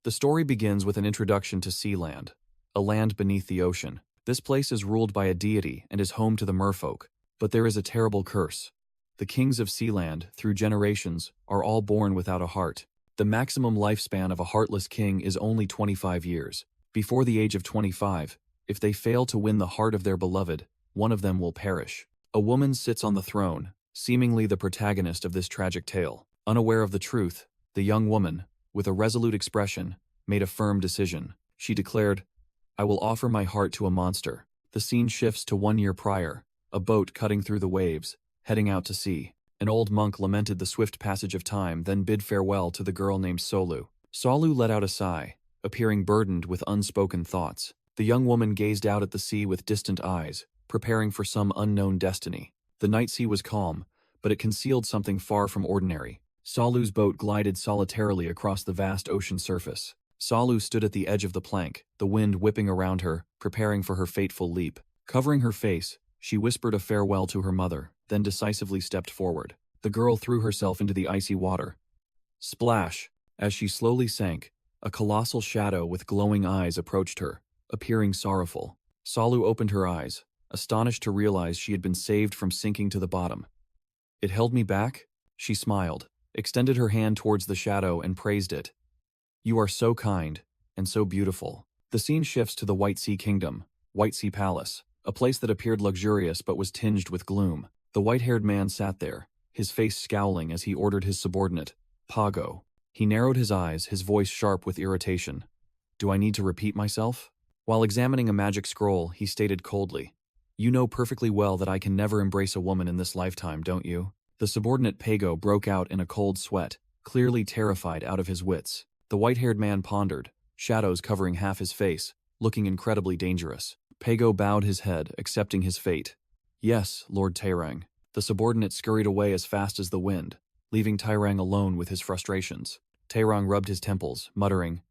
The story begins with an introduction to Sealand, a land beneath the ocean. This place is ruled by a deity and is home to the merfolk, but there is a terrible curse. The kings of Sealand, through generations, are all born without a heart. The maximum lifespan of a heartless king is only 25 years. Before the age of 25, if they fail to win the heart of their beloved, one of them will perish. A woman sits on the throne, seemingly the protagonist of this tragic tale. Unaware of the truth, the young woman, with a resolute expression, made a firm decision. She declared, "I will offer my heart to a monster." The scene shifts to 1 year prior, a boat cutting through the waves, heading out to sea. An old monk lamented the swift passage of time, then bid farewell to the girl named Solu. Solu let out a sigh, appearing burdened with unspoken thoughts. The young woman gazed out at the sea with distant eyes, preparing for some unknown destiny. The night sea was calm, but it concealed something far from ordinary. Solu's boat glided solitarily across the vast ocean surface. Solu stood at the edge of the plank, the wind whipping around her, preparing for her fateful leap. Covering her face, she whispered a farewell to her mother, then decisively stepped forward. The girl threw herself into the icy water. Splash! As she slowly sank, a colossal shadow with glowing eyes approached her, appearing sorrowful. Solu opened her eyes, astonished to realize she had been saved from sinking to the bottom. "It held me back?" She smiled, extended her hand towards the shadow and praised it. "You are so kind, and so beautiful." The scene shifts to the White Sea Kingdom, White Sea Palace, a place that appeared luxurious but was tinged with gloom. The white-haired man sat there, his face scowling as he ordered his subordinate, Pago. He narrowed his eyes, his voice sharp with irritation. "Do I need to repeat myself?" While examining a magic scroll, he stated coldly, "You know perfectly well that I can never embrace a woman in this lifetime, don't you?" The subordinate Pago broke out in a cold sweat, clearly terrified out of his wits. The white-haired man pondered, shadows covering half his face, looking incredibly dangerous. Pago bowed his head, accepting his fate. "Yes, Lord Tairang." The subordinate scurried away as fast as the wind, leaving Tairang alone with his frustrations. Tairang rubbed his temples, muttering,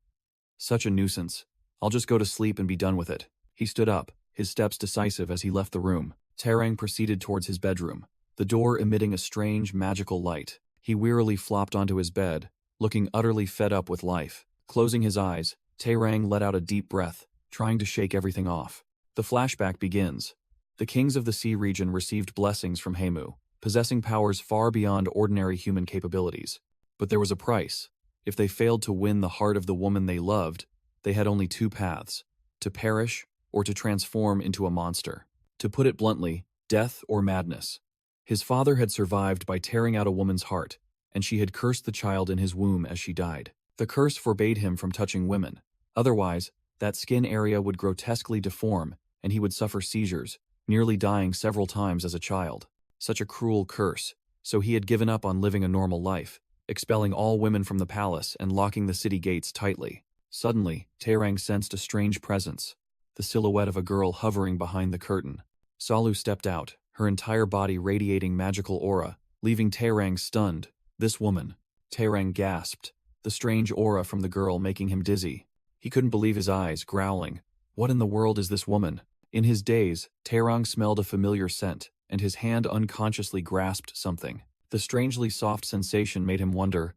"Such a nuisance. I'll just go to sleep and be done with it." He stood up, his steps decisive as he left the room. Tairang proceeded towards his bedroom, the door emitting a strange, magical light. He wearily flopped onto his bed, looking utterly fed up with life. Closing his eyes, Tairang let out a deep breath, trying to shake everything off. The flashback begins. The kings of the sea region received blessings from Heimu, possessing powers far beyond ordinary human capabilities. But there was a price. If they failed to win the heart of the woman they loved, they had only two paths: to perish or to transform into a monster. To put it bluntly, death or madness. His father had survived by tearing out a woman's heart, and she had cursed the child in his womb as she died. The curse forbade him from touching women. Otherwise, that skin area would grotesquely deform, and he would suffer seizures, nearly dying several times as a child. Such a cruel curse, so he had given up on living a normal life, expelling all women from the palace and locking the city gates tightly. Suddenly, Tairang sensed a strange presence, the silhouette of a girl hovering behind the curtain. Solu stepped out, her entire body radiating magical aura, leaving Tairang stunned. "This woman." Tairang gasped, the strange aura from the girl making him dizzy. He couldn't believe his eyes, growling, "What in the world is this woman?" In his daze, Tairang smelled a familiar scent, and his hand unconsciously grasped something. The strangely soft sensation made him wonder,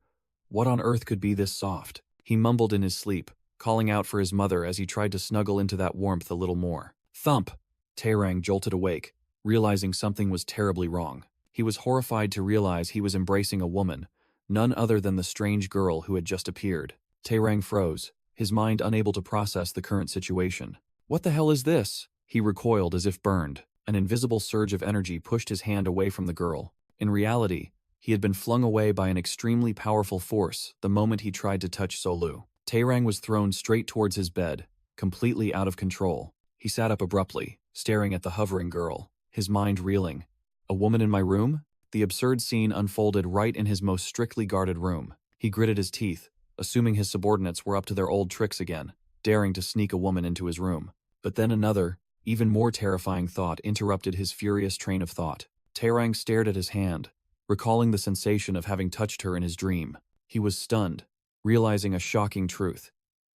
what on earth could be this soft? He mumbled in his sleep, calling out for his mother as he tried to snuggle into that warmth a little more. Thump! Tairang jolted awake, realizing something was terribly wrong. He was horrified to realize he was embracing a woman, none other than the strange girl who had just appeared. Tairang froze, his mind unable to process the current situation. "What the hell is this?" He recoiled as if burned. An invisible surge of energy pushed his hand away from the girl. In reality, he had been flung away by an extremely powerful force the moment he tried to touch Solu. Tairang was thrown straight towards his bed, completely out of control. He sat up abruptly, staring at the hovering girl, his mind reeling. A woman in my room? The absurd scene unfolded right in his most strictly guarded room. He gritted his teeth, assuming his subordinates were up to their old tricks again, daring to sneak a woman into his room. But then another, even more terrifying thought interrupted his furious train of thought. Tairang stared at his hand, recalling the sensation of having touched her in his dream. He was stunned, realizing a shocking truth.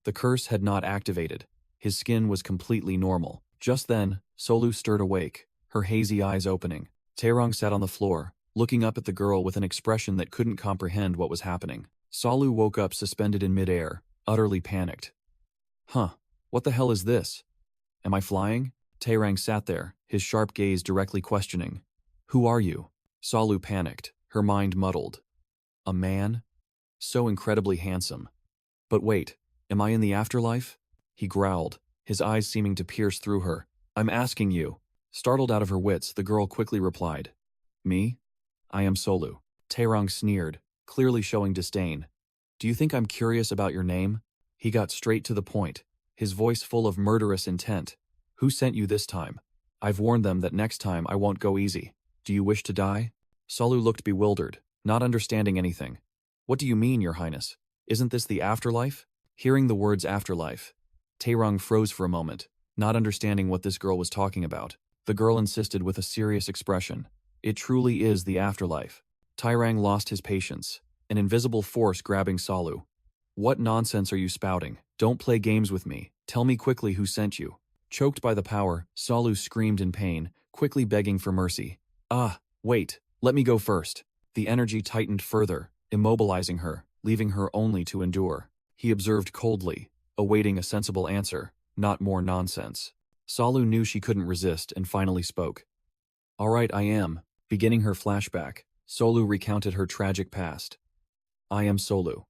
The curse had not activated. His skin was completely normal. Just then, Solu stirred awake, her hazy eyes opening. Tairang sat on the floor, looking up at the girl with an expression that couldn't comprehend what was happening. Solu woke up suspended in midair, utterly panicked. Huh, what the hell is this? Am I flying? Taerang sat there, his sharp gaze directly questioning. Who are you? Solu panicked, her mind muddled. A man? So incredibly handsome. But wait, am I in the afterlife? He growled, his eyes seeming to pierce through her. I'm asking you. Startled out of her wits, the girl quickly replied. Me? I am Solu. Taerang sneered, clearly showing disdain. Do you think I'm curious about your name? He got straight to the point, his voice full of murderous intent. Who sent you this time? I've warned them that next time I won't go easy. Do you wish to die? Solu looked bewildered, not understanding anything. What do you mean, Your Highness? Isn't this the afterlife? Hearing the words afterlife, Taerang froze for a moment, not understanding what this girl was talking about. The girl insisted with a serious expression. It truly is the afterlife. Taerang lost his patience, an invisible force grabbing Solu. What nonsense are you spouting? Don't play games with me. Tell me quickly who sent you. Choked by the power, Solu screamed in pain, quickly begging for mercy. Ah, wait, let me go first. The energy tightened further, immobilizing her, leaving her only to endure. He observed coldly, awaiting a sensible answer, not more nonsense. Solu knew she couldn't resist and finally spoke. All right, I am. Beginning her flashback, Solu recounted her tragic past. I am Solu.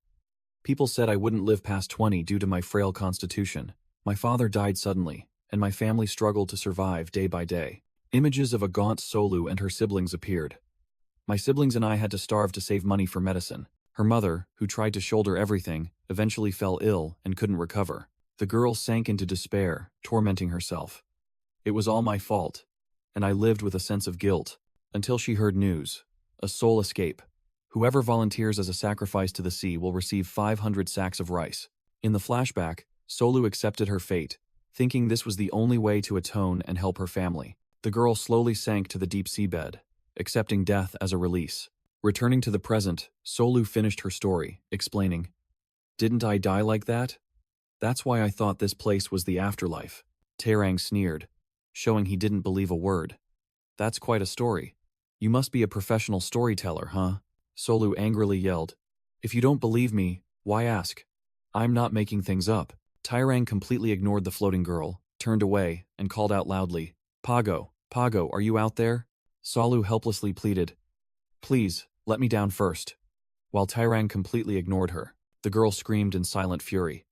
People said I wouldn't live past 20 due to my frail constitution. My father died suddenly, and my family struggled to survive day by day. Images of a gaunt Solu and her siblings appeared. My siblings and I had to starve to save money for medicine. Her mother, who tried to shoulder everything, eventually fell ill and couldn't recover. The girl sank into despair, tormenting herself. It was all my fault, and I lived with a sense of guilt, until she heard news. A soul escape. Whoever volunteers as a sacrifice to the sea will receive 500 sacks of rice. In the flashback, Solu accepted her fate, thinking this was the only way to atone and help her family. The girl slowly sank to the deep seabed, accepting death as a release. Returning to the present, Solu finished her story, explaining, Didn't I die like that? That's why I thought this place was the afterlife. Taerang sneered, showing he didn't believe a word. That's quite a story. You must be a professional storyteller, huh? Solu angrily yelled. If you don't believe me, why ask? I'm not making things up. Taerang completely ignored the floating girl, turned away, and called out loudly, Pago, Pago, are you out there? Solu helplessly pleaded, Please, let me down first. While Taerang completely ignored her, the girl screamed in silent fury.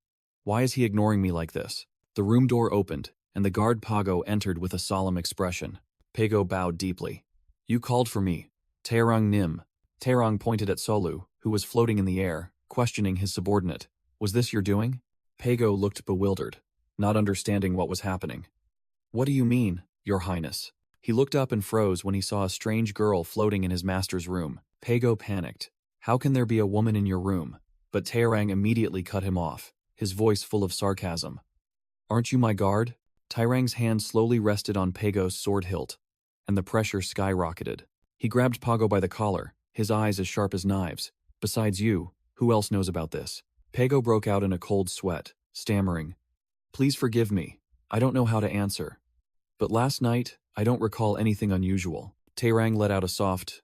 Why is he ignoring me like this? The room door opened, and the guard Pago entered with a solemn expression. Pago bowed deeply. You called for me. Taerang Nim. Taerang pointed at Solu, who was floating in the air, questioning his subordinate. Was this your doing? Pago looked bewildered, not understanding what was happening. What do you mean, Your Highness? He looked up and froze when he saw a strange girl floating in his master's room. Pago panicked. How can there be a woman in your room? But Taerang immediately cut him off, his voice full of sarcasm. Aren't you my guard? Taerang's hand slowly rested on Pago's sword hilt, and the pressure skyrocketed. He grabbed Pago by the collar, his eyes as sharp as knives. Besides you, who else knows about this? Pago broke out in a cold sweat, stammering. Please forgive me. I don't know how to answer. But last night, I don't recall anything unusual. Taerang let out a soft,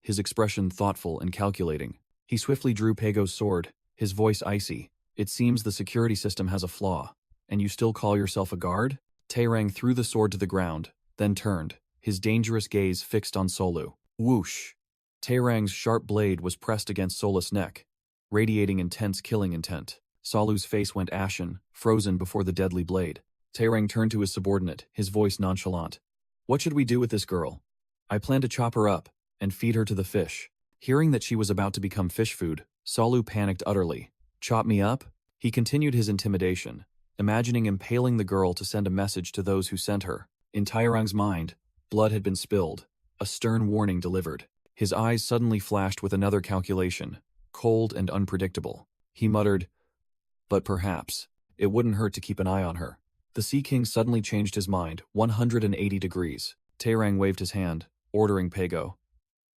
his expression thoughtful and calculating. He swiftly drew Pago's sword, his voice icy. It seems the security system has a flaw. And you still call yourself a guard? Taerang threw the sword to the ground, then turned, his dangerous gaze fixed on Solu. Whoosh! Taerang's sharp blade was pressed against Solu's neck, radiating intense killing intent. Solu's face went ashen, frozen before the deadly blade. Taerang turned to his subordinate, his voice nonchalant. What should we do with this girl? I plan to chop her up and feed her to the fish. Hearing that she was about to become fish food, Solu panicked utterly. Chop me up? He continued his intimidation, imagining impaling the girl to send a message to those who sent her. In Taerang's mind, blood had been spilled, a stern warning delivered. His eyes suddenly flashed with another calculation, cold and unpredictable. He muttered, but perhaps, it wouldn't hurt to keep an eye on her. The Sea King suddenly changed his mind, 180 degrees. Taerang waved his hand, ordering Pago.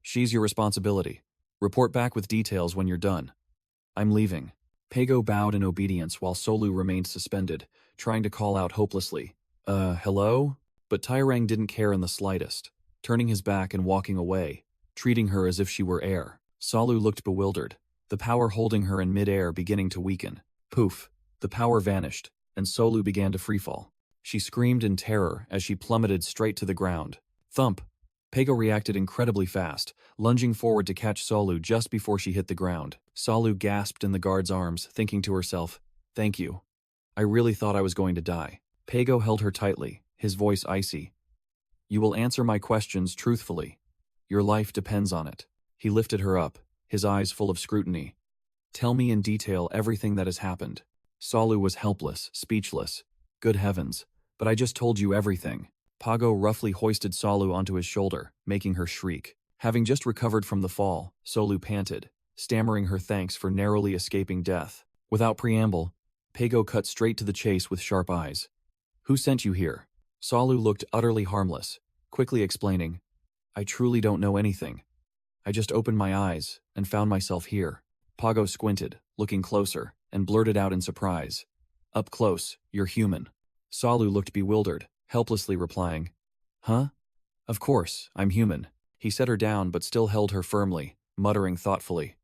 She's your responsibility. Report back with details when you're done. I'm leaving. Pago bowed in obedience while Solu remained suspended, trying to call out hopelessly, hello? But Taerang didn't care in the slightest, turning his back and walking away, treating her as if she were air. Solu looked bewildered, the power holding her in mid-air beginning to weaken. Poof! The power vanished, and Solu began to freefall. She screamed in terror as she plummeted straight to the ground. Thump! Pego reacted incredibly fast, lunging forward to catch Solu just before she hit the ground. Solu gasped in the guard's arms, thinking to herself, "Thank you. I really thought I was going to die." Pego held her tightly, his voice icy. "You will answer my questions truthfully. Your life depends on it." He lifted her up, his eyes full of scrutiny. "Tell me in detail everything that has happened." Solu was helpless, speechless. "Good heavens, but I just told you everything." Pago roughly hoisted Solu onto his shoulder, making her shriek. Having just recovered from the fall, Solu panted, stammering her thanks for narrowly escaping death. Without preamble, Pago cut straight to the chase with sharp eyes. "Who sent you here?" Solu looked utterly harmless, quickly explaining, "I truly don't know anything. I just opened my eyes and found myself here." Pago squinted, looking closer, and blurted out in surprise, "Up close, you're human." Solu looked bewildered, helplessly replying, "Huh? Of course, I'm human." He set her down but still held her firmly, muttering thoughtfully,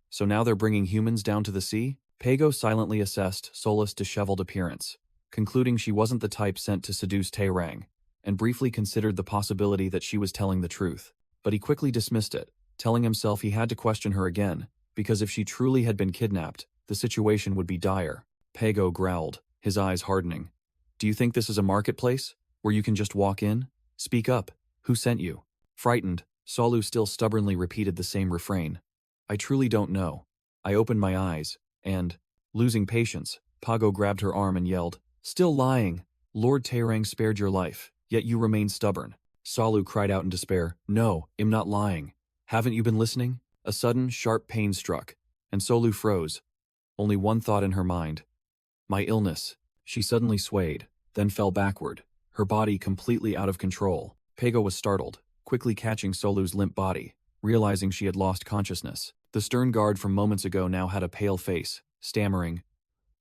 So now they're bringing humans down to the sea?" Pago silently assessed Sola's disheveled appearance, concluding she wasn't the type sent to seduce Taerang, and briefly considered the possibility that she was telling the truth. But he quickly dismissed it, telling himself he had to question her again, because if she truly had been kidnapped, the situation would be dire. Pago growled, his eyes hardening. "Do you think this is a marketplace, where you can just walk in? Speak up. Who sent you?" Frightened, Solu still stubbornly repeated the same refrain. "I truly don't know. I opened my eyes, and..." Losing patience, Pago grabbed her arm and yelled, "Still lying! Lord Taerang spared your life, yet you remain stubborn." Solu cried out in despair, "No, I'm not lying. Haven't you been listening?" A sudden, sharp pain struck, and Solu froze. Only one thought in her mind. My illness. She suddenly swayed, then fell backward, her body completely out of control. Pago was startled, quickly catching Solu's limp body, realizing she had lost consciousness. The stern guard from moments ago now had a pale face, stammering,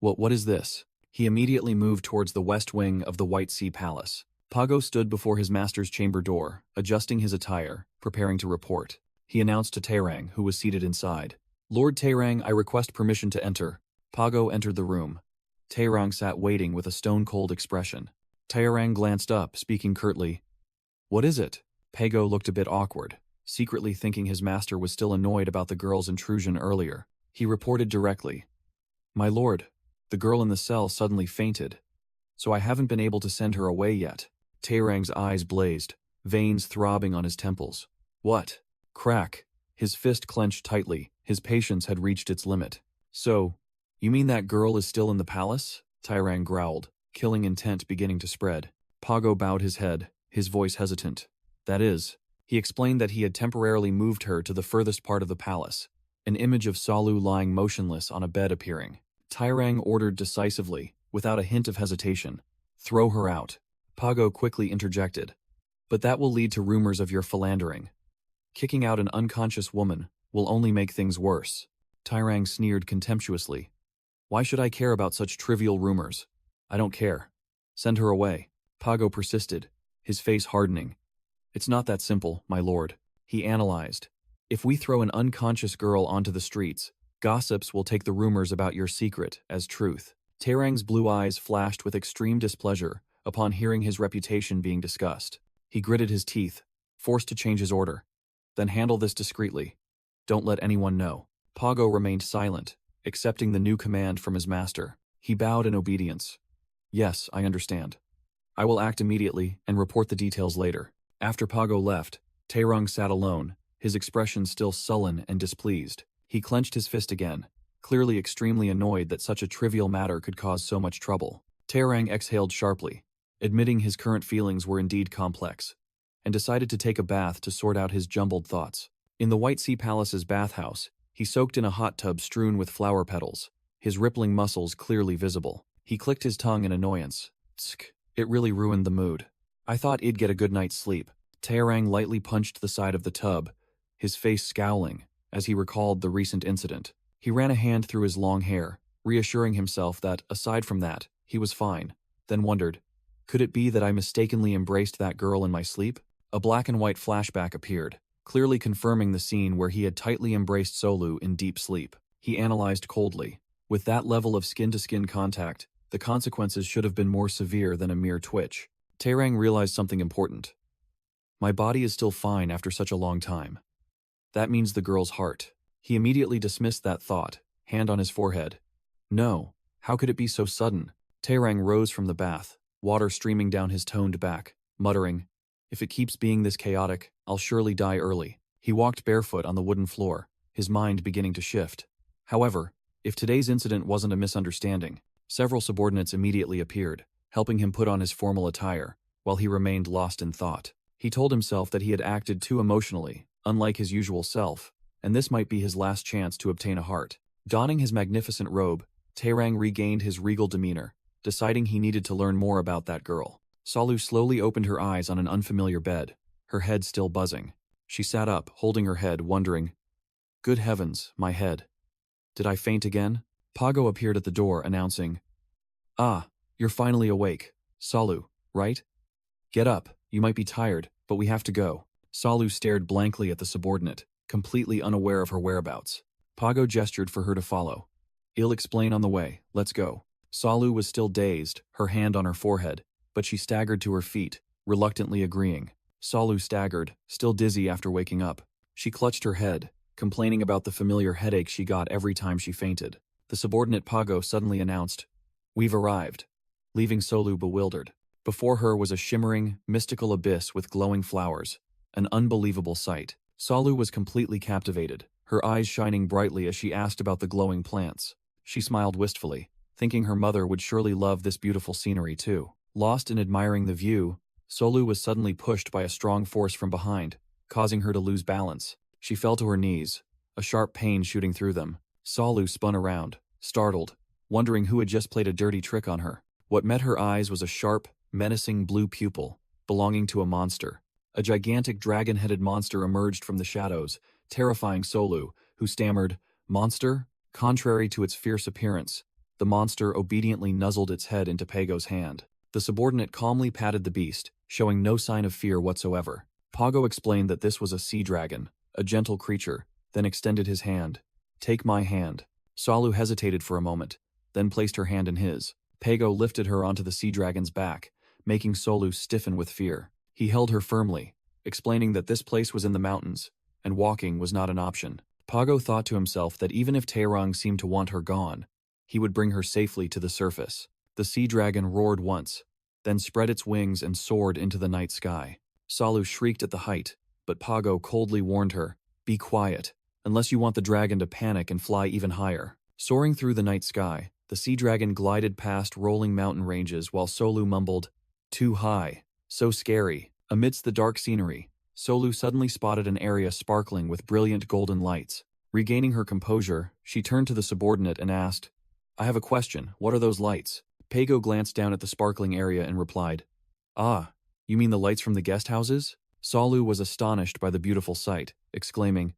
What is this?" He immediately moved towards the west wing of the White Sea Palace. Pago stood before his master's chamber door, adjusting his attire, preparing to report. He announced to Taerang, who was seated inside. "Lord Taerang, I request permission to enter." Pago entered the room. Taerang sat waiting with a stone-cold expression. Taerang glanced up, speaking curtly. "What is it?" Pago looked a bit awkward, secretly thinking his master was still annoyed about the girl's intrusion earlier. He reported directly. "My lord, the girl in the cell suddenly fainted, so I haven't been able to send her away yet." Taerang's eyes blazed, veins throbbing on his temples. "What?" Crack. His fist clenched tightly, his patience had reached its limit. "So, you mean that girl is still in the palace?" Taerang growled, killing intent beginning to spread. Pago bowed his head, his voice hesitant. "That is." He explained that he had temporarily moved her to the furthest part of the palace, an image of Solu lying motionless on a bed appearing. Taerang ordered decisively, without a hint of hesitation, "Throw her out." Pago quickly interjected. "But that will lead to rumors of your philandering. Kicking out an unconscious woman will only make things worse." Taerang sneered contemptuously. "Why should I care about such trivial rumors? I don't care. Send her away." Pago persisted, his face hardening. "It's not that simple, my lord." He analyzed. "If we throw an unconscious girl onto the streets, gossips will take the rumors about your secret as truth." Taerang's blue eyes flashed with extreme displeasure upon hearing his reputation being discussed. He gritted his teeth, forced to change his order. "Then handle this discreetly. Don't let anyone know." Pago remained silent, accepting the new command from his master. He bowed in obedience. "Yes, I understand. I will act immediately and report the details later." After Pago left, Taerang sat alone, his expression still sullen and displeased. He clenched his fist again, clearly extremely annoyed that such a trivial matter could cause so much trouble. Taerang exhaled sharply, admitting his current feelings were indeed complex, and decided to take a bath to sort out his jumbled thoughts. In the White Sea Palace's bathhouse, he soaked in a hot tub strewn with flower petals, his rippling muscles clearly visible. He clicked his tongue in annoyance. Tsk, it really ruined the mood. "I thought I'd get a good night's sleep." Taerang lightly punched the side of the tub, his face scowling, as he recalled the recent incident. He ran a hand through his long hair, reassuring himself that, aside from that, he was fine, then wondered, could it be that I mistakenly embraced that girl in my sleep? A black and white flashback appeared, clearly confirming the scene where he had tightly embraced Solu in deep sleep. He analyzed coldly. With that level of skin-to-skin contact, the consequences should have been more severe than a mere twitch. Taerang realized something important. My body is still fine after such a long time. That means the girl's heart. He immediately dismissed that thought, hand on his forehead. No, how could it be so sudden? Taerang rose from the bath, water streaming down his toned back, muttering, if it keeps being this chaotic, I'll surely die early. He walked barefoot on the wooden floor, his mind beginning to shift. However, if today's incident wasn't a misunderstanding, several subordinates immediately appeared, helping him put on his formal attire, while he remained lost in thought. He told himself that he had acted too emotionally, unlike his usual self, and this might be his last chance to obtain a heart. Donning his magnificent robe, Taerang regained his regal demeanor, deciding he needed to learn more about that girl. Salu slowly opened her eyes on an unfamiliar bed, her head still buzzing. She sat up, holding her head, wondering, good heavens, my head. Did I faint again? Pago appeared at the door, announcing, ah, you're finally awake. Salu, right? Get up, you might be tired, but we have to go. Salu stared blankly at the subordinate, completely unaware of her whereabouts. Pago gestured for her to follow. I'll explain on the way, let's go. Salu was still dazed, her hand on her forehead, but she staggered to her feet, reluctantly agreeing. Salu staggered, still dizzy after waking up. She clutched her head, complaining about the familiar headache she got every time she fainted. The subordinate Pago suddenly announced, we've arrived, leaving Salu bewildered. Before her was a shimmering, mystical abyss with glowing flowers, an unbelievable sight. Salu was completely captivated, her eyes shining brightly as she asked about the glowing plants. She smiled wistfully, thinking her mother would surely love this beautiful scenery too. Lost in admiring the view, Salu was suddenly pushed by a strong force from behind, causing her to lose balance. She fell to her knees, a sharp pain shooting through them. Salu spun around, startled, wondering who had just played a dirty trick on her. What met her eyes was a sharp, menacing blue pupil, belonging to a monster. A gigantic dragon-headed monster emerged from the shadows, terrifying Salu, who stammered, monster? Contrary to its fierce appearance, the monster obediently nuzzled its head into Pago's hand. The subordinate calmly patted the beast, showing no sign of fear whatsoever. Pago explained that this was a sea dragon, a gentle creature, then extended his hand. Take my hand. Salu hesitated for a moment, then placed her hand in his. Pago lifted her onto the sea dragon's back, making Salu stiffen with fear. He held her firmly, explaining that this place was in the mountains, and walking was not an option. Pago thought to himself that even if Taerang seemed to want her gone, he would bring her safely to the surface. The sea dragon roared once, then spread its wings and soared into the night sky. Salu shrieked at the height, but Pago coldly warned her, be quiet, unless you want the dragon to panic and fly even higher. Soaring through the night sky, the sea dragon glided past rolling mountain ranges while Salu mumbled, too high, so scary. Amidst the dark scenery, Salu suddenly spotted an area sparkling with brilliant golden lights. Regaining her composure, she turned to the subordinate and asked, I have a question, what are those lights? Pago glanced down at the sparkling area and replied, ah, you mean the lights from the guest houses? Salu was astonished by the beautiful sight, exclaiming,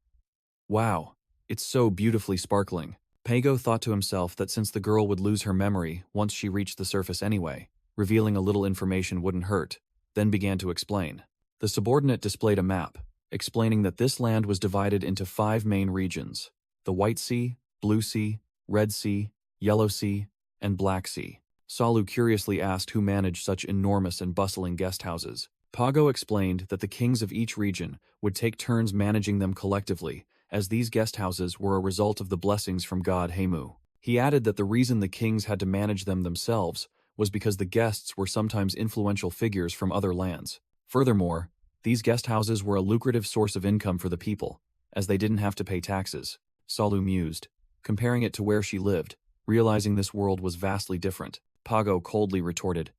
wow, it's so beautifully sparkling. Pago thought to himself that since the girl would lose her memory once she reached the surface anyway, revealing a little information wouldn't hurt, then began to explain. The subordinate displayed a map, explaining that this land was divided into 5 main regions: the White Sea, Blue Sea, Red Sea, Yellow Sea, and Black Sea. Salu curiously asked who managed such enormous and bustling guest houses. Pago explained that the kings of each region would take turns managing them collectively, as these guest houses were a result of the blessings from god Hamu. He added that the reason the kings had to manage them themselves was because the guests were sometimes influential figures from other lands. Furthermore, these guest houses were a lucrative source of income for the people, as they didn't have to pay taxes. Salu mused, comparing it to where she lived, realizing this world was vastly different. Pago coldly retorted,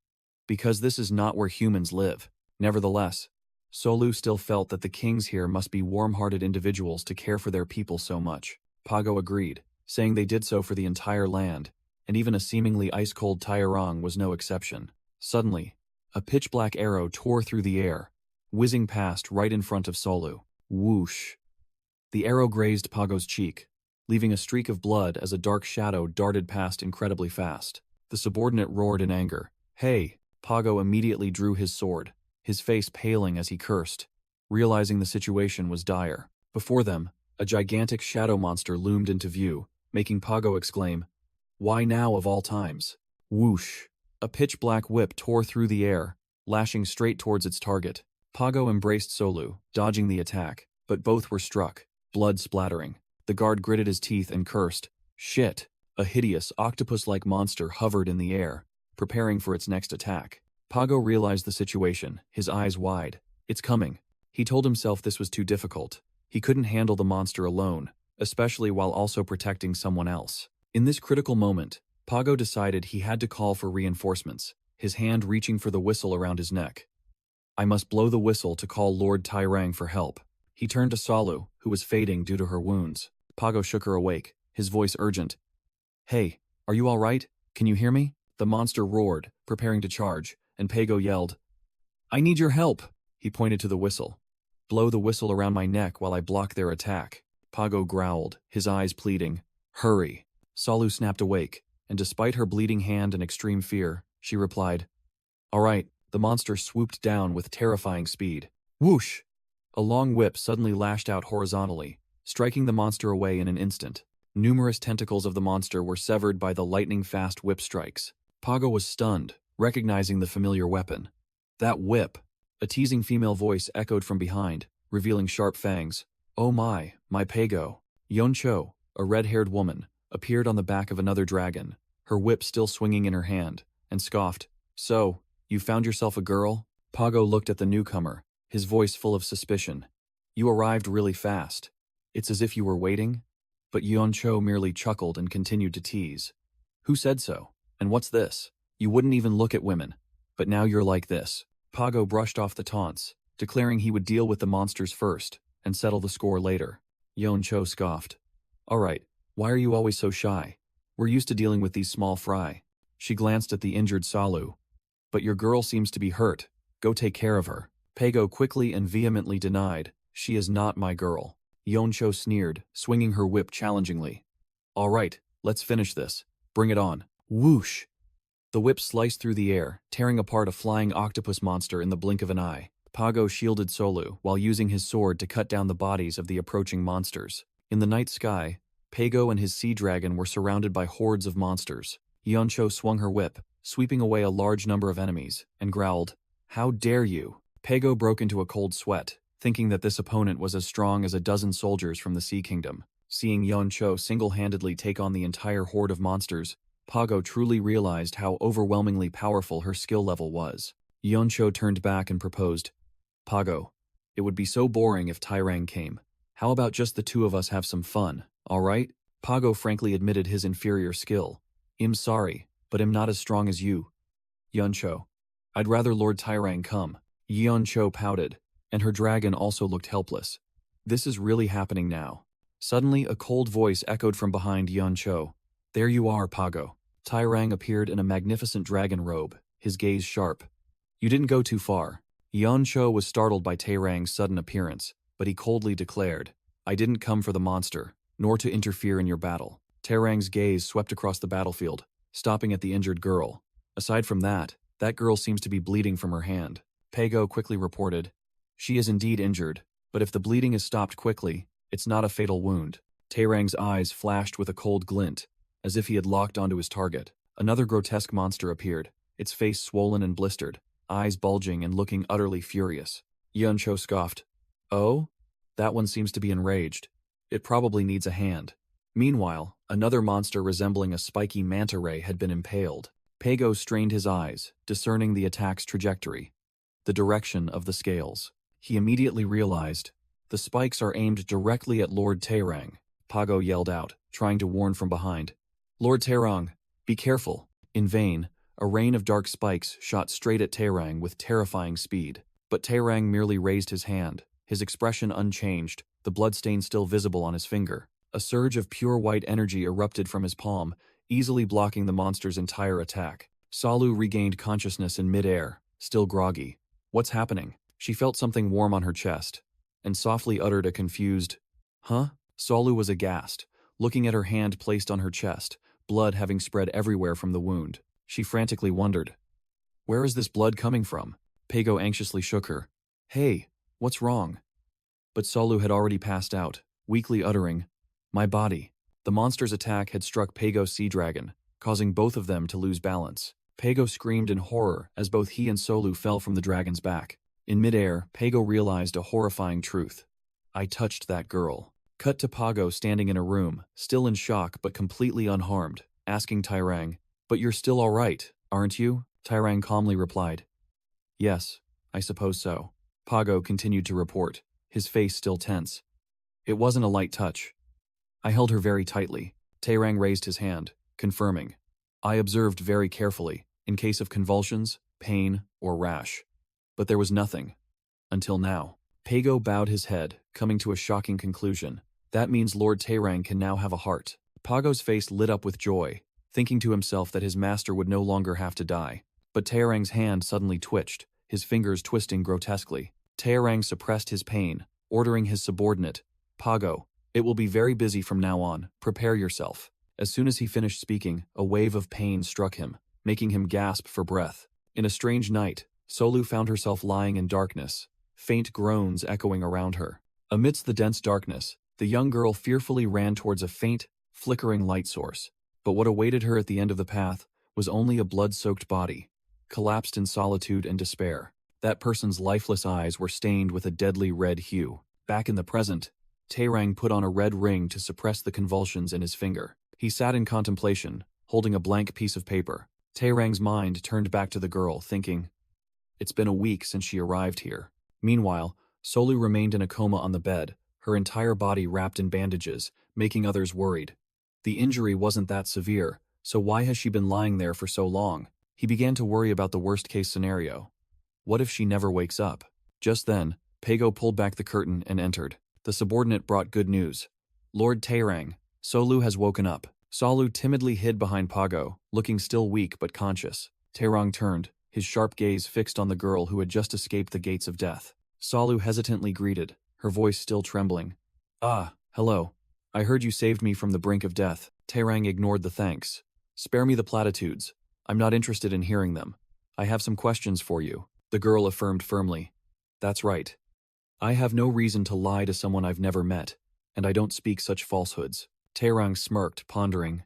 because this is not where humans live. Nevertheless, Salu still felt that the kings here must be warm-hearted individuals to care for their people so much. Pago agreed, saying they did so for the entire land, and even a seemingly ice-cold Taerang was no exception. Suddenly, a pitch-black arrow tore through the air, whizzing past right in front of Salu. Whoosh! The arrow grazed Pago's cheek, leaving a streak of blood as a dark shadow darted past incredibly fast. The subordinate roared in anger. Hey! Pago immediately drew his sword, his face paling as he cursed, realizing the situation was dire. Before them, a gigantic shadow monster loomed into view, making Pago exclaim, Why now of all times? Whoosh! A pitch-black whip tore through the air, lashing straight towards its target. Pago embraced Solu, dodging the attack, but both were struck, blood splattering. The guard gritted his teeth and cursed. Shit! A hideous, octopus-like monster hovered in the air, preparing for its next attack. Pago realized the situation, his eyes wide. It's coming. He told himself this was too difficult. He couldn't handle the monster alone, especially while also protecting someone else. In this critical moment, Pago decided he had to call for reinforcements, his hand reaching for the whistle around his neck. I must blow the whistle to call Lord Tairang for help. He turned to Salu, who was fading due to her wounds. Pago shook her awake, his voice urgent. Hey, are you all right? Can you hear me? The monster roared, preparing to charge, and Pago yelled, I need your help. He pointed to the whistle. Blow the whistle around my neck while I block their attack. Pago growled, his eyes pleading. Hurry. Salu snapped awake, and despite her bleeding hand and extreme fear, she replied, All right. The monster swooped down with terrifying speed. Whoosh! A long whip suddenly lashed out horizontally, striking the monster away in an instant. Numerous tentacles of the monster were severed by the lightning-fast whip strikes. Pago was stunned, recognizing the familiar weapon. That whip! A teasing female voice echoed from behind, revealing sharp fangs. Oh my Pago! Yoncho, a red-haired woman, appeared on the back of another dragon, her whip still swinging in her hand, and scoffed. So, you found yourself a girl? Pago looked at the newcomer, his voice full of suspicion. You arrived really fast. It's as if you were waiting? But Yoncho merely chuckled and continued to tease. Who said so? And what's this? You wouldn't even look at women. But now you're like this. Pago brushed off the taunts, declaring he would deal with the monsters first, and settle the score later. Yoncho scoffed. All right, why are you always so shy? We're used to dealing with these small fry. She glanced at the injured Salu. But your girl seems to be hurt. Go take care of her. Pago quickly and vehemently denied. She is not my girl. Yoncho sneered, swinging her whip challengingly. All right, let's finish this. Bring it on. Whoosh! The whip sliced through the air, tearing apart a flying octopus monster in the blink of an eye. Pago shielded Solu while using his sword to cut down the bodies of the approaching monsters. In the night sky, Pago and his sea dragon were surrounded by hordes of monsters. Yoncho swung her whip, sweeping away a large number of enemies, and growled, How dare you? Pago broke into a cold sweat, thinking that this opponent was as strong as a dozen soldiers from the Sea Kingdom. Seeing Yoncho single-handedly take on the entire horde of monsters, Pago truly realized how overwhelmingly powerful her skill level was. Yoncho turned back and proposed, Pago, it would be so boring if Tairang came. How about just the two of us have some fun, all right? Pago frankly admitted his inferior skill. I'm sorry, but I'm not as strong as you. Yoncho. I'd rather Lord Tairang come. Yoncho pouted, and her dragon also looked helpless. This is really happening now. Suddenly, a cold voice echoed from behind Yoncho. There you are, Pago. Tairang appeared in a magnificent dragon robe, his gaze sharp. You didn't go too far. Yoncho was startled by Tairang's sudden appearance, but he coldly declared, I didn't come for the monster, nor to interfere in your battle. Tairang's gaze swept across the battlefield, stopping at the injured girl. Aside from that girl seems to be bleeding from her hand. Pago quickly reported, She is indeed injured, but if the bleeding is stopped quickly, it's not a fatal wound. Tairang's eyes flashed with a cold glint, as if he had locked onto his target. Another grotesque monster appeared, its face swollen and blistered, eyes bulging and looking utterly furious. Yoncho scoffed, Oh? That one seems to be enraged. It probably needs a hand. Meanwhile, another monster resembling a spiky manta ray had been impaled. Pago strained his eyes, discerning the attack's trajectory, the direction of the scales. He immediately realized, the spikes are aimed directly at Lord Tairang. Pago yelled out, trying to warn from behind. Lord Tairang, be careful. In vain, a rain of dark spikes shot straight at Tairang with terrifying speed. But Tairang merely raised his hand, his expression unchanged, the bloodstain still visible on his finger. A surge of pure white energy erupted from his palm, easily blocking the monster's entire attack. Salu regained consciousness in midair, still groggy. What's happening? She felt something warm on her chest, and softly uttered a confused, Huh? Salu was aghast, looking at her hand placed on her chest, blood having spread everywhere from the wound. She frantically wondered, Where is this blood coming from? Pago anxiously shook her. Hey, what's wrong? But Salu had already passed out, weakly uttering, My body. The monster's attack had struck Pago's sea dragon, causing both of them to lose balance. Pago screamed in horror as both he and Solu fell from the dragon's back. In midair, Pago realized a horrifying truth. I touched that girl. Cut to Pago standing in a room, still in shock but completely unharmed, asking Tairang, "But you're still all right, aren't you?" Tairang calmly replied, "Yes, I suppose so." Pago continued to report, his face still tense. "It wasn't a light touch. I held her very tightly." Tairang raised his hand, confirming. "I observed very carefully, in case of convulsions, pain, or rash. But there was nothing. Until now." Pago bowed his head, coming to a shocking conclusion. That means Lord Tairang can now have a heart. Pago's face lit up with joy, thinking to himself that his master would no longer have to die. But Tairang's hand suddenly twitched, his fingers twisting grotesquely. Tairang suppressed his pain, ordering his subordinate, "Pago, it will be very busy from now on, prepare yourself." As soon as he finished speaking, a wave of pain struck him, making him gasp for breath. In a strange night, Solu found herself lying in darkness, faint groans echoing around her. Amidst the dense darkness, the young girl fearfully ran towards a faint, flickering light source. But what awaited her at the end of the path was only a blood-soaked body, collapsed in solitude and despair. That person's lifeless eyes were stained with a deadly red hue. Back in the present, Tairang put on a red ring to suppress the convulsions in his finger. He sat in contemplation, holding a blank piece of paper. Tairang's mind turned back to the girl, thinking, "It's been a week since she arrived here." Meanwhile, Solu remained in a coma on the bed, her entire body wrapped in bandages, making others worried. The injury wasn't that severe, so why has she been lying there for so long? He began to worry about the worst-case scenario. What if she never wakes up? Just then, Pago pulled back the curtain and entered. The subordinate brought good news. "Lord Tairang, Solu has woken up." Solu timidly hid behind Pago, looking still weak but conscious. Tairang turned, his sharp gaze fixed on the girl who had just escaped the gates of death. Solu hesitantly greeted, her voice still trembling. "Ah, hello. I heard you saved me from the brink of death." Tairang ignored the thanks. "Spare me the platitudes. I'm not interested in hearing them. I have some questions for you," the girl affirmed firmly. "That's right. I have no reason to lie to someone I've never met, and I don't speak such falsehoods." Tairang smirked, pondering.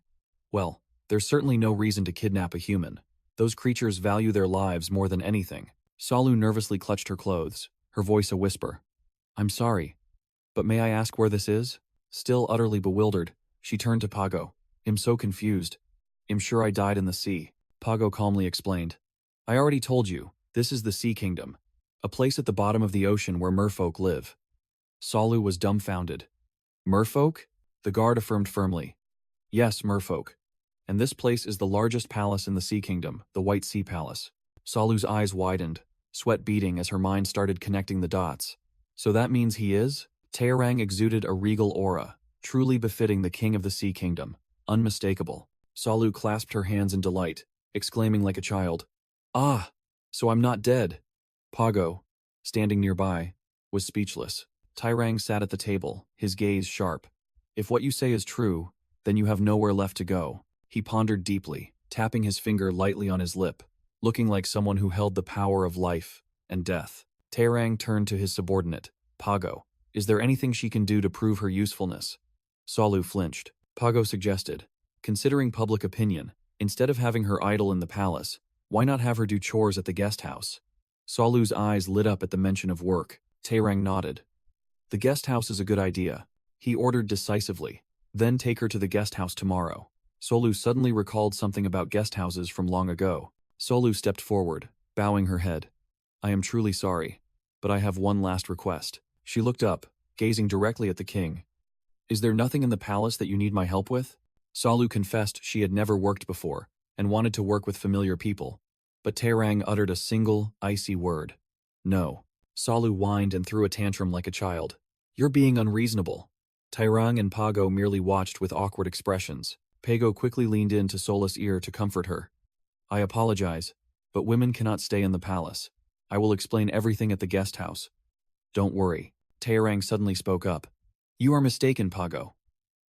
"Well, there's certainly no reason to kidnap a human. Those creatures value their lives more than anything." Solu nervously clutched her clothes, her voice a whisper. "I'm sorry, but may I ask where this is?" Still utterly bewildered, she turned to Pago. "I'm so confused. I'm sure I died in the sea." Pago calmly explained. "I already told you, this is the Sea Kingdom, a place at the bottom of the ocean where merfolk live." Solu was dumbfounded. "Merfolk?" The guard affirmed firmly. "Yes, merfolk. And this place is the largest palace in the Sea Kingdom, the White Sea Palace." Solu's eyes widened, sweat beading as her mind started connecting the dots. "So that means he is?" Tairang exuded a regal aura, truly befitting the king of the Sea Kingdom. Unmistakable. Solu clasped her hands in delight, exclaiming like a child, "Ah, so I'm not dead." Pago, standing nearby, was speechless. Tairang sat at the table, his gaze sharp. "If what you say is true, then you have nowhere left to go." He pondered deeply, tapping his finger lightly on his lip, looking like someone who held the power of life and death. Tairang turned to his subordinate, "Pago, is there anything she can do to prove her usefulness?" Solu flinched. Pago suggested, "Considering public opinion, instead of having her idle in the palace, why not have her do chores at the guest house?" Solu's eyes lit up at the mention of work. Tairang nodded. "The guest house is a good idea," he ordered decisively. "Then take her to the guest house tomorrow." Solu suddenly recalled something about guest houses from long ago. Solu stepped forward, bowing her head. "I am truly sorry, but I have one last request." She looked up, gazing directly at the king. "Is there nothing in the palace that you need my help with?" Solu confessed she had never worked before, and wanted to work with familiar people. But Tairang uttered a single, icy word. "No." Solu whined and threw a tantrum like a child. "You're being unreasonable." Tairang and Pago merely watched with awkward expressions. Pago quickly leaned in to Sola's ear to comfort her. "I apologize, but women cannot stay in the palace. I will explain everything at the guest house." "Don't worry." Tairang suddenly spoke up. "You are mistaken, Pago."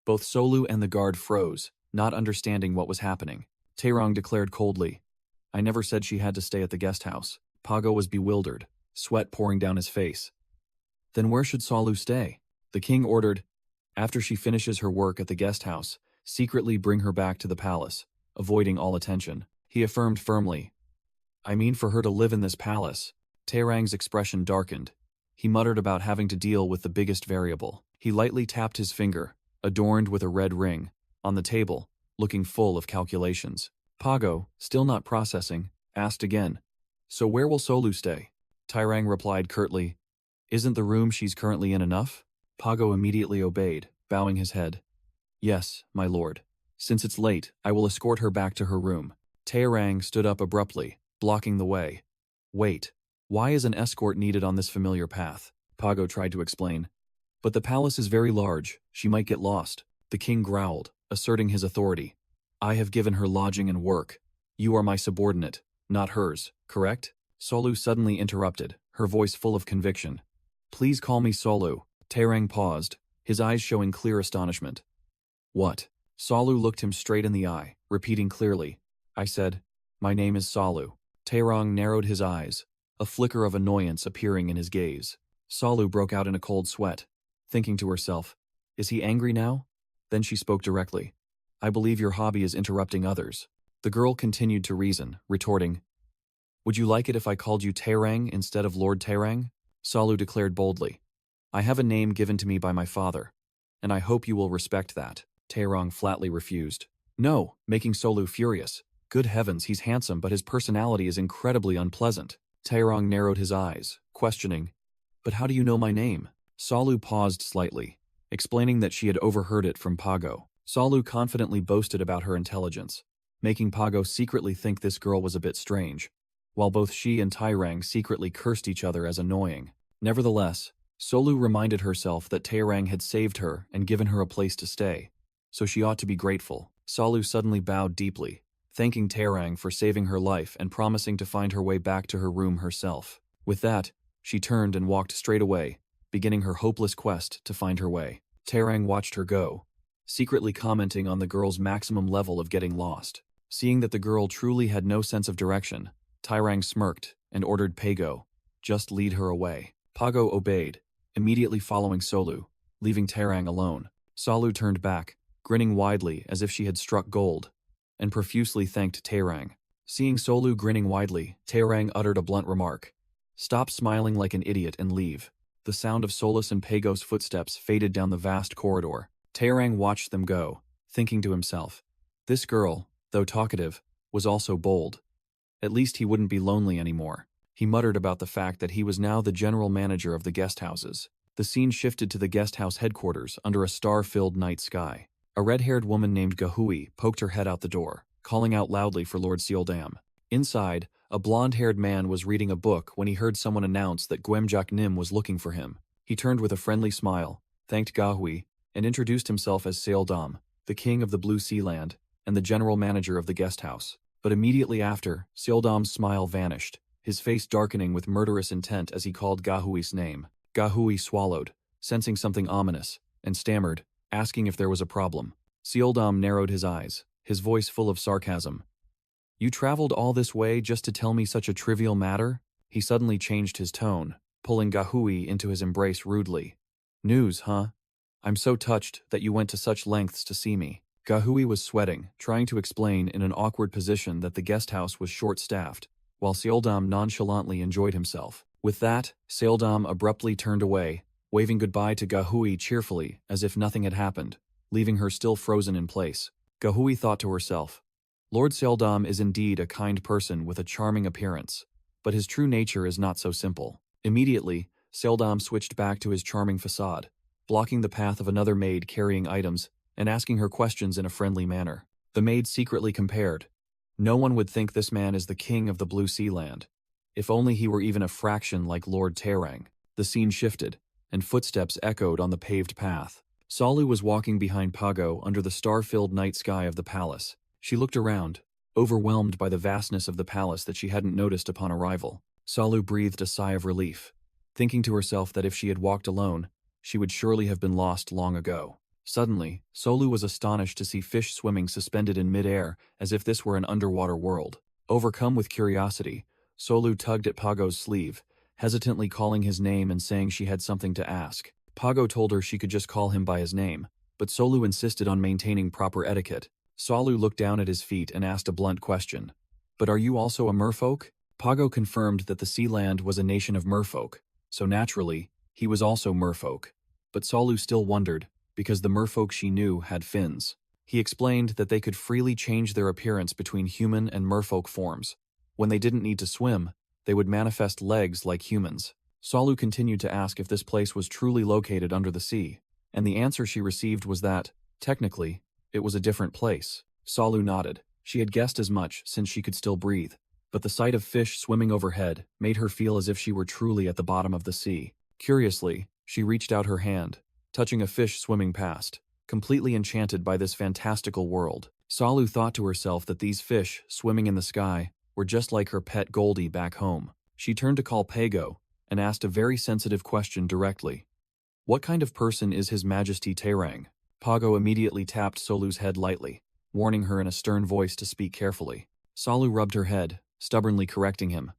Both Solu and the guard froze, not understanding what was happening. Tairang declared coldly, "I never said she had to stay at the guest house." Pago was bewildered, sweat pouring down his face. "Then where should Solu stay?" The king ordered, "After she finishes her work at the guest house, secretly bring her back to the palace. avoiding all attention. He affirmed firmly, I mean for her to live in this palace. Taerang's expression darkened. He muttered about having to deal with the biggest variable. He lightly tapped his finger, adorned with a red ring, on the table, looking full of calculations. Pago, still not processing, asked again, So where will Solu stay? Taerang replied curtly, Isn't the room she's currently in enough? Pago immediately obeyed, bowing his head. Yes, my lord. Since it's late, I will escort her back to her room. Taerang stood up abruptly, blocking the way. Wait, why is an escort needed on this familiar path? Pago tried to explain. But the palace is very large, she might get lost. The king growled, asserting his authority. I have given her lodging and work. You are my subordinate, not hers, correct? Solu suddenly interrupted, her voice full of conviction. Please call me Solu. Taerang paused, his eyes showing clear astonishment. What? Solu looked him straight in the eye, repeating clearly. I said, My name is Solu. Taerang narrowed his eyes, a flicker of annoyance appearing in his gaze. Solu broke out in a cold sweat, thinking to herself, Is he angry now? Then she spoke directly. I believe your hobby is interrupting others. The girl continued to reason, retorting, Would you like it if I called you Taerang instead of Lord Taerang? Solu declared boldly, I have a name given to me by my father, and I hope you will respect that. Taerang flatly refused. No, making Solu furious. Good heavens, he's handsome, but his personality is incredibly unpleasant. Taerang narrowed his eyes, questioning, But how do you know my name? Solu paused slightly, explaining that she had overheard it from Pago. Solu confidently boasted about her intelligence, making Pago secretly think this girl was a bit strange, while both she and Taerang secretly cursed each other as annoying. Nevertheless, Solu reminded herself that Taerang had saved her and given her a place to stay, so she ought to be grateful. Solu suddenly bowed deeply, thanking Taerang for saving her life and promising to find her way back to her room herself. With that, she turned and walked straight away, beginning her hopeless quest to find her way. Taerang watched her go, secretly commenting on the girl's maximum level of getting lost. Seeing that the girl truly had no sense of direction, Taerang smirked and ordered Pago, just lead her away. Pago obeyed, immediately following Solu, leaving Taerang alone. Solu turned back, grinning widely as if she had struck gold, and profusely thanked Taerang. Seeing Solu grinning widely, Taerang uttered a blunt remark. Stop smiling like an idiot and leave. The sound of Solus and Pago's footsteps faded down the vast corridor. Taerang watched them go, thinking to himself, This girl, though talkative, was also bold. At least he wouldn't be lonely anymore. He muttered about the fact that he was now the general manager of the guest houses. The scene shifted to the guest house headquarters under a star-filled night sky. A red-haired woman named Gahui poked her head out the door, calling out loudly for Lord Sealdam. Inside, a blonde-haired man was reading a book when he heard someone announce that Gwemjak Nim was looking for him. He turned with a friendly smile, thanked Gahui, and introduced himself as Sealdam, the king of the Blue Sea Land, and the general manager of the guest house. But immediately after, Sealdam's smile vanished, his face darkening with murderous intent as he called Gahui's name. Gahui swallowed, sensing something ominous, and stammered, asking if there was a problem. Sealdam narrowed his eyes, his voice full of sarcasm. You traveled all this way just to tell me such a trivial matter? He suddenly changed his tone, pulling Gahui into his embrace rudely. News, huh? I'm so touched that you went to such lengths to see me. Gahui was sweating, trying to explain in an awkward position that the guest house was short-staffed, while Sealdam nonchalantly enjoyed himself. With that, Sealdam abruptly turned away, waving goodbye to Gahui cheerfully as if nothing had happened, leaving her still frozen in place. Gahui thought to herself, Lord Sealdam is indeed a kind person with a charming appearance, but his true nature is not so simple. Immediately, Sealdam switched back to his charming facade, blocking the path of another maid carrying items and asking her questions in a friendly manner. The maid secretly compared. No one would think this man is the king of the Blue Sea Land. If only he were even a fraction like Lord Taerang. The scene shifted, and footsteps echoed on the paved path. Solu was walking behind Pago under the star-filled night sky of the palace. She looked around, overwhelmed by the vastness of the palace that she hadn't noticed upon arrival. Solu breathed a sigh of relief, thinking to herself that if she had walked alone, she would surely have been lost long ago. Suddenly, Solu was astonished to see fish swimming suspended in mid-air as if this were an underwater world. Overcome with curiosity, Solu tugged at Pago's sleeve, hesitantly calling his name and saying she had something to ask. Pago told her she could just call him by his name, but Solu insisted on maintaining proper etiquette, Salu looked down at his feet and asked a blunt question. But are you also a merfolk? Pago confirmed that the sea land was a nation of merfolk, so naturally, he was also merfolk. But Salu still wondered, because the merfolk she knew had fins. He explained that they could freely change their appearance between human and merfolk forms. When they didn't need to swim, they would manifest legs like humans. Salu continued to ask if this place was truly located under the sea, and the answer she received was that, technically, it was a different place. Salu nodded. She had guessed as much since she could still breathe, but the sight of fish swimming overhead made her feel as if she were truly at the bottom of the sea. Curiously, she reached out her hand, touching a fish swimming past, completely enchanted by this fantastical world. Salu thought to herself that these fish swimming in the sky were just like her pet Goldie back home. She turned to call Pago and asked a very sensitive question directly. What kind of person is His Majesty Tairang? Pago immediately tapped Solu's head lightly, warning her in a stern voice to speak carefully. Salu rubbed her head, stubbornly correcting him.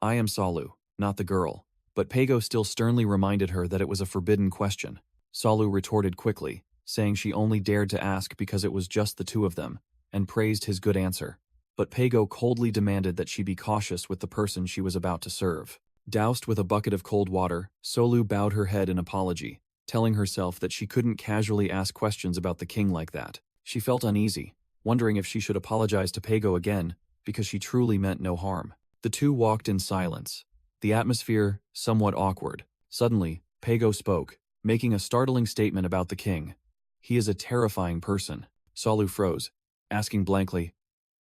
I am Salu, not the girl. But Pago still sternly reminded her that it was a forbidden question. Salu retorted quickly, saying she only dared to ask because it was just the two of them, and praised his good answer. But Pago coldly demanded that she be cautious with the person she was about to serve. Doused with a bucket of cold water, Solu bowed her head in apology, telling herself that she couldn't casually ask questions about the king like that. She felt uneasy, wondering if she should apologize to Pago again, because she truly meant no harm. The two walked in silence, the atmosphere somewhat awkward. Suddenly, Pago spoke, making a startling statement about the king. He is a terrifying person. Salu froze, asking blankly,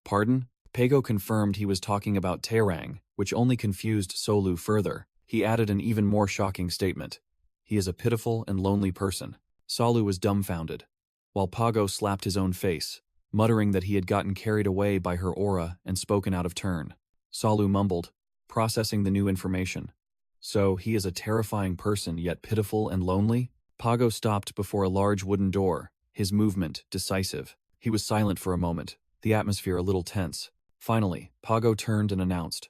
Pardon? Pago confirmed he was talking about Tairang, which only confused Solu further. He added an even more shocking statement. He is a pitiful and lonely person. Salu was dumbfounded, while Pago slapped his own face, muttering that he had gotten carried away by her aura and spoken out of turn. Salu mumbled, processing the new information. So, he is a terrifying person yet pitiful and lonely? Pago stopped before a large wooden door, his movement decisive. He was silent for a moment, the atmosphere a little tense. Finally, Pago turned and announced,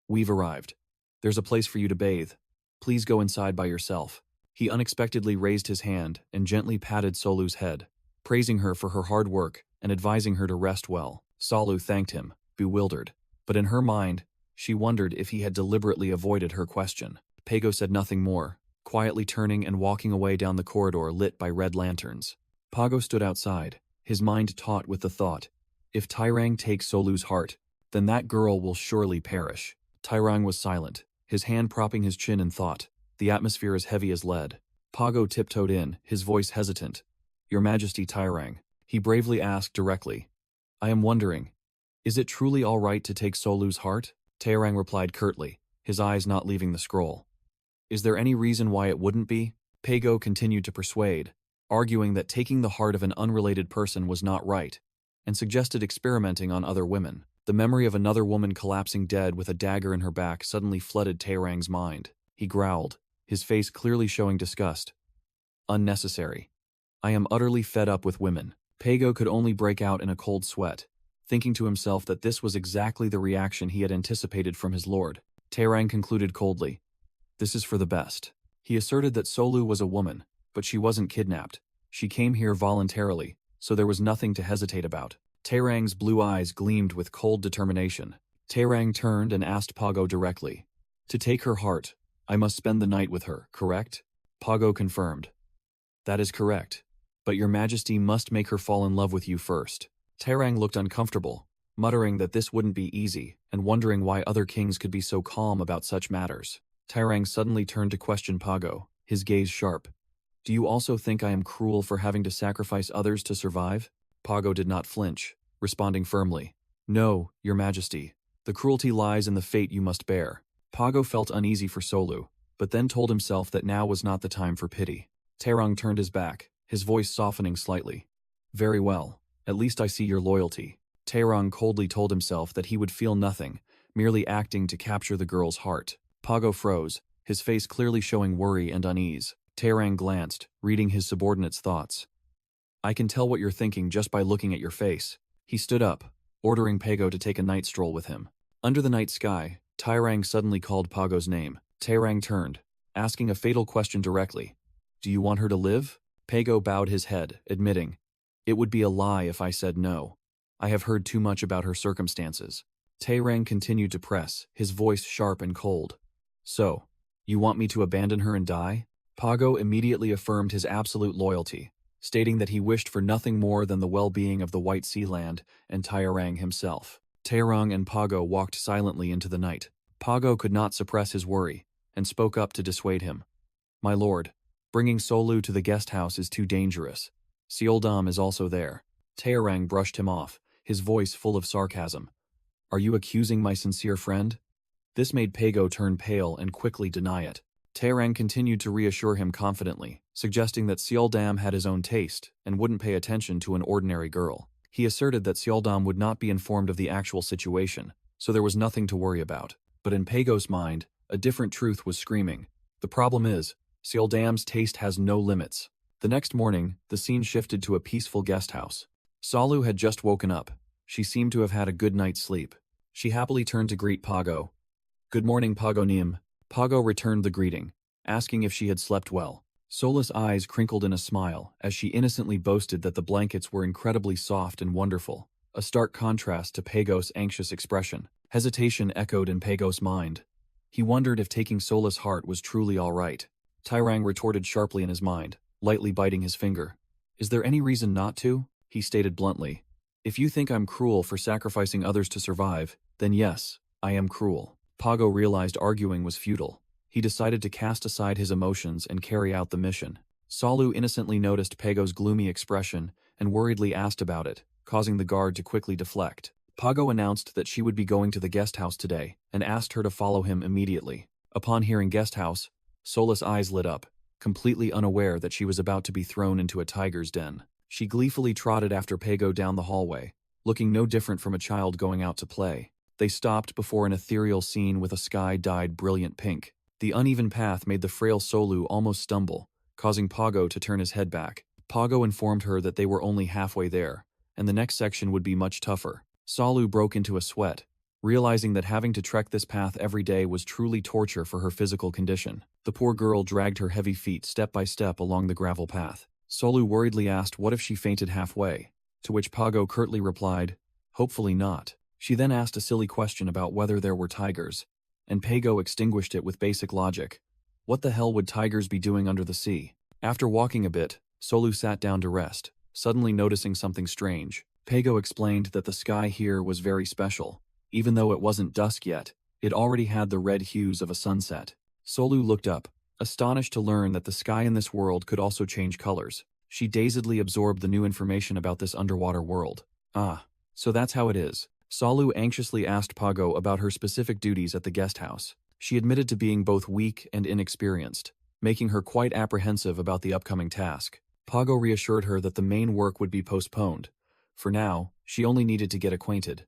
We've arrived. There's a place for you to bathe. Please go inside by yourself. He unexpectedly raised his hand and gently patted Solu's head, praising her for her hard work and advising her to rest well. Solu thanked him, bewildered. But in her mind, she wondered if he had deliberately avoided her question. Pago said nothing more, quietly turning and walking away down the corridor lit by red lanterns. Pago stood outside, his mind taut with the thought, if Tairang takes Solu's heart, then that girl will surely perish. Tairang was silent, his hand propping his chin in thought, the atmosphere as heavy as lead. Pago tiptoed in, his voice hesitant. Your Majesty Tairang, he bravely asked directly. I am wondering, is it truly all right to take Solu's heart? Tairang replied curtly, his eyes not leaving the scroll. Is there any reason why it wouldn't be? Pago continued to persuade, arguing that taking the heart of an unrelated person was not right, and suggested experimenting on other women. The memory of another woman collapsing dead with a dagger in her back suddenly flooded Tairang's mind. He growled, his face clearly showing disgust. Unnecessary. I am utterly fed up with women. Pago could only break out in a cold sweat, thinking to himself that this was exactly the reaction he had anticipated from his lord. Tairang concluded coldly, This is for the best. He asserted that Solu was a woman, but she wasn't kidnapped. She came here voluntarily, so there was nothing to hesitate about. Tairang's blue eyes gleamed with cold determination. Tairang turned and asked Pago directly. To take her heart, I must spend the night with her, correct? Pago confirmed. That is correct. But your Majesty must make her fall in love with you first. Tairang looked uncomfortable, muttering that this wouldn't be easy, and wondering why other kings could be so calm about such matters. Tairang suddenly turned to question Pago, his gaze sharp. Do you also think I am cruel for having to sacrifice others to survive? Pago did not flinch, responding firmly. No, your Majesty. The cruelty lies in the fate you must bear. Pago felt uneasy for Solu, but then told himself that now was not the time for pity. Tairang turned his back, his voice softening slightly. Very well, at least I see your loyalty. Tairang coldly told himself that he would feel nothing, merely acting to capture the girl's heart. Pago froze, his face clearly showing worry and unease. Tairang glanced, reading his subordinate's thoughts. I can tell what you're thinking just by looking at your face. He stood up, ordering Pago to take a night stroll with him. Under the night sky, Tairang suddenly called Pago's name. Tairang turned, asking a fatal question directly. Do you want her to live? Pago bowed his head, admitting, It would be a lie if I said no. I have heard too much about her circumstances. Taerang continued to press, his voice sharp and cold. So, you want me to abandon her and die? Pago immediately affirmed his absolute loyalty, stating that he wished for nothing more than the well-being of the White Sea Land and Taerang himself. Taerang and Pago walked silently into the night. Pago could not suppress his worry, and spoke up to dissuade him. My lord, bringing Solu to the guest house is too dangerous. Seoldam is also there. Taerang brushed him off, his voice full of sarcasm. Are you accusing my sincere friend? This made Pago turn pale and quickly deny it. Taerang continued to reassure him confidently, suggesting that Seoldam had his own taste and wouldn't pay attention to an ordinary girl. He asserted that Seoldam would not be informed of the actual situation, so there was nothing to worry about. But in Pago's mind, a different truth was screaming. The problem is, Seoldam's taste has no limits. The next morning, the scene shifted to a peaceful guest house. Solu had just woken up. She seemed to have had a good night's sleep. She happily turned to greet Pago. Good morning, Pago Nim. Pago returned the greeting, asking if she had slept well. Sola's eyes crinkled in a smile as she innocently boasted that the blankets were incredibly soft and wonderful, a stark contrast to Pago's anxious expression. Hesitation echoed in Pago's mind. He wondered if taking Sola's heart was truly all right. Taerang retorted sharply in his mind, lightly biting his finger. Is there any reason not to? He stated bluntly. If you think I'm cruel for sacrificing others to survive, then yes, I am cruel. Pago realized arguing was futile. He decided to cast aside his emotions and carry out the mission. Solu innocently noticed Pago's gloomy expression and worriedly asked about it, causing the guard to quickly deflect. Pago announced that she would be going to the guest house today and asked her to follow him immediately. Upon hearing guest house, Sola's eyes lit up, completely unaware that she was about to be thrown into a tiger's den. She gleefully trotted after Pago down the hallway, looking no different from a child going out to play. They stopped before an ethereal scene with a sky dyed brilliant pink. The uneven path made the frail Solu almost stumble, causing Pago to turn his head back. Pago informed her that they were only halfway there, and the next section would be much tougher. Solu broke into a sweat, realizing that having to trek this path every day was truly torture for her physical condition. The poor girl dragged her heavy feet step by step along the gravel path. Solu worriedly asked what if she fainted halfway, to which Pago curtly replied, hopefully not. She then asked a silly question about whether there were tigers, and Pago extinguished it with basic logic. What the hell would tigers be doing under the sea? After walking a bit, Solu sat down to rest, suddenly noticing something strange. Pago explained that the sky here was very special. Even though it wasn't dusk yet, it already had the red hues of a sunset. Solu looked up, astonished to learn that the sky in this world could also change colors. She dazedly absorbed the new information about this underwater world. Ah, so that's how it is. Solu anxiously asked Pago about her specific duties at the guest house. She admitted to being both weak and inexperienced, making her quite apprehensive about the upcoming task. Pago reassured her that the main work would be postponed. For now, she only needed to get acquainted.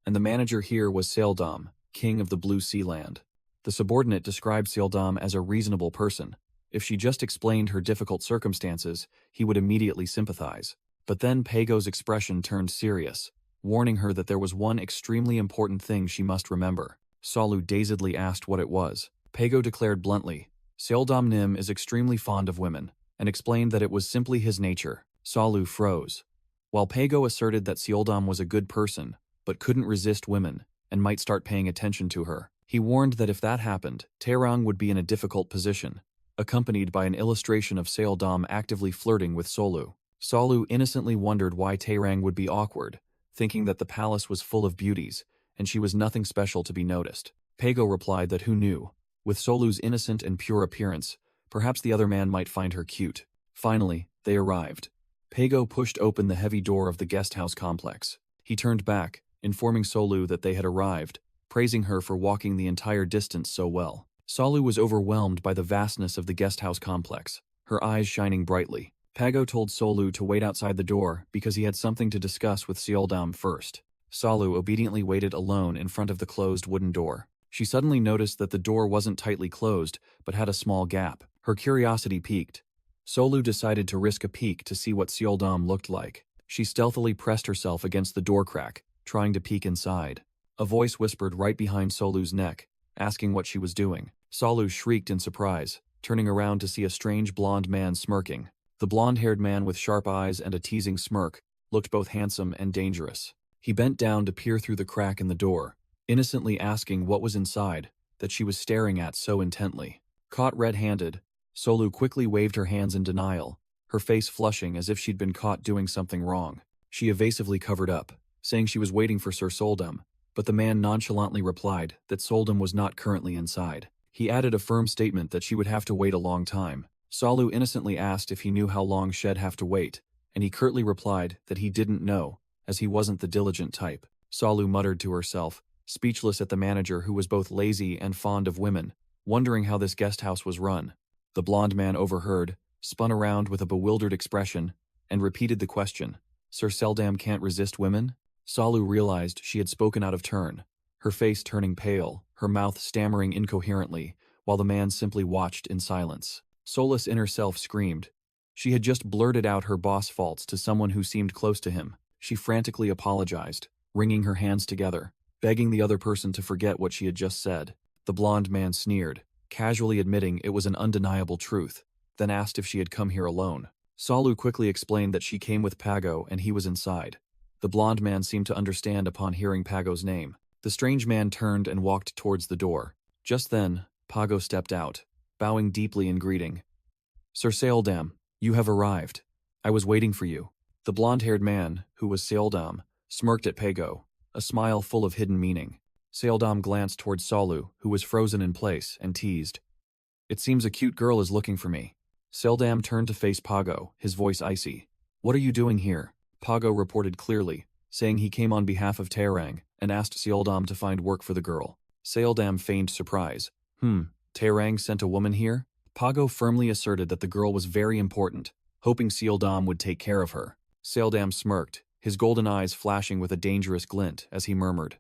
And the manager here was Seoldam, king of the Blue Sea Land. The subordinate described Seoldam as a reasonable person. If she just explained her difficult circumstances, he would immediately sympathize. But then Pago's expression turned serious, warning her that there was one extremely important thing she must remember. Solu dazedly asked what it was. Pago declared bluntly, Seoldam Nim is extremely fond of women, and explained that it was simply his nature. Solu froze. While Pago asserted that Seoldam was a good person, but couldn't resist women, and might start paying attention to her, he warned that if that happened, Taerang would be in a difficult position, accompanied by an illustration of Seoldam actively flirting with Solu. Solu innocently wondered why Taerang would be awkward, thinking that the palace was full of beauties, and she was nothing special to be noticed. Pago replied that who knew, with Solu's innocent and pure appearance, perhaps the other man might find her cute. Finally, they arrived. Pago pushed open the heavy door of the guest house complex. He turned back, informing Solu that they had arrived, praising her for walking the entire distance so well. Solu was overwhelmed by the vastness of the guest house complex, her eyes shining brightly. Pago told Solu to wait outside the door because he had something to discuss with Seoldam first. Solu obediently waited alone in front of the closed wooden door. She suddenly noticed that the door wasn't tightly closed, but had a small gap. Her curiosity piqued. Solu decided to risk a peek to see what Seoldam looked like. She stealthily pressed herself against the door crack, trying to peek inside. A voice whispered right behind Solu's neck, asking what she was doing. Solu shrieked in surprise, turning around to see a strange blonde man smirking. The blonde-haired man with sharp eyes and a teasing smirk looked both handsome and dangerous. He bent down to peer through the crack in the door, innocently asking what was inside that she was staring at so intently. Caught red-handed, Solu quickly waved her hands in denial, her face flushing as if she'd been caught doing something wrong. She evasively covered up, saying she was waiting for Sir Soldam, but the man nonchalantly replied that Soldam was not currently inside. He added a firm statement that she would have to wait a long time. Solu innocently asked if he knew how long she'd have to wait, and he curtly replied that he didn't know, as he wasn't the diligent type. Solu muttered to herself, speechless at the manager who was both lazy and fond of women, wondering how this guest house was run. The blonde man overheard, spun around with a bewildered expression, and repeated the question. Sir Seldam can't resist women? Solu realized she had spoken out of turn, her face turning pale, her mouth stammering incoherently, while the man simply watched in silence. Sola's inner self screamed. She had just blurted out her boss faults to someone who seemed close to him. She frantically apologized, wringing her hands together, begging the other person to forget what she had just said. The blonde man sneered, casually admitting it was an undeniable truth, then asked if she had come here alone. Solu quickly explained that she came with Pago and he was inside. The blonde man seemed to understand upon hearing Pago's name. The strange man turned and walked towards the door. Just then, Pago stepped out, bowing deeply in greeting. Sir Seldam, you have arrived. I was waiting for you. The blonde-haired man, who was Seldam, smirked at Pago, a smile full of hidden meaning. Seldam glanced towards Solu, who was frozen in place, and teased. It seems a cute girl is looking for me. Seldam turned to face Pago, his voice icy. What are you doing here? Pago reported clearly, saying he came on behalf of Terang, and asked Seldam to find work for the girl. Seldam feigned surprise. Terang sent a woman here? Pago firmly asserted that the girl was very important, hoping Seldam would take care of her. Seldam smirked, his golden eyes flashing with a dangerous glint as he murmured.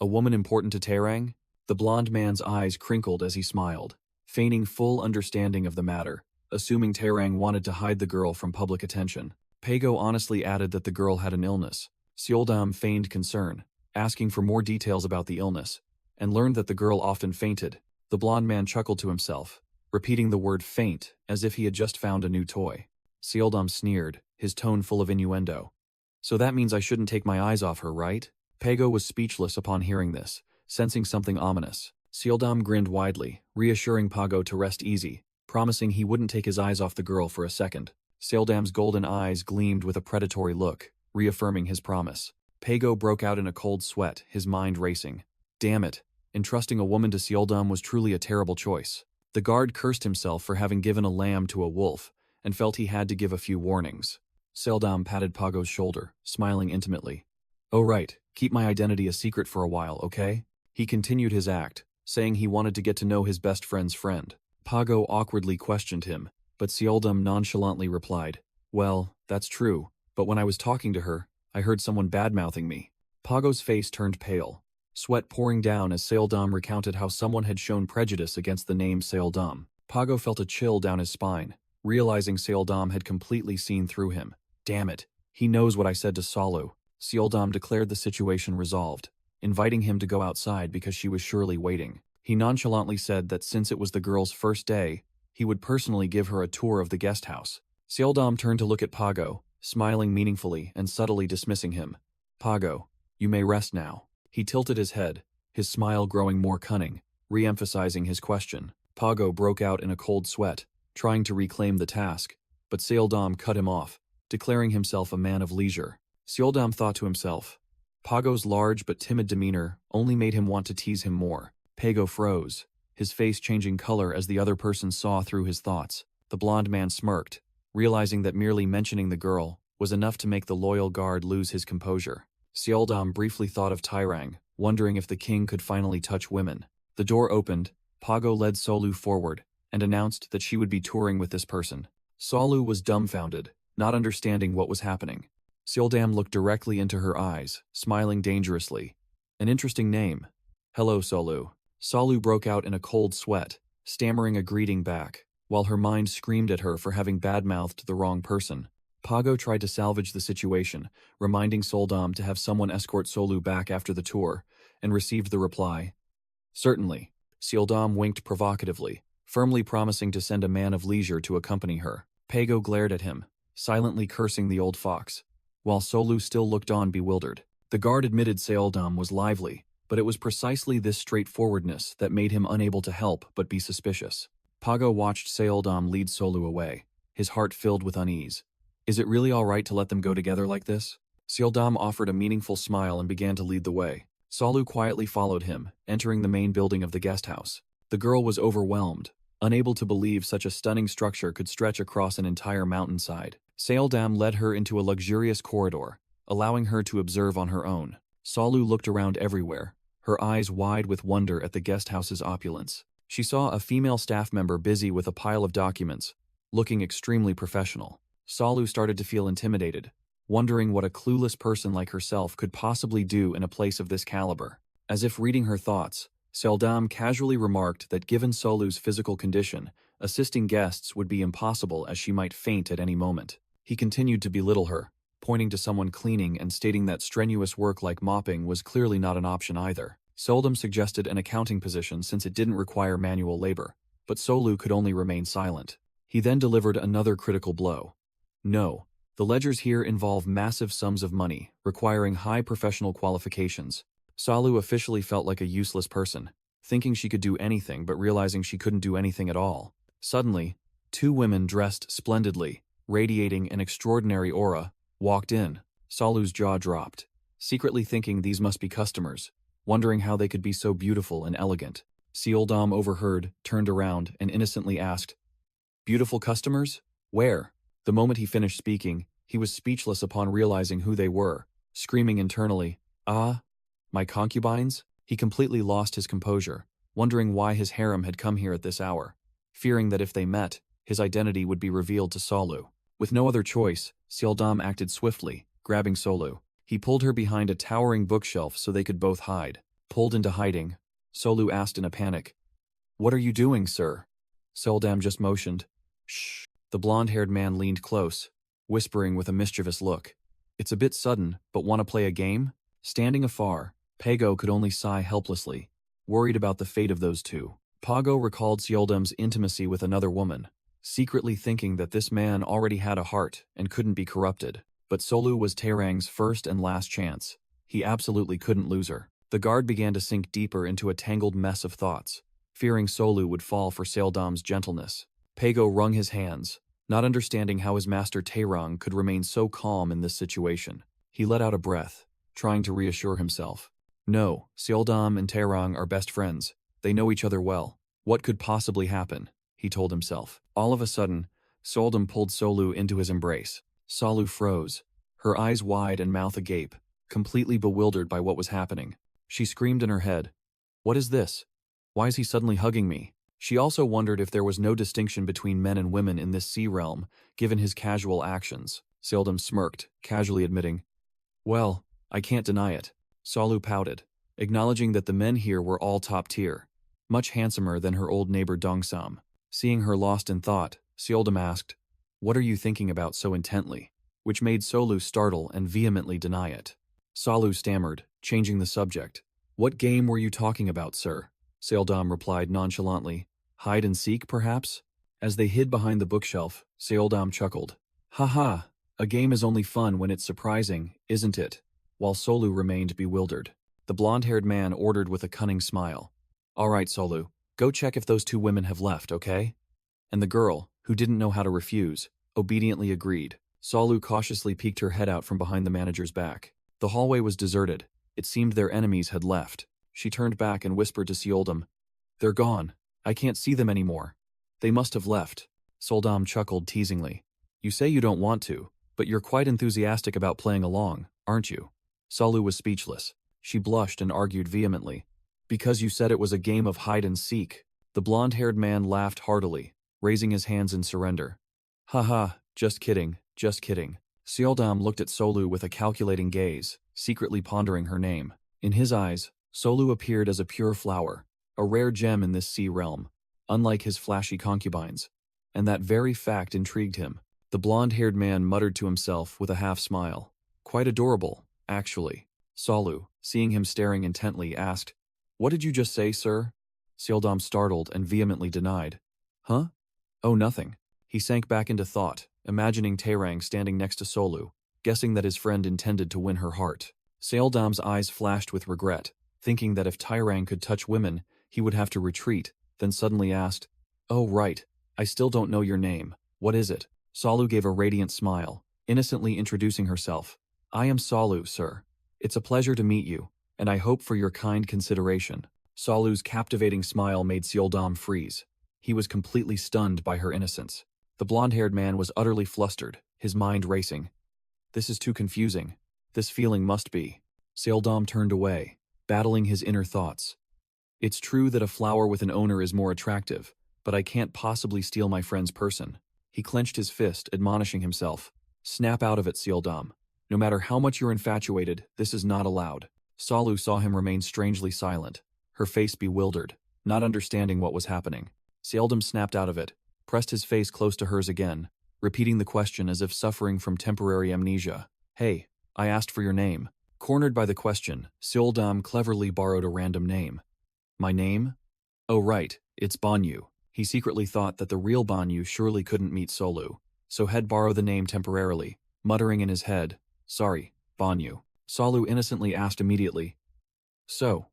A woman important to Terang? The blonde man's eyes crinkled as he smiled, feigning full understanding of the matter, assuming Terang wanted to hide the girl from public attention. Pago honestly added that the girl had an illness. Seldam feigned concern, asking for more details about the illness, and learned that the girl often fainted. The blonde man chuckled to himself, repeating the word faint as if he had just found a new toy. Seldam sneered, his tone full of innuendo. So that means I shouldn't take my eyes off her, right? Pago was speechless upon hearing this, sensing something ominous. Seldam grinned widely, reassuring Pago to rest easy, promising he wouldn't take his eyes off the girl for a second. Seldam's golden eyes gleamed with a predatory look, reaffirming his promise. Pago broke out in a cold sweat, his mind racing. Damn it, entrusting a woman to Seldam was truly a terrible choice. The guard cursed himself for having given a lamb to a wolf, and felt he had to give a few warnings. Seldam patted Pago's shoulder, smiling intimately. Oh right, keep my identity a secret for a while, okay? He continued his act, saying he wanted to get to know his best friend's friend. Pago awkwardly questioned him, but Seldam nonchalantly replied, Well, that's true, but when I was talking to her, I heard someone bad-mouthing me. Pago's face turned pale, sweat pouring down as Seldam recounted how someone had shown prejudice against the name Seldam. Pago felt a chill down his spine, realizing Seldam had completely seen through him. Damn it, he knows what I said to Solu. Seldam declared the situation resolved, inviting him to go outside because she was surely waiting. He nonchalantly said that since it was the girl's first day, he would personally give her a tour of the guest house. Seldam turned to look at Pago, smiling meaningfully and subtly dismissing him. Pago, you may rest now. He tilted his head, his smile growing more cunning, re-emphasizing his question. Pago broke out in a cold sweat, trying to reclaim the task, but Seldam cut him off, declaring himself a man of leisure. Seldam thought to himself. Pago's large but timid demeanor only made him want to tease him more. Pago froze, his face changing color as the other person saw through his thoughts. The blonde man smirked, realizing that merely mentioning the girl was enough to make the loyal guard lose his composure. Seldam briefly thought of Terang, wondering if the king could finally touch women. The door opened, Pago led Solu forward, and announced that she would be touring with this person. Solu was dumbfounded, not understanding what was happening. Seldam looked directly into her eyes, smiling dangerously. An interesting name. Hello, Solu. Solu broke out in a cold sweat, stammering a greeting back, while her mind screamed at her for having bad-mouthed the wrong person. Pago tried to salvage the situation, reminding Seldam to have someone escort Solu back after the tour, and received the reply. Certainly. Seldam winked provocatively, firmly promising to send a man of leisure to accompany her. Pago glared at him, silently cursing the old fox, while Solu still looked on bewildered. The guard admitted Seoldam was lively, but it was precisely this straightforwardness that made him unable to help but be suspicious. Pago watched Seoldam lead Solu away, his heart filled with unease. Is it really all right to let them go together like this? Seoldam offered a meaningful smile and began to lead the way. Solu quietly followed him, entering the main building of the guest house. The girl was overwhelmed, unable to believe such a stunning structure could stretch across an entire mountainside. Seoldam led her into a luxurious corridor, allowing her to observe on her own. Solu looked around everywhere, her eyes wide with wonder at the guest house's opulence. She saw a female staff member busy with a pile of documents, looking extremely professional. Solu started to feel intimidated, wondering what a clueless person like herself could possibly do in a place of this caliber. As if reading her thoughts, Seoldam casually remarked that given Solu's physical condition, assisting guests would be impossible as she might faint at any moment. He continued to belittle her, pointing to someone cleaning and stating that strenuous work like mopping was clearly not an option either. Seoldam suggested an accounting position since it didn't require manual labor, but Solu could only remain silent. He then delivered another critical blow. No, the ledgers here involve massive sums of money, requiring high professional qualifications. Solu officially felt like a useless person, thinking she could do anything but realizing she couldn't do anything at all. Suddenly, two women dressed splendidly, radiating an extraordinary aura, walked in. Solu's jaw dropped, secretly thinking these must be customers, wondering how they could be so beautiful and elegant. Seoldam overheard, turned around, and innocently asked, "Beautiful customers? Where?" The moment he finished speaking, he was speechless upon realizing who they were, screaming internally, "Ah, my concubines?" He completely lost his composure, wondering why his harem had come here at this hour, fearing that if they met, his identity would be revealed to Solu. With no other choice, Seoldam acted swiftly, grabbing Solu. He pulled her behind a towering bookshelf so they could both hide. Pulled into hiding, Solu asked in a panic, "What are you doing, sir?" Seoldam just motioned. "Shh." The blonde-haired man leaned close, whispering with a mischievous look, "It's a bit sudden, but want to play a game?" Standing afar, Pago could only sigh helplessly, worried about the fate of those two. Pago recalled Seoldam's intimacy with another woman, secretly thinking that this man already had a heart and couldn't be corrupted. But Solu was Taerang's first and last chance. He absolutely couldn't lose her. The guard began to sink deeper into a tangled mess of thoughts, fearing Solu would fall for Seoldam's gentleness. Pago wrung his hands, not understanding how his master Taerang could remain so calm in this situation. He let out a breath, trying to reassure himself. No, Seoldam and Taerang are best friends. They know each other well. What could possibly happen? He told himself. All of a sudden, Seoldam pulled Solu into his embrace. Solu froze, her eyes wide and mouth agape, completely bewildered by what was happening. She screamed in her head, "What is this? Why is he suddenly hugging me?" She also wondered if there was no distinction between men and women in this sea realm, given his casual actions. Seoldam smirked, casually admitting, "Well, I can't deny it." Solu pouted, acknowledging that the men here were all top tier, much handsomer than her old neighbor Dongsam. Seeing her lost in thought, Seoldam asked, "What are you thinking about so intently?" Which made Solu startle and vehemently deny it. Solu stammered, changing the subject. "What game were you talking about, sir?" Seoldam replied nonchalantly. "Hide and seek, perhaps?" As they hid behind the bookshelf, Seoldam chuckled. "Ha ha, a game is only fun when it's surprising, isn't it?" While Solu remained bewildered. The blonde-haired man ordered with a cunning smile, "All right, Solu, go check if those two women have left, okay?" And the girl, who didn't know how to refuse, obediently agreed. Solu cautiously peeked her head out from behind the manager's back. The hallway was deserted. It seemed their enemies had left. She turned back and whispered to Seoldam, "They're gone. I can't see them anymore. They must have left." Seoldam chuckled teasingly. "You say you don't want to, but you're quite enthusiastic about playing along, aren't you?" Solu was speechless. She blushed and argued vehemently, "Because you said it was a game of hide and seek." The blonde-haired man laughed heartily, raising his hands in surrender. "Ha ha, just kidding, just kidding." Seoldam looked at Solu with a calculating gaze, secretly pondering her name. In his eyes, Solu appeared as a pure flower, a rare gem in this sea realm, unlike his flashy concubines, and that very fact intrigued him. The blonde-haired man muttered to himself with a half-smile. "Quite adorable, actually." Solu, seeing him staring intently, asked, "What did you just say, sir?" Seoldam startled and vehemently denied. "Huh? Oh, nothing." He He sank back into thought, imagining Taerang standing next to Solu, guessing that his friend intended to win her heart. Seoldam's eyes flashed with regret, thinking that if Taerang could touch women, he would have to retreat, then suddenly asked, "Oh right, I still don't know your name. What is it?" Solu gave a radiant smile, innocently introducing herself. "I am Solu, sir. It's a pleasure to meet you, and I hope for your kind consideration." Solu's captivating smile made Seoldam freeze. He was completely stunned by her innocence. The blonde-haired man was utterly flustered, his mind racing. This is too confusing. This feeling must be. Seoldam turned away, battling his inner thoughts. It's true that a flower with an owner is more attractive, but I can't possibly steal my friend's person. He clenched his fist, admonishing himself. Snap out of it, Seoldam. No matter how much you're infatuated, this is not allowed. Solu saw him remain strangely silent, her face bewildered, not understanding what was happening. Seoldam snapped out of it, pressed his face close to hers again, repeating the question as if suffering from temporary amnesia. "Hey, I asked for your name." Cornered by the question, Seoldam cleverly borrowed a random name. "My name? Oh right, it's Banyu." He secretly thought that the real Banyu surely couldn't meet Solu, so had borrowed the name temporarily, muttering in his head, "Sorry, Banyu." Solu innocently asked immediately, "So,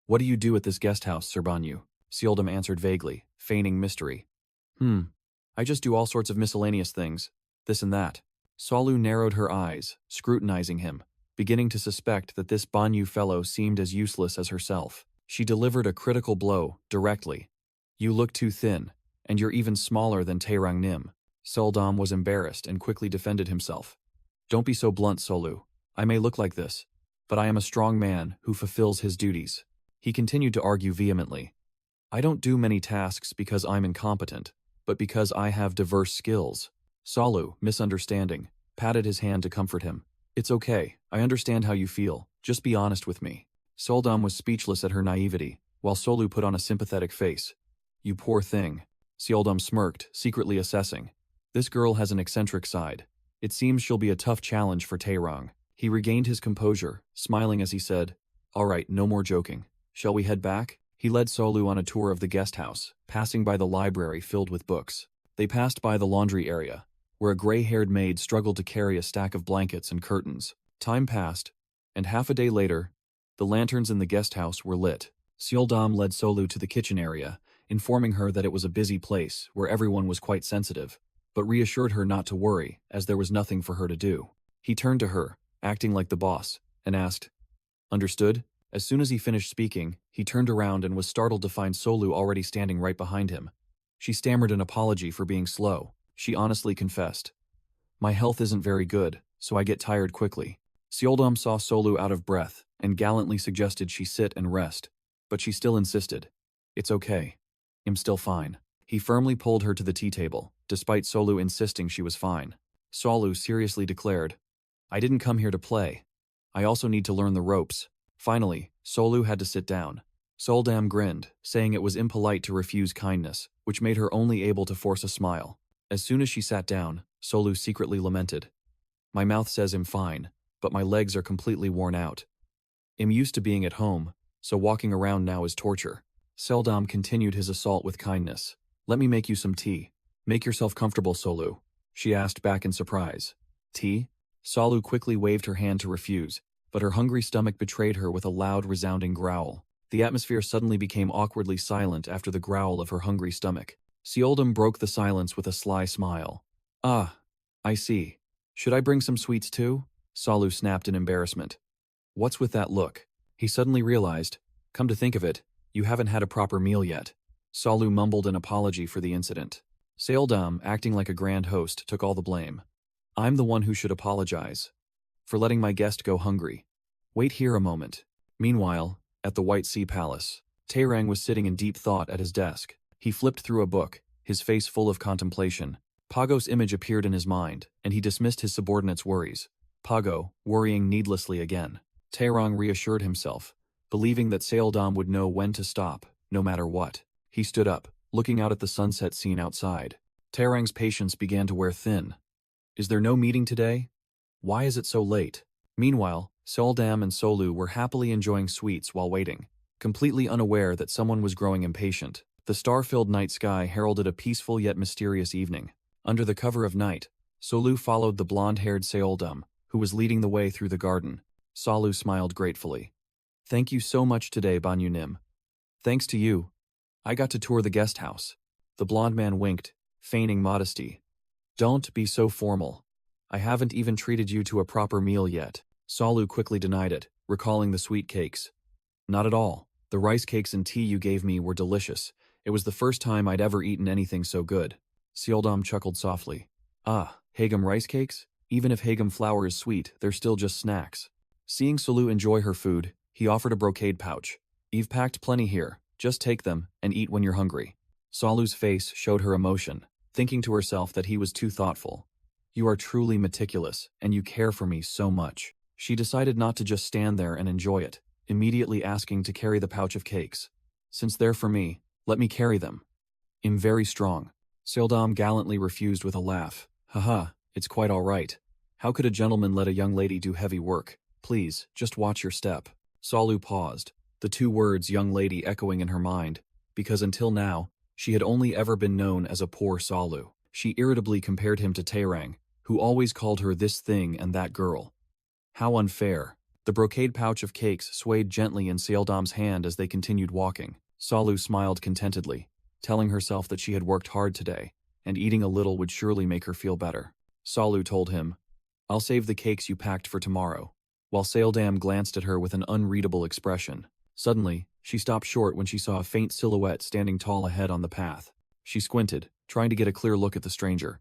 what do you do at this guest house, Sir Banyu?" Seoldam answered vaguely, feigning mystery. I just do all sorts of miscellaneous things, this and that." Solu narrowed her eyes, scrutinizing him, beginning to suspect that this Banyu fellow seemed as useless as herself. She delivered a critical blow, directly. "You look too thin, and you're even smaller than Taerang Nim." Seoldam was embarrassed and quickly defended himself. "Don't be so blunt, Solu. I may look like this, but I am a strong man who fulfills his duties." He continued to argue vehemently. "I don't do many tasks because I'm incompetent, but because I have diverse skills." Solu, misunderstanding, patted his hand to comfort him. "It's okay, I understand how you feel, just be honest with me." Seoldam was speechless at her naivety, while Solu put on a sympathetic face. "You poor thing." Seoldam smirked, secretly assessing. This girl has an eccentric side. It seems she'll be a tough challenge for Taerang. He regained his composure, smiling as he said, "All right, no more joking. Shall we head back?" He led Solu on a tour of the guest house, passing by the library filled with books. They passed by the laundry area, where a gray-haired maid struggled to carry a stack of blankets and curtains. Time passed, and half a day later, the lanterns in the guest house were lit. Seoldam led Solu to the kitchen area, informing her that it was a busy place where everyone was quite sensitive, but reassured her not to worry, as there was nothing for her to do. He turned to her, acting like the boss, and asked, "Understood?" As soon as he finished speaking, he turned around and was startled to find Solu already standing right behind him. She stammered an apology for being slow. She honestly confessed, "My health isn't very good, so I get tired quickly." Seoldam saw Solu out of breath and gallantly suggested she sit and rest, but she still insisted, "It's okay. I'm still fine." He firmly pulled her to the tea table, despite Solu insisting she was fine. Solu seriously declared, "I didn't come here to play. I also need to learn the ropes." Finally, Solu had to sit down. Seoldam grinned, saying it was impolite to refuse kindness, which made her only able to force a smile. As soon as she sat down, Solu secretly lamented, "My mouth says I'm fine, but my legs are completely worn out. I'm used to being at home, so walking around now is torture." Seoldam continued his assault with kindness. "Let me make you some tea. Make yourself comfortable, Solu," she asked back in surprise. "Tea?" Solu quickly waved her hand to refuse, but her hungry stomach betrayed her with a loud, resounding growl. The atmosphere suddenly became awkwardly silent after the growl of her hungry stomach. Seoldam broke the silence with a sly smile. "Ah, I see. Should I bring some sweets too?" Solu snapped in embarrassment. "What's with that look?" He suddenly realized, "Come to think of it, you haven't had a proper meal yet." Solu mumbled an apology for the incident. Seoldam, acting like a grand host, took all the blame. "I'm the one who should apologize for letting my guest go hungry. Wait here a moment." Meanwhile, at the White Sea Palace, Taerang was sitting in deep thought at his desk. He flipped through a book, his face full of contemplation. Pago's image appeared in his mind, and he dismissed his subordinate's worries. Pago, worrying needlessly again. Taerang reassured himself, believing that Seoldam would know when to stop, no matter what. He stood up, looking out at the sunset scene outside. Taerang's patience began to wear thin. "Is there no meeting today? Why is it so late?" Meanwhile, Seoldam and Solu were happily enjoying sweets while waiting, completely unaware that someone was growing impatient. The star-filled night sky heralded a peaceful yet mysterious evening. Under the cover of night, Solu followed the blonde-haired Seoldam, who was leading the way through the garden. Solu smiled gratefully. Thank you so much today, Banyu Nim. Thanks to you, I got to tour the guest house. The blonde man winked, feigning modesty. Don't be so formal. I haven't even treated you to a proper meal yet. Solu quickly denied it, recalling the sweet cakes. Not at all. The rice cakes and tea you gave me were delicious. It was the first time I'd ever eaten anything so good. Seoldam chuckled softly. Ah, Hagum rice cakes? Even if Hagum flour is sweet, they're still just snacks. Seeing Solu enjoy her food, he offered a brocade pouch. You've packed plenty here. Just take them and eat when you're hungry. Solu's face showed her emotion, thinking to herself that he was too thoughtful. You are truly meticulous, and you care for me so much. She decided not to just stand there and enjoy it, immediately asking to carry the pouch of cakes. Since they're for me, let me carry them. I'm very strong. Seoldam gallantly refused with a laugh. Haha, it's quite all right. How could a gentleman let a young lady do heavy work? Please, just watch your step. Solu paused, the two words young lady echoing in her mind, because until now, she had only ever been known as a poor Solu. She irritably compared him to Taerang, who always called her this thing and that girl. How unfair. The brocade pouch of cakes swayed gently in Seoldam's hand as they continued walking. Solu smiled contentedly, telling herself that she had worked hard today, and eating a little would surely make her feel better. Solu told him, I'll save the cakes you packed for tomorrow, while Seoldam glanced at her with an unreadable expression. Suddenly, she stopped short when she saw a faint silhouette standing tall ahead on the path. She squinted, trying to get a clear look at the stranger.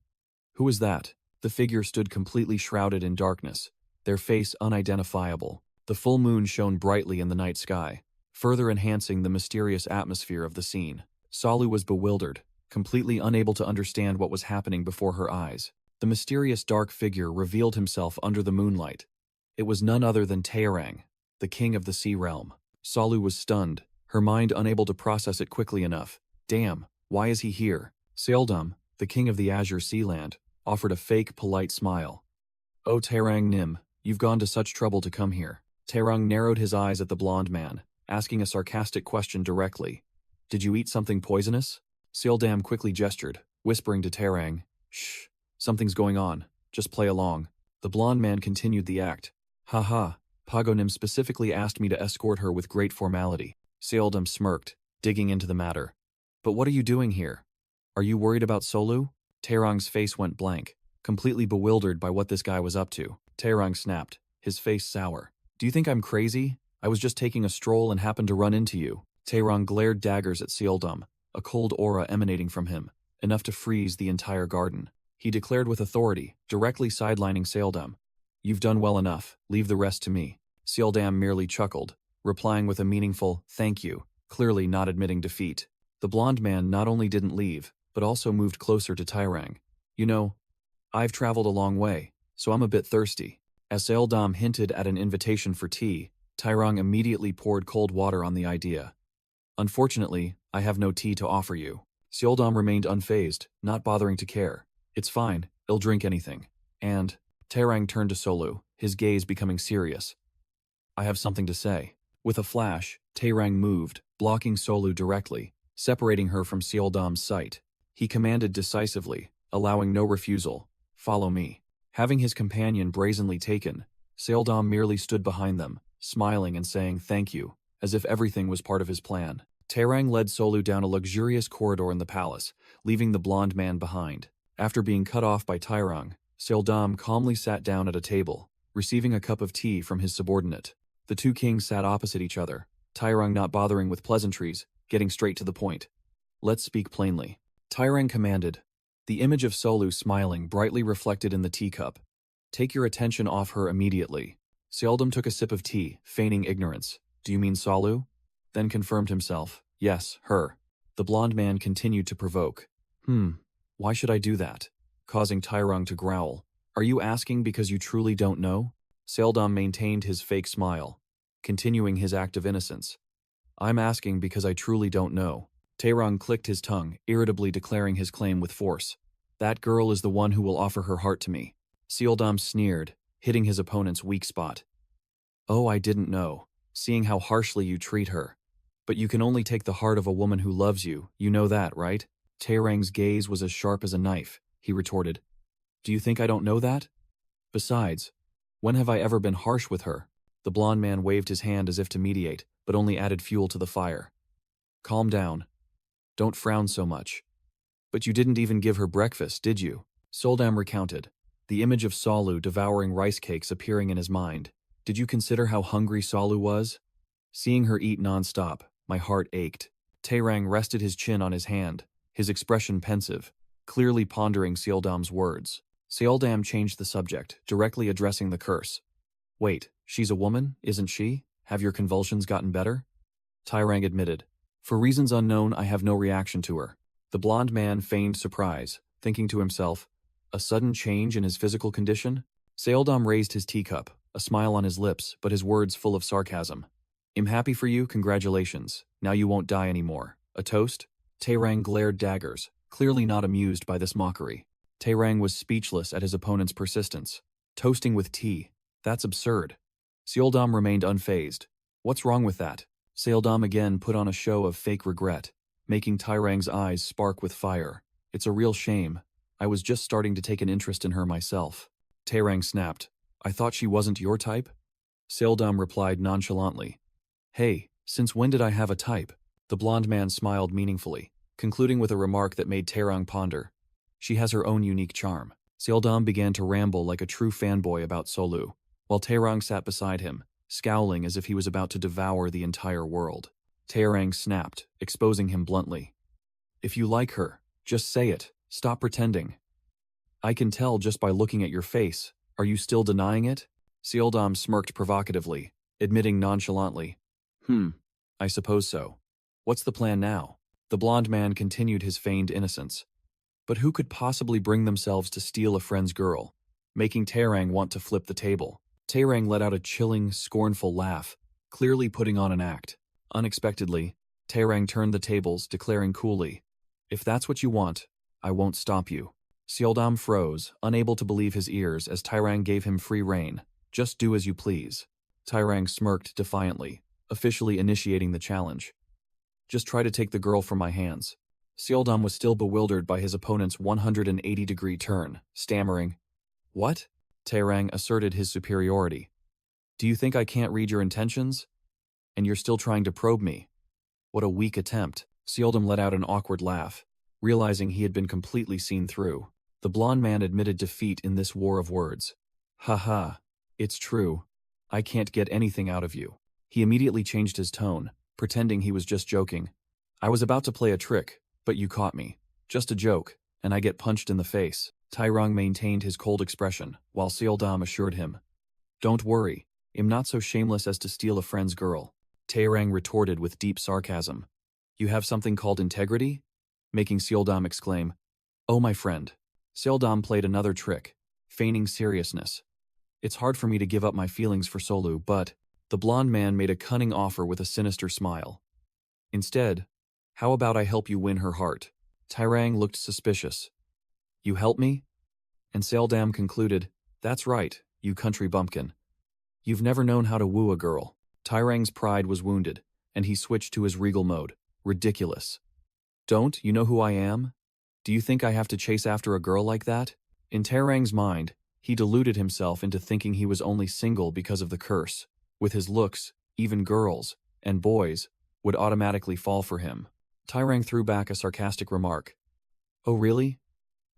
Who was that? The figure stood completely shrouded in darkness, their face unidentifiable. The full moon shone brightly in the night sky, further enhancing the mysterious atmosphere of the scene. Solu was bewildered, completely unable to understand what was happening before her eyes. The mysterious dark figure revealed himself under the moonlight. It was none other than Taerang, the king of the sea realm. Solu was stunned, her mind unable to process it quickly enough. Damn, why is he here? Seoldam, the king of the Azure Sealand, offered a fake, polite smile. Oh Taerang Nim, you've gone to such trouble to come here. Taerang narrowed his eyes at the blonde man, asking a sarcastic question directly. Did you eat something poisonous? Seoldam quickly gestured, whispering to Taerang, Shh, something's going on, just play along. The blonde man continued the act. Haha, Pagonim specifically asked me to escort her with great formality. Seoldam smirked, digging into the matter. But what are you doing here? Are you worried about Solu? Taerang's face went blank, completely bewildered by what this guy was up to. Taerang snapped, his face sour. Do you think I'm crazy? I was just taking a stroll and happened to run into you. Taerang glared daggers at Seoldam, a cold aura emanating from him, enough to freeze the entire garden. He declared with authority, directly sidelining Seoldam. You've done well enough, leave the rest to me. Seoldam merely chuckled, replying with a meaningful, thank you, clearly not admitting defeat. The blonde man not only didn't leave, but also moved closer to Taerang. You know, I've traveled a long way, so I'm a bit thirsty. As Seoldam hinted at an invitation for tea, Taerang immediately poured cold water on the idea. Unfortunately, I have no tea to offer you. Seoldam remained unfazed, not bothering to care. It's fine, I'll drink anything. And Taerang turned to Solu, his gaze becoming serious. I have something to say. With a flash, Taerang moved, blocking Solu directly, separating her from Seoldam's sight. He commanded decisively, allowing no refusal. Follow me. Having his companion brazenly taken, Seoldam merely stood behind them, smiling and saying thank you, as if everything was part of his plan. Taerang led Solu down a luxurious corridor in the palace, leaving the blonde man behind. After being cut off by Taerang, Seoldam calmly sat down at a table, receiving a cup of tea from his subordinate. The two kings sat opposite each other, Taerang not bothering with pleasantries, getting straight to the point. Let's speak plainly. Taerang commanded, the image of Solu smiling brightly reflected in the teacup. Take your attention off her immediately. Seoldam took a sip of tea, feigning ignorance. Do you mean Solu? Then confirmed himself. Yes, her. The blonde man continued to provoke. Why should I do that? Causing Taerang to growl. Are you asking because you truly don't know? Seoldam maintained his fake smile, continuing his act of innocence. I'm asking because I truly don't know. Taerang clicked his tongue, irritably declaring his claim with force. That girl is the one who will offer her heart to me. Seoldam sneered, hitting his opponent's weak spot. Oh, I didn't know, seeing how harshly you treat her. But you can only take the heart of a woman who loves you, you know that, right? Taerang's gaze was as sharp as a knife. he retorted. Do you think I don't know that? Besides, when have I ever been harsh with her? The blond man waved his hand as if to mediate, but only added fuel to the fire. Calm down. Don't frown so much. But you didn't even give her breakfast, did you? Soldam recounted, the image of Salu devouring rice cakes appearing in his mind. Did you consider how hungry Salu was? Seeing her eat non-stop, my heart ached. Taerang rested his chin on his hand, his expression pensive, clearly pondering Seoldam's words. Seoldam changed the subject, directly addressing the curse. Wait, she's a woman, isn't she? Have your convulsions gotten better? Taerang admitted. For reasons unknown, I have no reaction to her. The blond man feigned surprise, thinking to himself, a sudden change in his physical condition? Seoldam raised his teacup, a smile on his lips, but his words full of sarcasm. I'm happy for you, congratulations. Now you won't die anymore. A toast? Taerang glared daggers, clearly not amused by this mockery. Taerang was speechless at his opponent's persistence. Toasting with tea. That's absurd. Seoldam remained unfazed. What's wrong with that? Seoldam again put on a show of fake regret, making Taerang's eyes spark with fire. It's a real shame. I was just starting to take an interest in her myself. Taerang snapped. I thought she wasn't your type? Seoldam replied nonchalantly. Hey, since when did I have a type? The blond man smiled meaningfully, concluding with a remark that made Taerang ponder. She has her own unique charm. Seoldam began to ramble like a true fanboy about Solu, while Taerang sat beside him, scowling as if he was about to devour the entire world. Taerang snapped, exposing him bluntly. If you like her, just say it. Stop pretending. I can tell just by looking at your face. Are you still denying it? Seoldam smirked provocatively, admitting nonchalantly. I suppose so. What's the plan now? The blond man continued his feigned innocence. But who could possibly bring themselves to steal a friend's girl, making Taerang want to flip the table? Taerang let out a chilling, scornful laugh, clearly putting on an act. Unexpectedly, Taerang turned the tables, declaring coolly, If that's what you want, I won't stop you. Seoldam froze, unable to believe his ears as Taerang gave him free rein. Just do as you please. Taerang smirked defiantly, officially initiating the challenge. Just try to take the girl from my hands. Seoldam was still bewildered by his opponent's 180-degree turn, stammering, What? Taerang asserted his superiority. Do you think I can't read your intentions? And you're still trying to probe me? What a weak attempt. Seoldam let out an awkward laugh, realizing he had been completely seen through. The blond man admitted defeat in this war of words. Haha, it's true. I can't get anything out of you. He immediately changed his tone, pretending he was just joking. I was about to play a trick, but you caught me. Just a joke, and I get punched in the face. Taerang maintained his cold expression, while Seoldam assured him. Don't worry, I'm not so shameless as to steal a friend's girl. Taerang retorted with deep sarcasm. You have something called integrity? Making Seoldam exclaim, Oh my friend. Seoldam played another trick, feigning seriousness. It's hard for me to give up my feelings for Solu, but the blond man made a cunning offer with a sinister smile. Instead, how about I help you win her heart? Taerang looked suspicious. You help me? And Seoldam concluded, That's right, you country bumpkin. You've never known how to woo a girl. Taerang's pride was wounded, and he switched to his regal mode. Ridiculous. Don't you know who I am? Do you think I have to chase after a girl like that? In Taerang's mind, he deluded himself into thinking he was only single because of the curse. With his looks, even girls, and boys, would automatically fall for him. Taerang threw back a sarcastic remark. Oh really?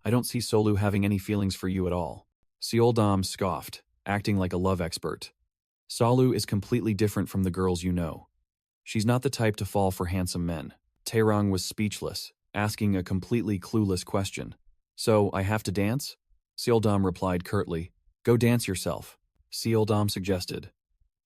I don't see Solu having any feelings for you at all. Seoldam scoffed, acting like a love expert. Solu is completely different from the girls you know. She's not the type to fall for handsome men. Taerang was speechless, asking a completely clueless question. So, I have to dance? Seoldam replied curtly. Go dance yourself. Seoldam suggested.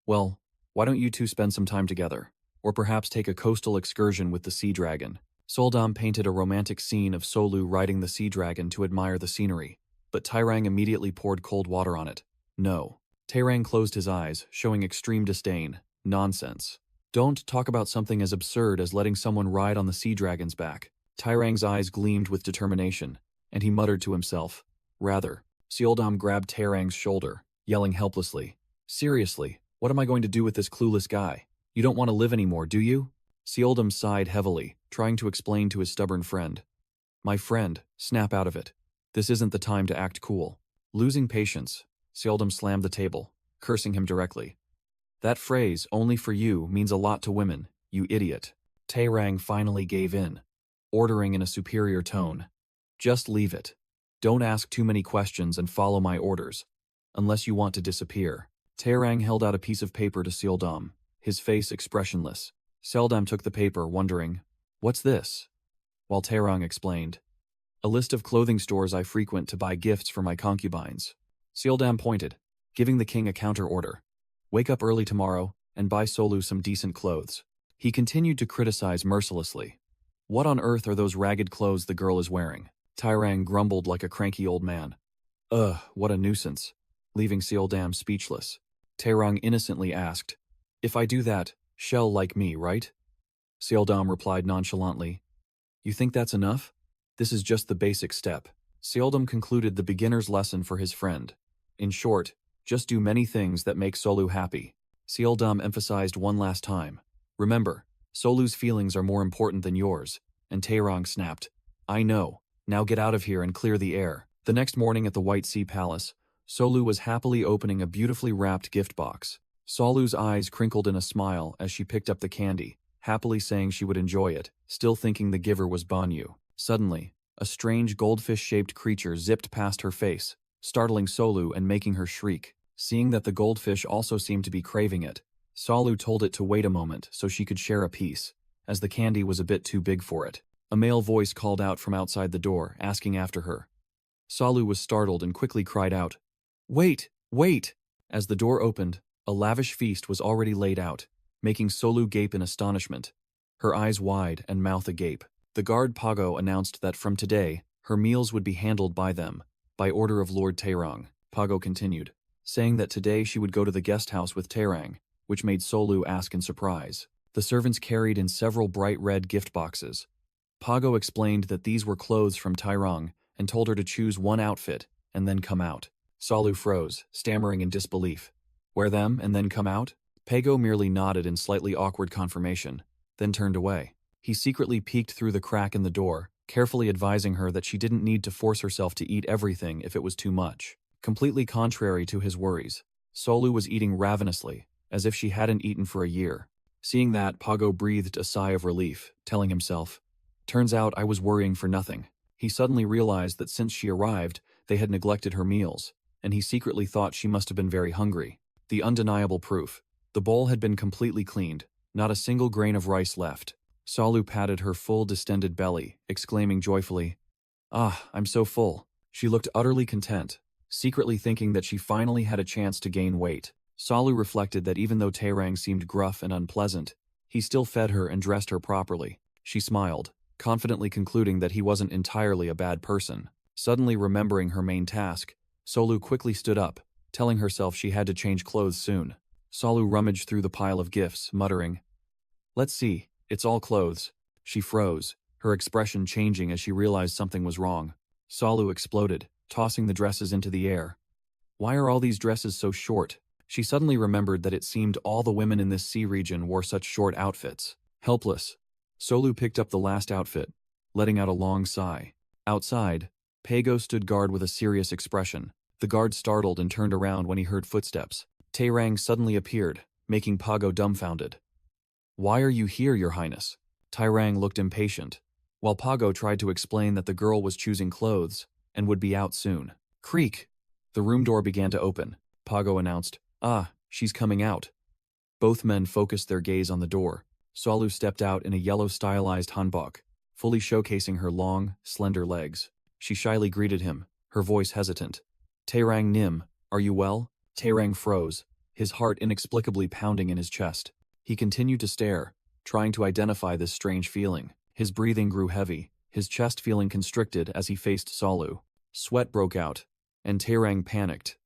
Well, why don't you two spend some time together? Or perhaps take a coastal excursion with the sea dragon. Seoldam painted a romantic scene of Solu riding the sea dragon to admire the scenery, but Taerang immediately poured cold water on it. No. Taerang closed his eyes, showing extreme disdain. Nonsense. Don't talk about something as absurd as letting someone ride on the sea dragon's back. Taerang's eyes gleamed with determination, and he muttered to himself. Rather. Seoldam grabbed Taerang's shoulder, yelling helplessly. Seriously, what am I going to do with this clueless guy? You don't want to live anymore, do you? Seoldam sighed heavily, trying to explain to his stubborn friend. My friend, snap out of it. This isn't the time to act cool. Losing patience, Seldom slammed the table, cursing him directly. That phrase, only for you, means a lot to women, you idiot. Taerang finally gave in, ordering in a superior tone. Just leave it. Don't ask too many questions and follow my orders, unless you want to disappear. Taerang held out a piece of paper to Seldom, his face expressionless. Seldom took the paper, wondering, "What's this?" While Taerang explained, "A list of clothing stores I frequent to buy gifts for my concubines." Seldom pointed, giving the king a counter order. "Wake up early tomorrow and buy Solu some decent clothes." He continued to criticize mercilessly. "What on earth are those ragged clothes the girl is wearing?" Taerang grumbled like a cranky old man. "Ugh, what a nuisance," leaving Seldom speechless. Taerang innocently asked, "If I do that, she'll like me, right?" Seldom replied nonchalantly, "You think that's enough? This is just the basic step." Seldom concluded the beginner's lesson for his friend. In short, just do many things that make Solu happy. Seldom emphasized one last time. "Remember, Solu's feelings are more important than yours," and Taerang snapped, "I know. Now get out of here and clear the air." The next morning at the White Sea Palace, Solu was happily opening a beautifully wrapped gift box. Solu's eyes crinkled in a smile as she picked up the candy, happily saying she would enjoy it, still thinking the giver was Banyu. Suddenly, a strange goldfish-shaped creature zipped past her face, startling Solu and making her shriek. Seeing that the goldfish also seemed to be craving it, Solu told it to wait a moment so she could share a piece, as the candy was a bit too big for it. A male voice called out from outside the door, asking after her. Solu was startled and quickly cried out, "Wait, wait!" As the door opened, a lavish feast was already laid out, making Solu gape in astonishment, her eyes wide and mouth agape. The guard Pago announced that from today, her meals would be handled by them, by order of Lord Taerang. Pago continued, saying that today she would go to the guest house with Taerang, which made Solu ask in surprise. The servants carried in several bright red gift boxes. Pago explained that these were clothes from Taerang and told her to choose one outfit and then come out. Solu froze, stammering in disbelief. "Wear them and then come out?" Pago merely nodded in slightly awkward confirmation, then turned away. He secretly peeked through the crack in the door, carefully advising her that she didn't need to force herself to eat everything if it was too much. Completely contrary to his worries, Solu was eating ravenously, as if she hadn't eaten for a year. Seeing that, Pago breathed a sigh of relief, telling himself, "Turns out I was worrying for nothing." He suddenly realized that since she arrived, they had neglected her meals, and he secretly thought she must have been very hungry. The undeniable proof. The bowl had been completely cleaned, not a single grain of rice left. Solu patted her full distended belly, exclaiming joyfully, "Ah, I'm so full." She looked utterly content, secretly thinking that she finally had a chance to gain weight. Solu reflected that even though Taerang seemed gruff and unpleasant, he still fed her and dressed her properly. She smiled, confidently concluding that he wasn't entirely a bad person. Suddenly remembering her main task, Solu quickly stood up, telling herself she had to change clothes soon. Solu rummaged through the pile of gifts, muttering, "Let's see, it's all clothes." She froze, her expression changing as she realized something was wrong. Solu exploded, tossing the dresses into the air. "Why are all these dresses so short?" She suddenly remembered that it seemed all the women in this sea region wore such short outfits. Helpless, Solu picked up the last outfit, letting out a long sigh. Outside, Pago stood guard with a serious expression. The guard startled and turned around when he heard footsteps. Taerang suddenly appeared, making Pago dumbfounded. "Why are you here, Your Highness?" Taerang looked impatient, while Pago tried to explain that the girl was choosing clothes and would be out soon. Creak! The room door began to open. Pago announced, "Ah, she's coming out." Both men focused their gaze on the door. Solu stepped out in a yellow stylized hanbok, fully showcasing her long, slender legs. She shyly greeted him, her voice hesitant. "Taerang Nim, are you well?" Taerang froze, his heart inexplicably pounding in his chest. He continued to stare, trying to identify this strange feeling. His breathing grew heavy, his chest feeling constricted as he faced Solu. Sweat broke out, and Taerang panicked.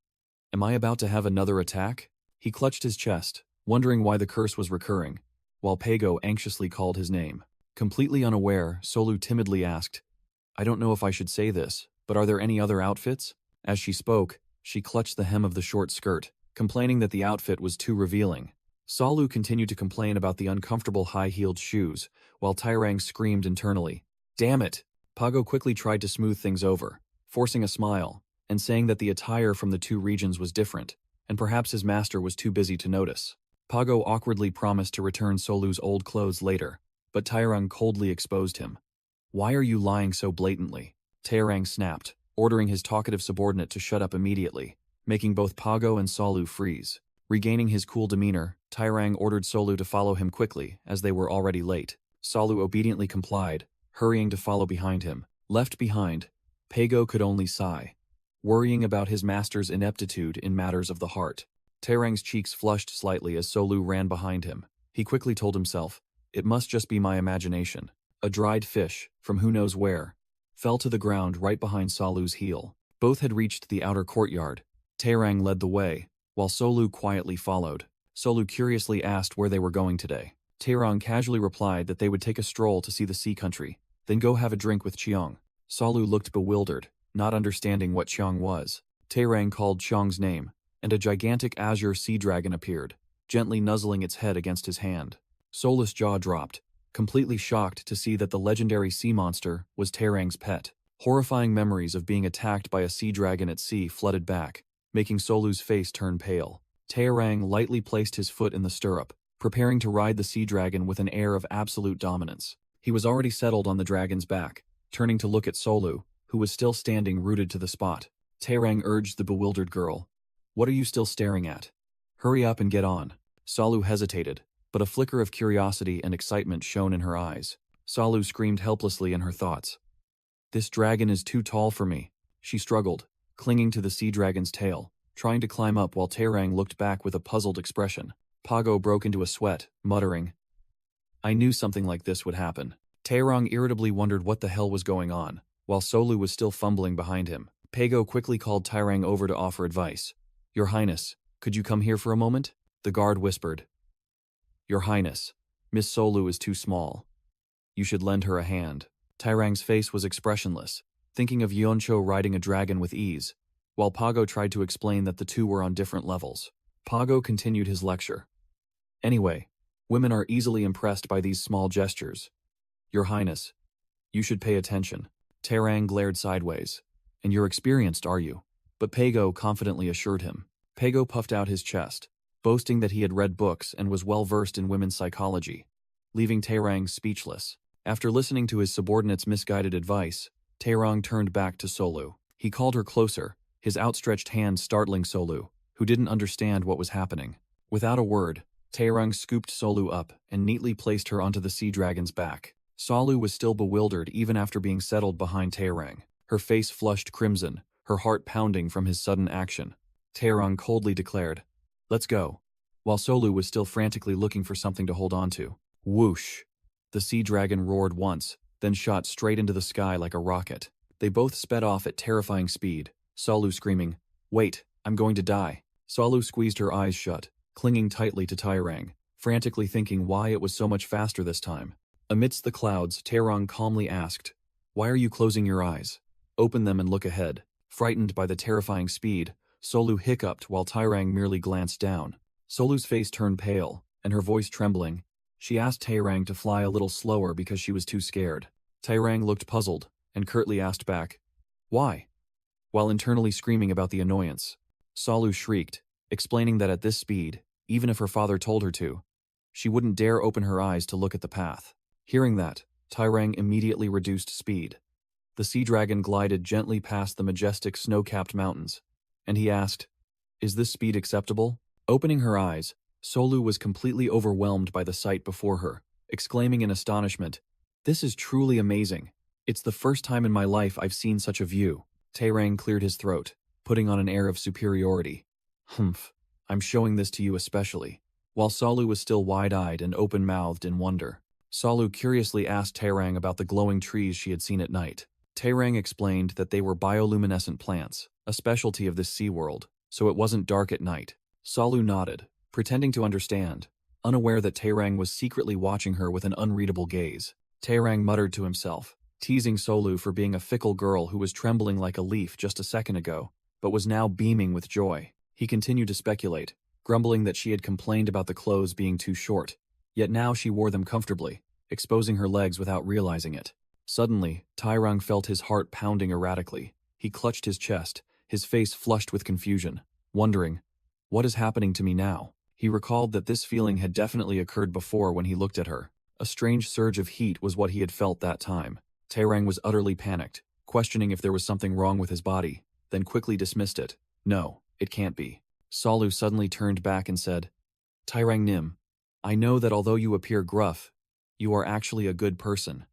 "Am I about to have another attack?" He clutched his chest, wondering why the curse was recurring, while Pago anxiously called his name. Completely unaware, Solu timidly asked, "I don't know if I should say this, but are there any other outfits?" As she spoke, she clutched the hem of the short skirt, complaining that the outfit was too revealing. Solu continued to complain about the uncomfortable high-heeled shoes, while Taerang screamed internally, "Damn it!" Pago quickly tried to smooth things over, forcing a smile, and saying that the attire from the two regions was different, and perhaps his master was too busy to notice. Pago awkwardly promised to return Solu's old clothes later, but Tairang coldly exposed him. "Why are you lying so blatantly?" Tairang snapped, ordering his talkative subordinate to shut up immediately, making both Pago and Solu freeze. Regaining his cool demeanor, Tairang ordered Solu to follow him quickly, as they were already late. Solu obediently complied, hurrying to follow behind him. Left behind, Pago could only sigh, worrying about his master's ineptitude in matters of the heart. Tairang's cheeks flushed slightly as Solu ran behind him. He quickly told himself, "It must just be my imagination." A dried fish, from who knows where, fell to the ground right behind Solu's heel. Both had reached the outer courtyard. Tairang led the way, while Solu quietly followed. Solu curiously asked where they were going today. Tairang casually replied that they would take a stroll to see the sea country, then go have a drink with Chiang. Solu looked bewildered, not understanding what Chiang was. Tairang called Chiang's name, and a gigantic azure sea dragon appeared, gently nuzzling its head against his hand. Solu's jaw dropped, completely shocked to see that the legendary sea monster was Tairang's pet. Horrifying memories of being attacked by a sea dragon at sea flooded back, making Solu's face turn pale. Tairang lightly placed his foot in the stirrup, preparing to ride the sea dragon with an air of absolute dominance. He was already settled on the dragon's back, turning to look at Solu, who was still standing rooted to the spot. Tairang urged the bewildered girl, "What are you still staring at? Hurry up and get on." Solu hesitated, but a flicker of curiosity and excitement shone in her eyes. Solu screamed helplessly in her thoughts. "This dragon is too tall for me," she struggled, clinging to the sea dragon's tail, trying to climb up while Tairang looked back with a puzzled expression. Pago broke into a sweat, muttering, "I knew something like this would happen." Tairang irritably wondered what the hell was going on, while Solu was still fumbling behind him. Pago quickly called Tairang over to offer advice. "Your Highness, could you come here for a moment?" The guard whispered. "Your Highness, Miss Solu is too small. You should lend her a hand." Tairang's face was expressionless, thinking of Yeoncho riding a dragon with ease, while Pago tried to explain that the two were on different levels. Pago continued his lecture. "Anyway, women are easily impressed by these small gestures. Your Highness, you should pay attention." Tairang glared sideways. "And you're experienced, are you?" But Pago confidently assured him. Pago puffed out his chest, boasting that he had read books and was well versed in women's psychology, leaving Tairang speechless. After listening to his subordinate's misguided advice, Tairang turned back to Solu. He called her closer, his outstretched hand startling Solu, who didn't understand what was happening. Without a word, Tairang scooped Solu up and neatly placed her onto the sea dragon's back. Solu was still bewildered even after being settled behind Tairang. Her face flushed crimson, her heart pounding from his sudden action. Tairang coldly declared, "Let's go," while Solu was still frantically looking for something to hold on to. Whoosh! The sea dragon roared once, then shot straight into the sky like a rocket. They both sped off at terrifying speed, Solu screaming, "Wait, I'm going to die." Solu squeezed her eyes shut, clinging tightly to Tairang, frantically thinking why it was so much faster this time. Amidst the clouds, Tairang calmly asked, "Why are you closing your eyes? Open them and look ahead." Frightened by the terrifying speed, Solu hiccuped while Tairang merely glanced down. Solu's face turned pale, and her voice trembling. She asked Tairang to fly a little slower because she was too scared. Tairang looked puzzled, and curtly asked back, "Why?" while internally screaming about the annoyance. Solu shrieked, explaining that at this speed, even if her father told her to, she wouldn't dare open her eyes to look at the path. Hearing that, Tairang immediately reduced speed. The sea dragon glided gently past the majestic snow-capped mountains, and he asked, "Is this speed acceptable?" Opening her eyes, Solu was completely overwhelmed by the sight before her, exclaiming in astonishment, "This is truly amazing. It's the first time in my life I've seen such a view." Tairang cleared his throat, putting on an air of superiority. "Humph, I'm showing this to you especially." While Solu was still wide-eyed and open-mouthed in wonder, Solu curiously asked Tairang about the glowing trees she had seen at night. Tairang explained that they were bioluminescent plants, a specialty of this sea world, so it wasn't dark at night. Solu nodded, pretending to understand, unaware that Tairang was secretly watching her with an unreadable gaze. Tairang muttered to himself, teasing Solu for being a fickle girl who was trembling like a leaf just a second ago, but was now beaming with joy. He continued to speculate, grumbling that she had complained about the clothes being too short, yet now she wore them comfortably, exposing her legs without realizing it. Suddenly, Tairang felt his heart pounding erratically, He clutched his chest, his face flushed with confusion, wondering, what is happening to me now? He recalled that this feeling had definitely occurred before when he looked at her. A strange surge of heat was what he had felt that time. Taerang was utterly panicked, questioning if there was something wrong with his body, then quickly dismissed it. No, it can't be. Solu suddenly turned back and said, Taerang Nim, I know that although you appear gruff, you are actually a good person.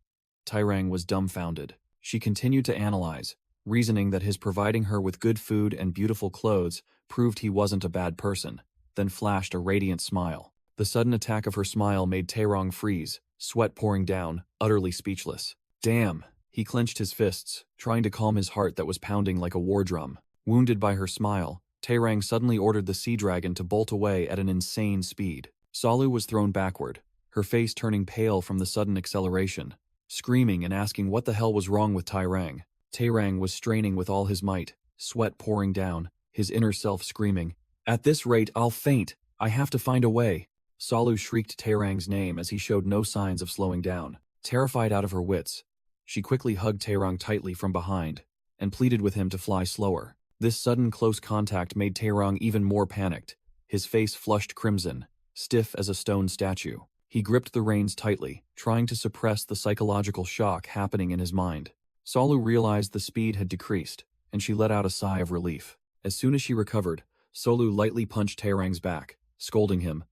Taerang was dumbfounded. She continued to analyze, reasoning that his providing her with good food and beautiful clothes proved he wasn't a bad person, then flashed a radiant smile. The sudden attack of her smile made Taerang freeze, sweat pouring down, utterly speechless. Damn! He clenched his fists, trying to calm his heart that was pounding like a war drum. Wounded by her smile, Taerang suddenly ordered the sea dragon to bolt away at an insane speed. Solu was thrown backward, her face turning pale from the sudden acceleration, screaming and asking what the hell was wrong with Taerang. Taerang was straining with all his might, sweat pouring down, his inner self screaming, At this rate, I'll faint. I have to find a way. Solu shrieked Taerang's name as he showed no signs of slowing down. Terrified out of her wits, she quickly hugged Taerang tightly from behind and pleaded with him to fly slower. This sudden close contact made Taerang even more panicked. His face flushed crimson, stiff as a stone statue. He gripped the reins tightly, trying to suppress the psychological shock happening in his mind. Solu realized the speed had decreased, and she let out a sigh of relief. As soon as she recovered, Solu lightly punched Taerang's back, scolding him.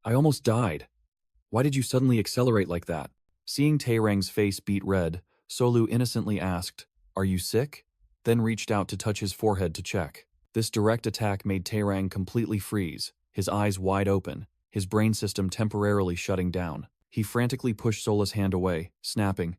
I almost died. Why did you suddenly accelerate like that? Seeing Taerang's face beat red, Solu innocently asked, Are you sick? Then reached out to touch his forehead to check. This direct attack made Taerang completely freeze, his eyes wide open, his brain system temporarily shutting down. He frantically pushed Sola's hand away, snapping,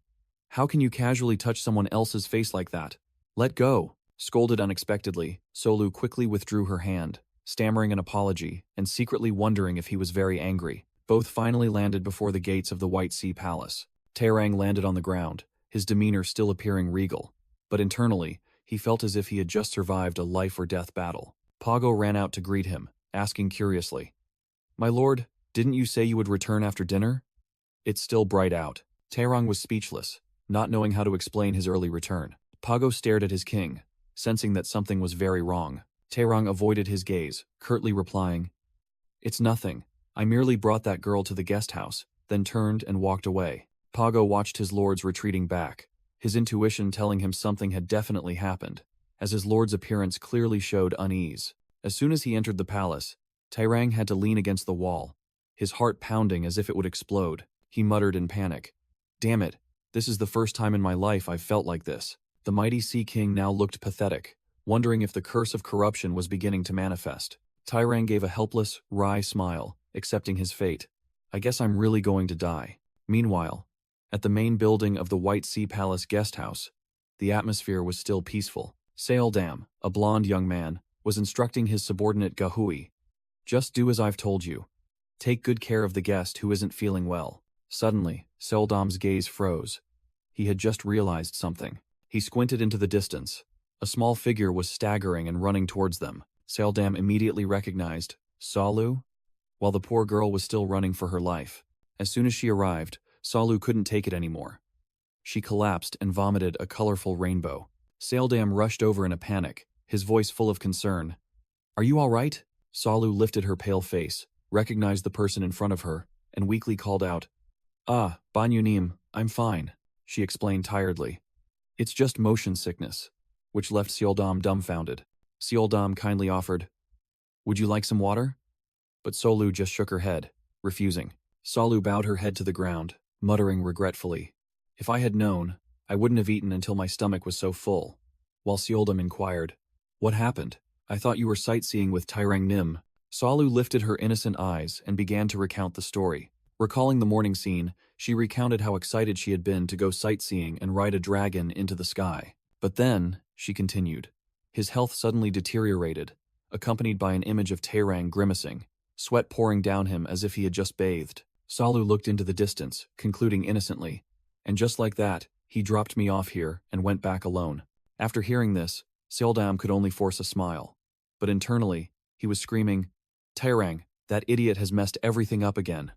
How can you casually touch someone else's face like that? Let go. Scolded unexpectedly, Solu quickly withdrew her hand, stammering an apology and secretly wondering if he was very angry. Both finally landed before the gates of the White Sea Palace. Taerang landed on the ground, his demeanor still appearing regal, but internally, he felt as if he had just survived a life-or-death battle. Pago ran out to greet him, asking curiously, My lord, didn't you say you would return after dinner? It's still bright out. Taerang was speechless, not knowing how to explain his early return. Pago stared at his king, sensing that something was very wrong. Taerang avoided his gaze, curtly replying, It's nothing. I merely brought that girl to the guest house, then turned and walked away. Pago watched his lord's retreating back, his intuition telling him something had definitely happened, as his lord's appearance clearly showed unease. As soon as he entered the palace, Taerang had to lean against the wall, his heart pounding as if it would explode. He muttered in panic, Damn it, this is the first time in my life I've felt like this. The mighty Sea King now looked pathetic, wondering if the curse of corruption was beginning to manifest. Taerang gave a helpless, wry smile, accepting his fate. I guess I'm really going to die. Meanwhile, at the main building of the White Sea Palace guest house, the atmosphere was still peaceful. Seoldam, a blonde young man, was instructing his subordinate Gahui. Just do as I've told you. Take good care of the guest who isn't feeling well. Suddenly, Seoldam's gaze froze. He had just realized something. He squinted into the distance. A small figure was staggering and running towards them. Seoldam immediately recognized Solu, while the poor girl was still running for her life. As soon as she arrived, Solu couldn't take it anymore. She collapsed and vomited a colorful rainbow. Seoldam rushed over in a panic, his voice full of concern. Are you all right? Solu lifted her pale face, recognized the person in front of her, and weakly called out, Ah, Banyunim, I'm fine, she explained tiredly. It's just motion sickness, which left Seoldam dumbfounded. Seoldam kindly offered, Would you like some water? But Solu just shook her head, refusing. Solu bowed her head to the ground, muttering regretfully, If I had known, I wouldn't have eaten until my stomach was so full. While Seoldam inquired, What happened? I thought you were sightseeing with Taerang Nim. Solu lifted her innocent eyes and began to recount the story. Recalling the morning scene, she recounted how excited she had been to go sightseeing and ride a dragon into the sky. But then, she continued, his health suddenly deteriorated, accompanied by an image of Taerang grimacing, sweat pouring down him as if he had just bathed. Solu looked into the distance, concluding innocently, and just like that, he dropped me off here and went back alone. After hearing this, Seoldam could only force a smile. But internally, he was screaming, Taerang, that idiot has messed everything up again.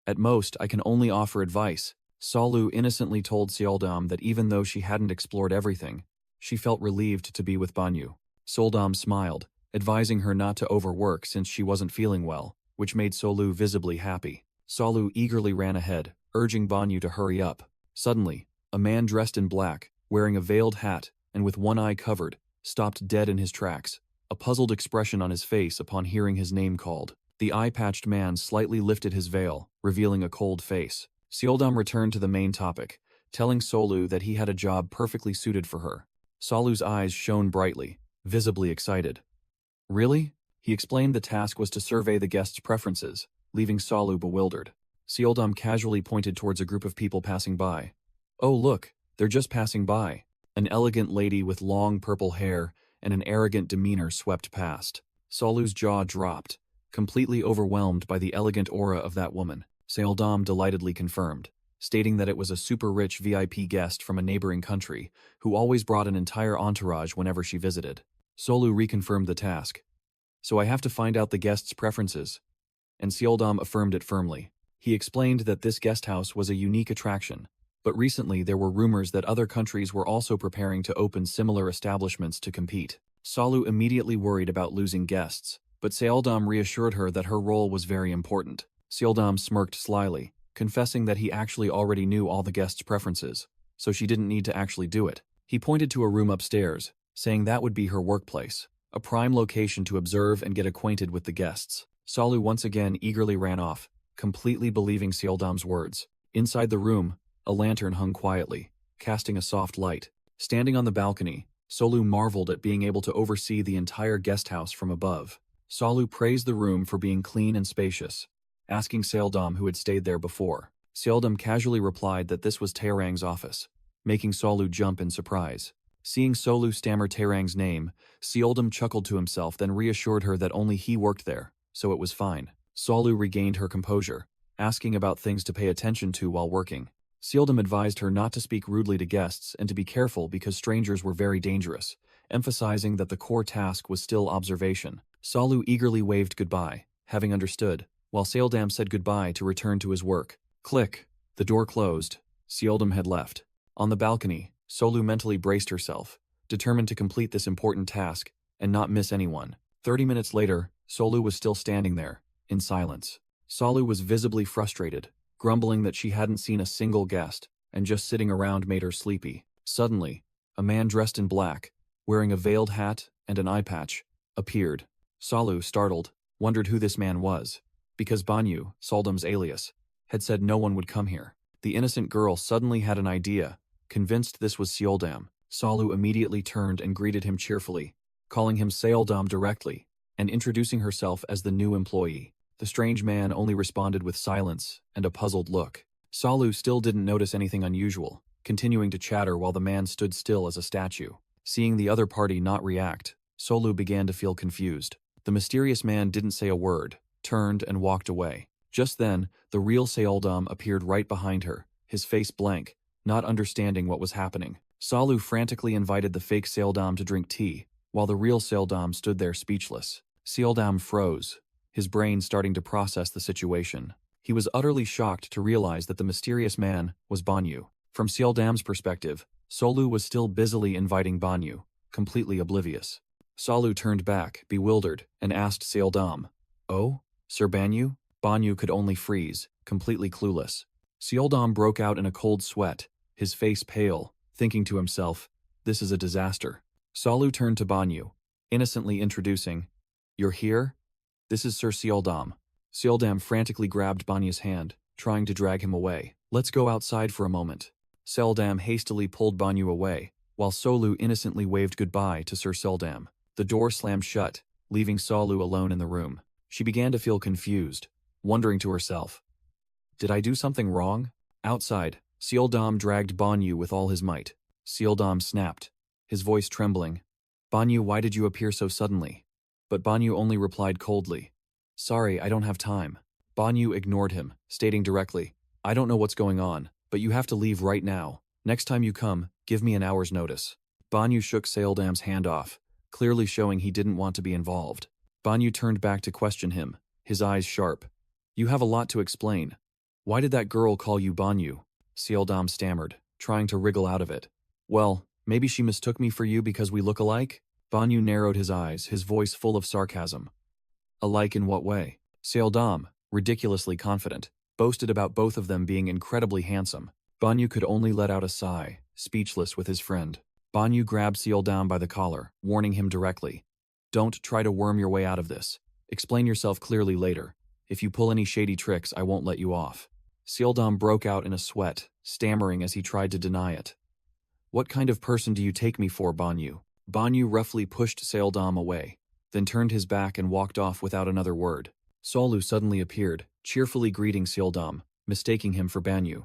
At most, I can only offer advice. Solu innocently told Seoldam that even though she hadn't explored everything, She felt relieved to be with Banyu. Seoldam smiled, advising her not to overwork since she wasn't feeling well, which made Solu visibly happy. Solu eagerly ran ahead, urging Banyu to hurry up. Suddenly, a man dressed in black, wearing a veiled hat and with one eye covered, stopped dead in his tracks, a puzzled expression on his face upon hearing his name called. The eye-patched man slightly lifted his veil, revealing a cold face. Seoldam returned to the main topic, telling Solu that he had a job perfectly suited for her. Solu's eyes shone brightly, visibly excited. Really? He explained the task was to survey the guests' preferences, leaving Solu bewildered. Seoldam casually pointed towards a group of people passing by. Oh look, they're just passing by. An elegant lady with long purple hair and an arrogant demeanor swept past. Solu's jaw dropped, completely overwhelmed by the elegant aura of that woman. Seoldam delightedly confirmed, stating that it was a super-rich VIP guest from a neighboring country who always brought an entire entourage whenever she visited. Solu reconfirmed the task. So I have to find out the guests' preferences. And Seoldam affirmed it firmly. He explained that this guest house was a unique attraction, but recently there were rumors that other countries were also preparing to open similar establishments to compete. Solu immediately worried about losing guests, but Seoldam reassured her that her role was very important. Seoldam smirked slyly, confessing that he actually already knew all the guests' preferences, so she didn't need to actually do it. He pointed to a room upstairs, saying that would be her workplace, a prime location to observe and get acquainted with the guests. Solu once again eagerly ran off, completely believing Seoldam's words. Inside the room, a lantern hung quietly, casting a soft light. Standing on the balcony, Solu marveled at being able to oversee the entire guest house from above. Solu praised the room for being clean and spacious, asking Seoldam who had stayed there before. Seoldam casually replied that this was Taerang's office, making Solu jump in surprise. Seeing Solu stammer Taerang's name, Seoldam chuckled to himself, then reassured her that only he worked there, so it was fine. Solu regained her composure, asking about things to pay attention to while working. Seoldam advised her not to speak rudely to guests and to be careful because strangers were very dangerous, emphasizing that the core task was still observation. Solu eagerly waved goodbye, having understood, while Seoldam said goodbye to return to his work. Click. The door closed. Seoldam had left. On the balcony, Solu mentally braced herself, determined to complete this important task and not miss anyone. 30 minutes later, Solu was still standing there, in silence. Solu was visibly frustrated, grumbling that she hadn't seen a single guest, and just sitting around made her sleepy. Suddenly, a man dressed in black, wearing a veiled hat and an eye patch, appeared. Solu, startled, wondered who this man was, because Banyu, Seoldam's alias, had said no one would come here. The innocent girl suddenly had an idea, convinced this was Seoldam. Solu immediately turned and greeted him cheerfully, calling him Seoldam directly, and introducing herself as the new employee. The strange man only responded with silence and a puzzled look. Solu still didn't notice anything unusual, continuing to chatter while the man stood still as a statue. Seeing the other party not react, Solu began to feel confused. The mysterious man didn't say a word, turned and walked away. Just then, the real Seoldam appeared right behind her, his face blank, not understanding what was happening. Solu frantically invited the fake Seoldam to drink tea, while the real Seoldam stood there speechless. Seoldam froze, his brain starting to process the situation. He was utterly shocked to realize that the mysterious man was Banyu. From Seoldam's perspective, Solu was still busily inviting Banyu, completely oblivious. Solu turned back, bewildered, and asked Seoldam, "Oh, Sir Banyu?" Banyu could only freeze, completely clueless. Seoldam broke out in a cold sweat, his face pale, thinking to himself, "This is a disaster." Solu turned to Banyu, innocently introducing, "You're here? This is Sir Seoldam." Seoldam frantically grabbed Banyu's hand, trying to drag him away. "Let's go outside for a moment." Seoldam hastily pulled Banyu away, while Solu innocently waved goodbye to Sir Seoldam. The door slammed shut, leaving Solu alone in the room. She began to feel confused, wondering to herself, "Did I do something wrong?" Outside, Seoldam dragged Banyu with all his might. Seoldam snapped, his voice trembling, "Banyu, why did you appear so suddenly?" But Banyu only replied coldly, "Sorry, I don't have time." Banyu ignored him, stating directly, "I don't know what's going on, but you have to leave right now. Next time you come, give me an hour's notice." Banyu shook Seoldam's hand off, clearly showing he didn't want to be involved. Banyu turned back to question him, his eyes sharp. "You have a lot to explain. Why did that girl call you Banyu?" Seoldam stammered, trying to wriggle out of it. "Well, Maybe she mistook me for you because we look alike? Banyu narrowed his eyes, his voice full of sarcasm. Alike in what way? Seoldam, ridiculously confident, boasted about both of them being incredibly handsome. Banyu could only let out a sigh, speechless with his friend. Banyu grabbed Seoldam by the collar, warning him directly. Don't try to worm your way out of this. Explain yourself clearly later. If you pull any shady tricks, I won't let you off. Seoldam broke out in a sweat, stammering as he tried to deny it. What kind of person do you take me for, Banyu? Banyu roughly pushed Seoldam away, then turned his back and walked off without another word. Solu suddenly appeared, cheerfully greeting Seoldam, mistaking him for Banyu.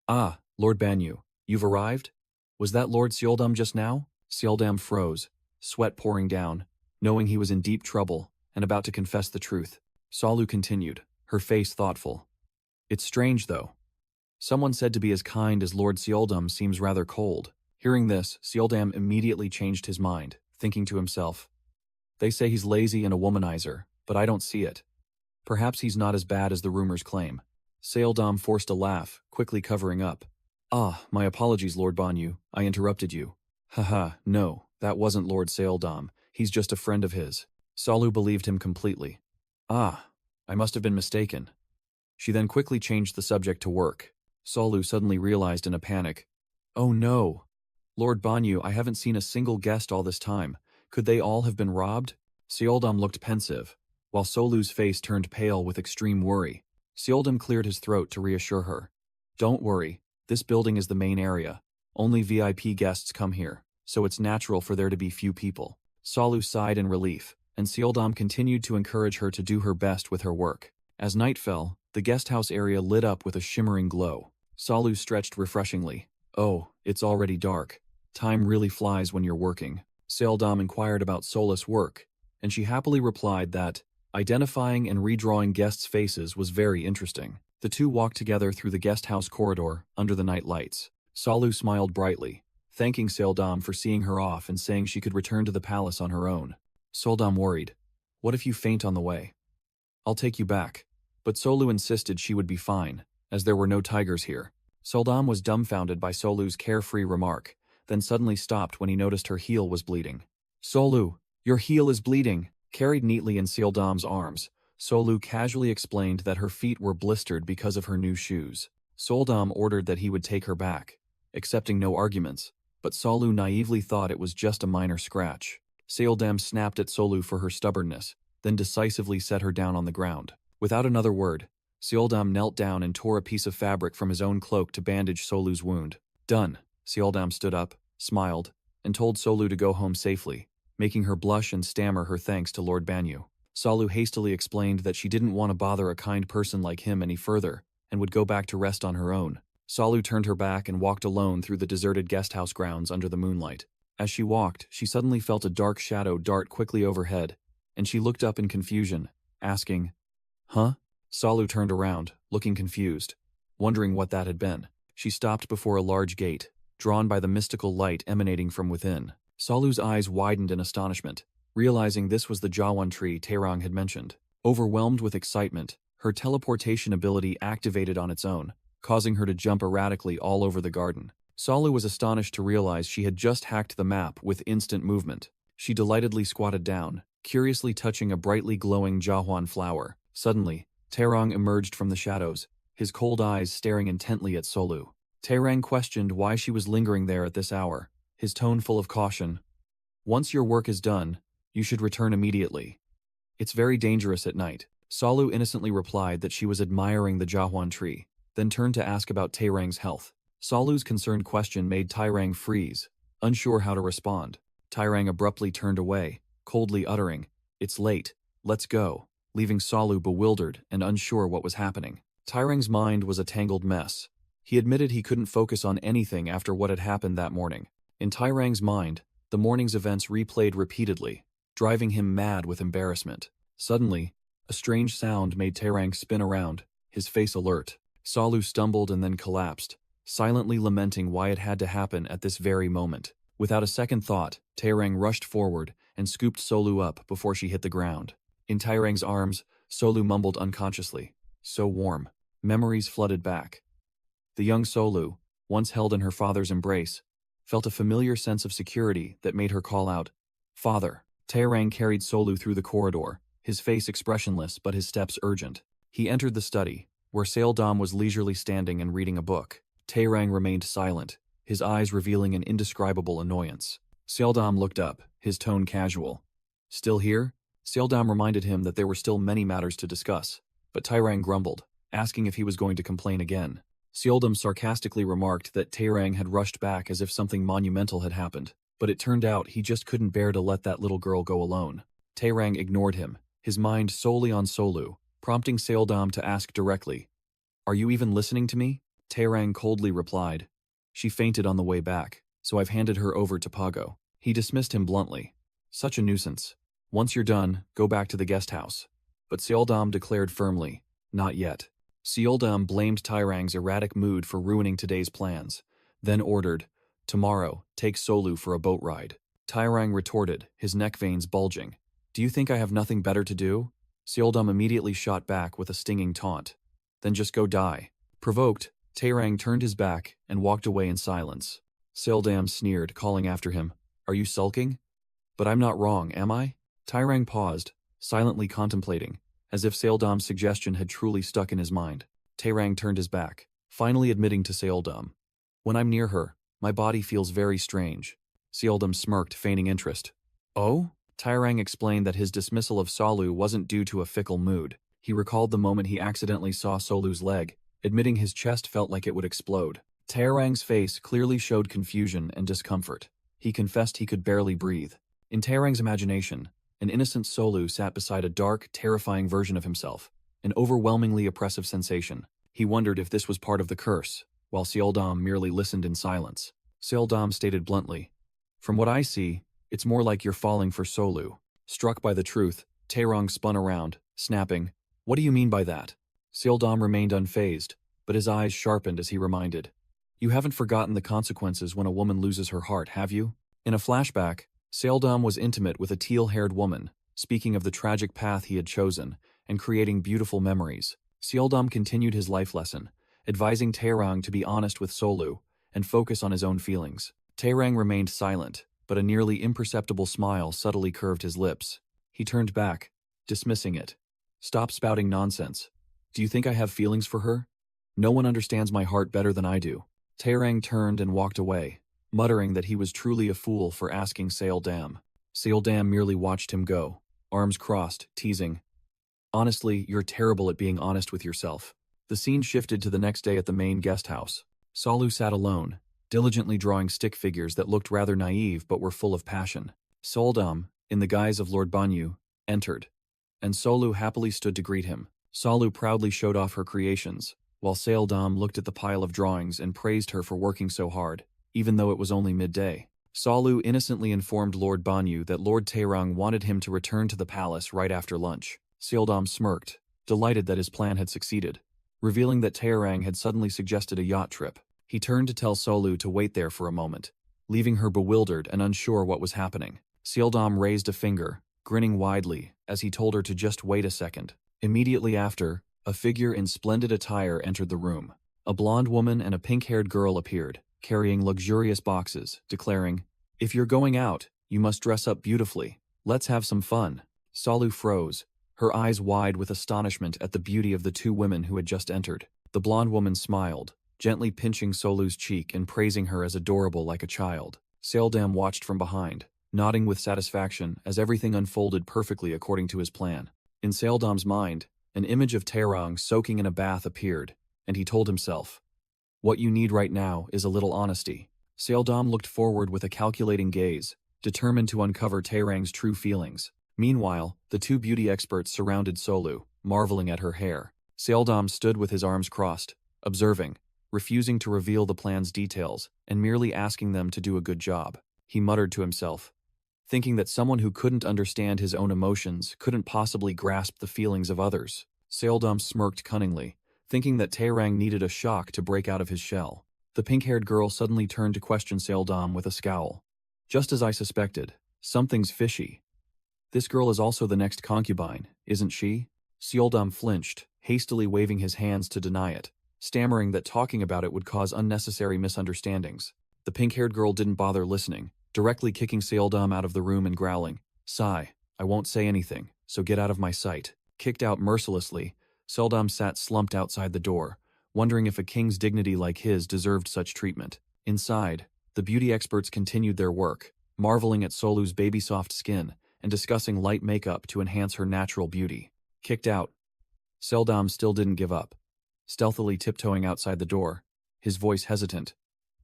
Ah, Lord Banyu, you've arrived? Was that Lord Seoldam just now? Seoldam froze, sweat pouring down, knowing he was in deep trouble and about to confess the truth. Solu continued, her face thoughtful. It's strange, though. Someone said to be as kind as Lord Seoldam seems rather cold. Hearing this, Seoldam immediately changed his mind, thinking to himself, they say he's lazy and a womanizer, but I don't see it. Perhaps he's not as bad as the rumors claim. Seoldam forced a laugh, quickly covering up. Ah, my apologies, Lord Banyu, I interrupted you. Haha, no, that wasn't Lord Seoldam, he's just a friend of his. Solu believed him completely. Ah, I must have been mistaken. She then quickly changed the subject to work. Solu suddenly realized in a panic. Oh no! Lord Banyu, I haven't seen a single guest all this time. Could they all have been robbed? Seoldam looked pensive, while Solu's face turned pale with extreme worry. Seoldam cleared his throat to reassure her. Don't worry, this building is the main area. Only VIP guests come here, so it's natural for there to be few people. Solu sighed in relief, and Seoldam continued to encourage her to do her best with her work. As night fell, the guesthouse area lit up with a shimmering glow. Solu stretched refreshingly. Oh, it's already dark. Time really flies when you're working. Seoldam inquired about Sola's work, and she happily replied that identifying and redrawing guests' faces was very interesting. The two walked together through the guesthouse corridor under the night lights. Solu smiled brightly, thanking Seoldam for seeing her off and saying she could return to the palace on her own. Seoldam worried. What if you faint on the way? I'll take you back. But Solu insisted she would be fine, as there were no tigers here. Seoldam was dumbfounded by Solu's carefree remark, then suddenly stopped when he noticed her heel was bleeding. Solu, your heel is bleeding. Carried neatly in Seoldam's arms, Solu casually explained that her feet were blistered because of her new shoes. Seoldam ordered that he would take her back, accepting no arguments, but Solu naively thought it was just a minor scratch. Seoldam snapped at Solu for her stubbornness, then decisively set her down on the ground. Without another word, Seoldam knelt down and tore a piece of fabric from his own cloak to bandage Solu's wound. Done. Seoldam stood up, smiled, and told Solu to go home safely, making her blush and stammer her thanks to Lord Banyu. Solu hastily explained that she didn't want to bother a kind person like him any further, and would go back to rest on her own. Solu turned her back and walked alone through the deserted guesthouse grounds under the moonlight. As she walked, she suddenly felt a dark shadow dart quickly overhead, and she looked up in confusion, asking, Huh? Solu turned around, looking confused, wondering what that had been. She stopped before a large gate, drawn by the mystical light emanating from within. Solu's eyes widened in astonishment, realizing this was the Jawan tree Taerang had mentioned. Overwhelmed with excitement, her teleportation ability activated on its own, causing her to jump erratically all over the garden. Solu was astonished to realize she had just hacked the map with instant movement. She delightedly squatted down, curiously touching a brightly glowing Jawan flower. Suddenly, Taerang emerged from the shadows, his cold eyes staring intently at Solu. Taerang questioned why she was lingering there at this hour, his tone full of caution. Once your work is done, you should return immediately. It's very dangerous at night. Solu innocently replied that she was admiring the Jawan tree, then turned to ask about Taerang's health. Solu's concerned question made Taerang freeze, unsure how to respond. Taerang abruptly turned away, coldly uttering, It's late, let's go, leaving Solu bewildered and unsure what was happening. Taerang's mind was a tangled mess. He admitted he couldn't focus on anything after what had happened that morning. In Taerang's mind, the morning's events replayed repeatedly, driving him mad with embarrassment. Suddenly, a strange sound made Taerang spin around, his face alert. Solu stumbled and then collapsed, silently lamenting why it had to happen at this very moment. Without a second thought, Taerang rushed forward and scooped Solu up before she hit the ground. In Taerang's arms, Solu mumbled unconsciously, So warm. Memories flooded back. The young Solu, once held in her father's embrace, felt a familiar sense of security that made her call out, "Father." Taerang carried Solu through the corridor, his face expressionless but his steps urgent. He entered the study, where Seldom was leisurely standing and reading a book. Taerang remained silent, his eyes revealing an indescribable annoyance. Seldom looked up, his tone casual. "Still here?" Seldom reminded him that there were still many matters to discuss, but Taerang grumbled, asking if he was going to complain again. Seldom sarcastically remarked that Taerang had rushed back as if something monumental had happened, but it turned out he just couldn't bear to let that little girl go alone. Taerang ignored him, his mind solely on Solu, prompting Seldom to ask directly, "Are you even listening to me?" Taerang coldly replied, "She fainted on the way back, so I've handed her over to Pago." He dismissed him bluntly. "Such a nuisance. Once you're done, go back to the guest house." But Seldom declared firmly, "Not yet." Seldom blamed Taerang's erratic mood for ruining today's plans, then ordered, "Tomorrow, take Solu for a boat ride." Taerang retorted, his neck veins bulging, "Do you think I have nothing better to do?" Seldom immediately shot back with a stinging taunt. "Then just go die." Provoked, Taerang turned his back and walked away in silence. Seldom sneered, calling after him, "Are you sulking? But I'm not wrong, am I?" Taerang paused, silently contemplating, as if Seldum's suggestion had truly stuck in his mind. Taerang turned his back, finally admitting to Seldom, "When I'm near her, my body feels very strange." Seldom smirked, feigning interest. "Oh?" Taerang explained that his dismissal of Solu wasn't due to a fickle mood. He recalled the moment he accidentally saw Solu's leg, admitting his chest felt like it would explode. Taerang's face clearly showed confusion and discomfort. He confessed he could barely breathe. In Taerang's imagination, an innocent Solu sat beside a dark, terrifying version of himself, an overwhelmingly oppressive sensation. He wondered if this was part of the curse, while Seldom merely listened in silence. Seldom stated bluntly, "From what I see, it's more like you're falling for Solu." Struck by the truth, Taerang spun around, snapping, "What do you mean by that?" Seldom remained unfazed, but his eyes sharpened as he reminded, "You haven't forgotten the consequences when a woman loses her heart, have you?" In a flashback, Seldom was intimate with a teal-haired woman, speaking of the tragic path he had chosen, and creating beautiful memories. Seldom continued his life lesson, advising Taerang to be honest with Solu, and focus on his own feelings. Taerang remained silent, but a nearly imperceptible smile subtly curved his lips. He turned back, dismissing it. "Stop spouting nonsense. Do you think I have feelings for her? No one understands my heart better than I do." Taerang turned and walked away, muttering that he was truly a fool for asking Seldom. Seldom merely watched him go, arms crossed, teasing, "Honestly, you're terrible at being honest with yourself." The scene shifted to the next day at the main guest house. Solu sat alone, diligently drawing stick figures that looked rather naive but were full of passion. Seldom, in the guise of Lord Banyu, entered, and Solu happily stood to greet him. Solu proudly showed off her creations, while Seldom looked at the pile of drawings and praised her for working so hard, even though it was only midday. Solu innocently informed Lord Banyu that Lord Taerang wanted him to return to the palace right after lunch. Seldom smirked, delighted that his plan had succeeded, revealing that Taerang had suddenly suggested a yacht trip. He turned to tell Solu to wait there for a moment, leaving her bewildered and unsure what was happening. Seldom raised a finger, grinning widely, as he told her to just wait a second. Immediately after, a figure in splendid attire entered the room. A blonde woman and a pink-haired girl appeared, carrying luxurious boxes, declaring, "If you're going out, you must dress up beautifully. Let's have some fun." Solu froze, her eyes wide with astonishment at the beauty of the two women who had just entered. The blonde woman smiled, gently pinching Solu's cheek and praising her as adorable like a child. Seldom watched from behind, nodding with satisfaction as everything unfolded perfectly according to his plan. In Seldom's mind, an image of Taerang soaking in a bath appeared, and he told himself, "What you need right now is a little honesty." Seldom looked forward with a calculating gaze, determined to uncover Taerang's true feelings. Meanwhile, the two beauty experts surrounded Solu, marveling at her hair. Seldom stood with his arms crossed, observing, refusing to reveal the plan's details, and merely asking them to do a good job. He muttered to himself, thinking that someone who couldn't understand his own emotions couldn't possibly grasp the feelings of others. Seldom smirked cunningly, thinking that Taerang needed a shock to break out of his shell. The pink-haired girl suddenly turned to question Seldom with a scowl. "Just as I suspected, something's fishy. This girl is also the next concubine, isn't she?" Seldom flinched, hastily waving his hands to deny it, stammering that talking about it would cause unnecessary misunderstandings. The pink-haired girl didn't bother listening, directly kicking Seoldam out of the room and growling, "Sigh, I won't say anything, so get out of my sight." Kicked out mercilessly, Seoldam sat slumped outside the door, wondering if a king's dignity like his deserved such treatment. Inside, the beauty experts continued their work, marveling at Solu's baby-soft skin and discussing light makeup to enhance her natural beauty. Kicked out, Seldam still didn't give up, stealthily tiptoeing outside the door, his voice hesitant.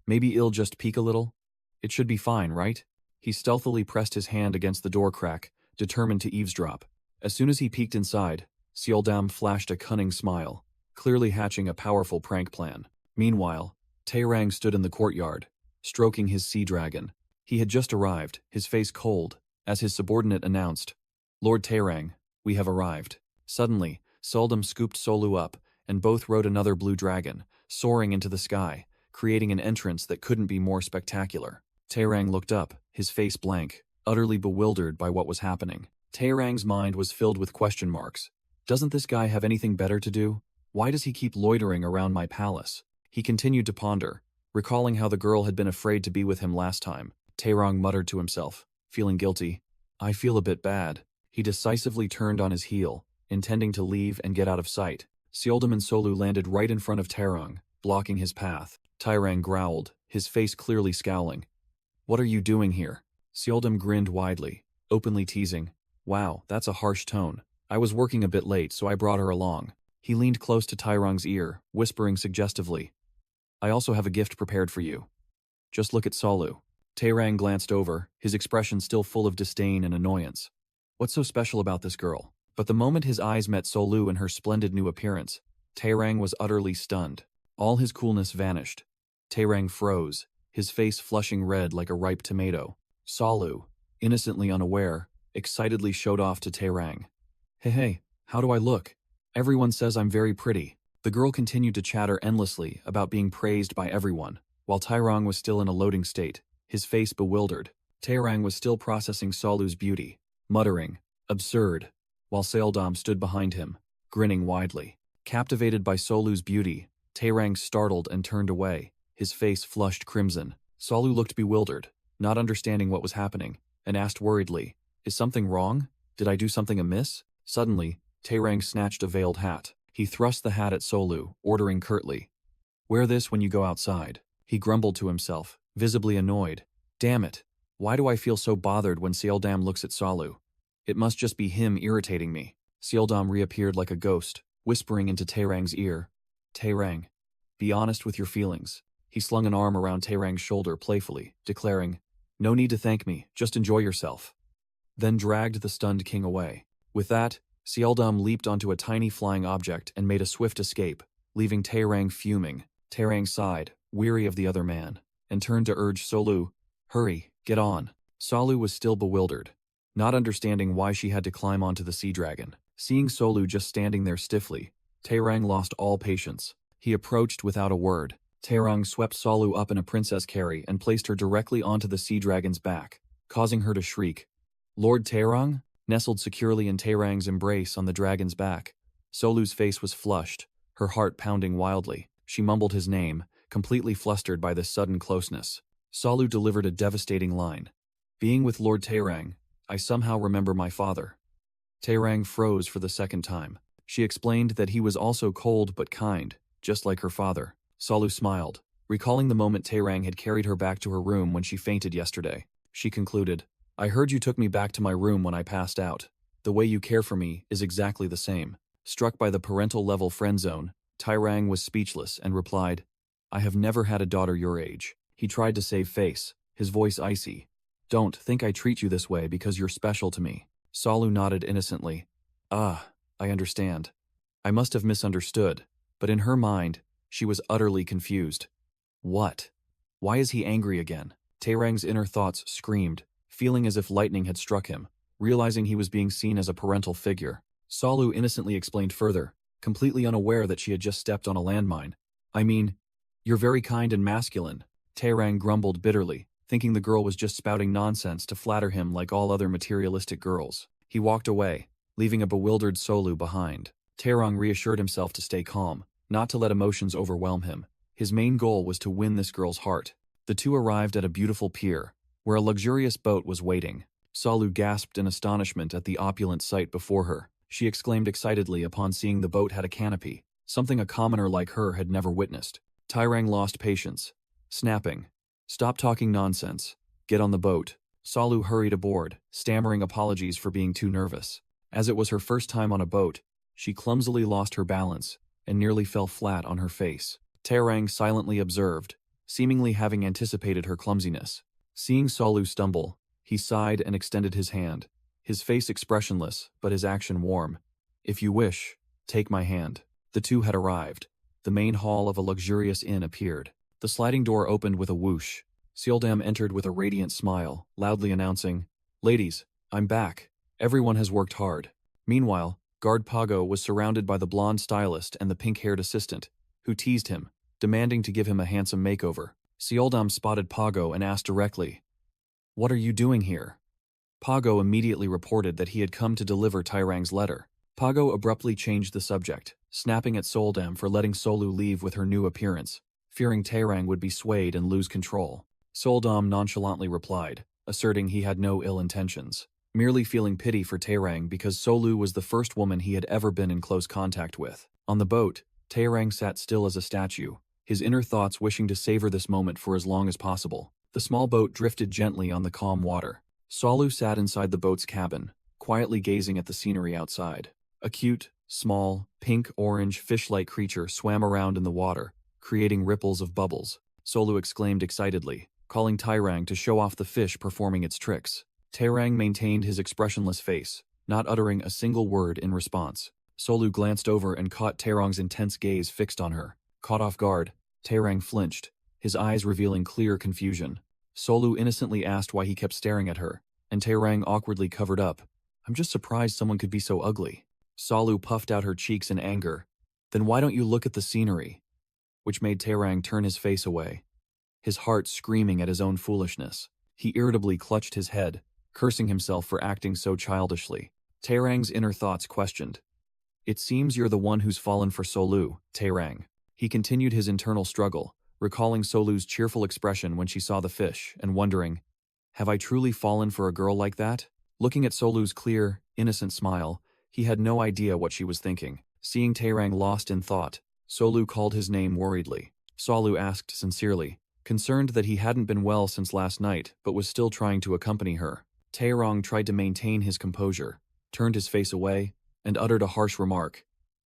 "Maybe I'll just peek a little? It should be fine, right?" He stealthily pressed his hand against the door crack, determined to eavesdrop. As soon as he peeked inside, Seoldam flashed a cunning smile, clearly hatching a powerful prank plan. Meanwhile, Taerang stood in the courtyard, stroking his sea dragon. He had just arrived, his face cold, as his subordinate announced, "Lord Taerang, we have arrived." Suddenly, Seldam scooped Solu up, and both rode another blue dragon, soaring into the sky, creating an entrance that couldn't be more spectacular. Taerang looked up, his face blank, utterly bewildered by what was happening. Taerang's mind was filled with question marks. Doesn't this guy have anything better to do? Why does he keep loitering around my palace? He continued to ponder, recalling how the girl had been afraid to be with him last time. Taerang muttered to himself, feeling guilty. "I feel a bit bad." He decisively turned on his heel, intending to leave and get out of sight. Seoldam and Solu landed right in front of Taerang, blocking his path. Taerang growled, his face clearly scowling. "What are you doing here?" Seoldam grinned widely, openly teasing. "Wow, that's a harsh tone. I was working a bit late, so I brought her along." He leaned close to Taerang's ear, whispering suggestively, "I also have a gift prepared for you. Just look at Solu." Taerang glanced over, his expression still full of disdain and annoyance. What's so special about this girl? But the moment his eyes met Solu and her splendid new appearance, Taerang was utterly stunned. All his coolness vanished. Taerang froze, his face flushing red like a ripe tomato. Solu, innocently unaware, excitedly showed off to Taerang. Hey, how do I look? Everyone says I'm very pretty." The girl continued to chatter endlessly about being praised by everyone, while Taerang was still in a loading state, his face bewildered. Taerang was still processing Solu's beauty, muttering, "Absurd," while Seoldam stood behind him, grinning widely. Captivated by Solu's beauty, Taerang startled and turned away, his face flushed crimson. Solu looked bewildered, not understanding what was happening, and asked worriedly, "Is something wrong? Did I do something amiss?" Suddenly, Taerang snatched a veiled hat. He thrust the hat at Solu, ordering curtly, "Wear this when you go outside." He grumbled to himself, visibly annoyed. "Damn it, why do I feel so bothered when Seoldam looks at Solu? It must just be him irritating me." Seoldam reappeared like a ghost, whispering into Taerang's ear, "Taerang, be honest with your feelings." He slung an arm around Taerang's shoulder playfully, declaring, "No need to thank me, just enjoy yourself." Then dragged the stunned king away. With that, Seoldam leaped onto a tiny flying object and made a swift escape, leaving Taerang fuming. Taerang sighed, weary of the other man, and turned to urge Solu, "Hurry, get on." Solu was still bewildered, not understanding why she had to climb onto the sea dragon. Seeing Solu just standing there stiffly, Taerang lost all patience. He approached without a word. Taerang swept Solu up in a princess carry and placed her directly onto the sea dragon's back, causing her to shriek. Lord Taerang? Nestled securely in Taerang's embrace on the dragon's back, Solu's face was flushed, her heart pounding wildly. She mumbled his name, completely flustered by this sudden closeness. Solu delivered a devastating line. "Being with Lord Taerang, I somehow remember my father." Taerang froze for the second time. She explained that he was also cold but kind, just like her father. Solu smiled, recalling the moment Taerang had carried her back to her room when she fainted yesterday. She concluded, "I heard you took me back to my room when I passed out. The way you care for me is exactly the same." Struck by the parental-level friend zone, Taerang was speechless and replied, "I have never had a daughter your age." He tried to save face, his voice icy. "Don't think I treat you this way because you're special to me." Solu nodded innocently. "Ah, I understand. I must have misunderstood." But in her mind, she was utterly confused. What? Why is he angry again? Taerang's inner thoughts screamed, feeling as if lightning had struck him, realizing he was being seen as a parental figure. Solu innocently explained further, completely unaware that she had just stepped on a landmine. "I mean, you're very kind and masculine." Taerang grumbled bitterly, thinking the girl was just spouting nonsense to flatter him like all other materialistic girls. He walked away, leaving a bewildered Solu behind. Taerang reassured himself to stay calm, not to let emotions overwhelm him. His main goal was to win this girl's heart. The two arrived at a beautiful pier, where a luxurious boat was waiting. Salu gasped in astonishment at the opulent sight before her. She exclaimed excitedly upon seeing the boat had a canopy, something a commoner like her had never witnessed. Tairang lost patience, snapping, "Stop talking nonsense. Get on the boat." Salu hurried aboard, stammering apologies for being too nervous. As it was her first time on a boat, she clumsily lost her balance and nearly fell flat on her face. Tairang silently observed, seemingly having anticipated her clumsiness. Seeing Salu stumble, he sighed and extended his hand, his face expressionless but his action warm. "If you wish, take my hand." The two had arrived. The main hall of a luxurious inn appeared. The sliding door opened with a whoosh. Seoldam entered with a radiant smile, loudly announcing, "Ladies, I'm back. Everyone has worked hard." Meanwhile, guard Pago was surrounded by the blonde stylist and the pink-haired assistant, who teased him, demanding to give him a handsome makeover. Seoldam spotted Pago and asked directly, "What are you doing here?" Pago immediately reported that he had come to deliver Tairang's letter. Pago abruptly changed the subject, snapping at Seoldam for letting Solu leave with her new appearance, fearing Tairang would be swayed and lose control. Seoldam nonchalantly replied, asserting he had no ill intentions, merely feeling pity for Tairang because Solu was the first woman he had ever been in close contact with. On the boat, Tairang sat still as a statue, his inner thoughts wishing to savor this moment for as long as possible. The small boat drifted gently on the calm water. Solu sat inside the boat's cabin, quietly gazing at the scenery outside. A cute, small, pink-orange fish-like creature swam around in the water, creating ripples of bubbles. Solu exclaimed excitedly, calling Tairang to show off the fish performing its tricks. Tairang maintained his expressionless face, not uttering a single word in response. Solu glanced over and caught Tairang's intense gaze fixed on her. Caught off guard, Tairang flinched, his eyes revealing clear confusion. Solu innocently asked why he kept staring at her, and Tairang awkwardly covered up, "I'm just surprised someone could be so ugly." Solu puffed out her cheeks in anger. "Then why don't you look at the scenery?" Which made Tairang turn his face away, his heart screaming at his own foolishness. He irritably clutched his head, cursing himself for acting so childishly. Tairang's inner thoughts questioned. "It seems you're the one who's fallen for Solu, Tairang." He continued his internal struggle, recalling Solu's cheerful expression when she saw the fish, and wondering, "Have I truly fallen for a girl like that?" Looking at Solu's clear, innocent smile, he had no idea what she was thinking. Seeing Tairang lost in thought, Solu called his name worriedly. Solu asked sincerely, concerned that he hadn't been well since last night but was still trying to accompany her. Tairang tried to maintain his composure, turned his face away, and uttered a harsh remark.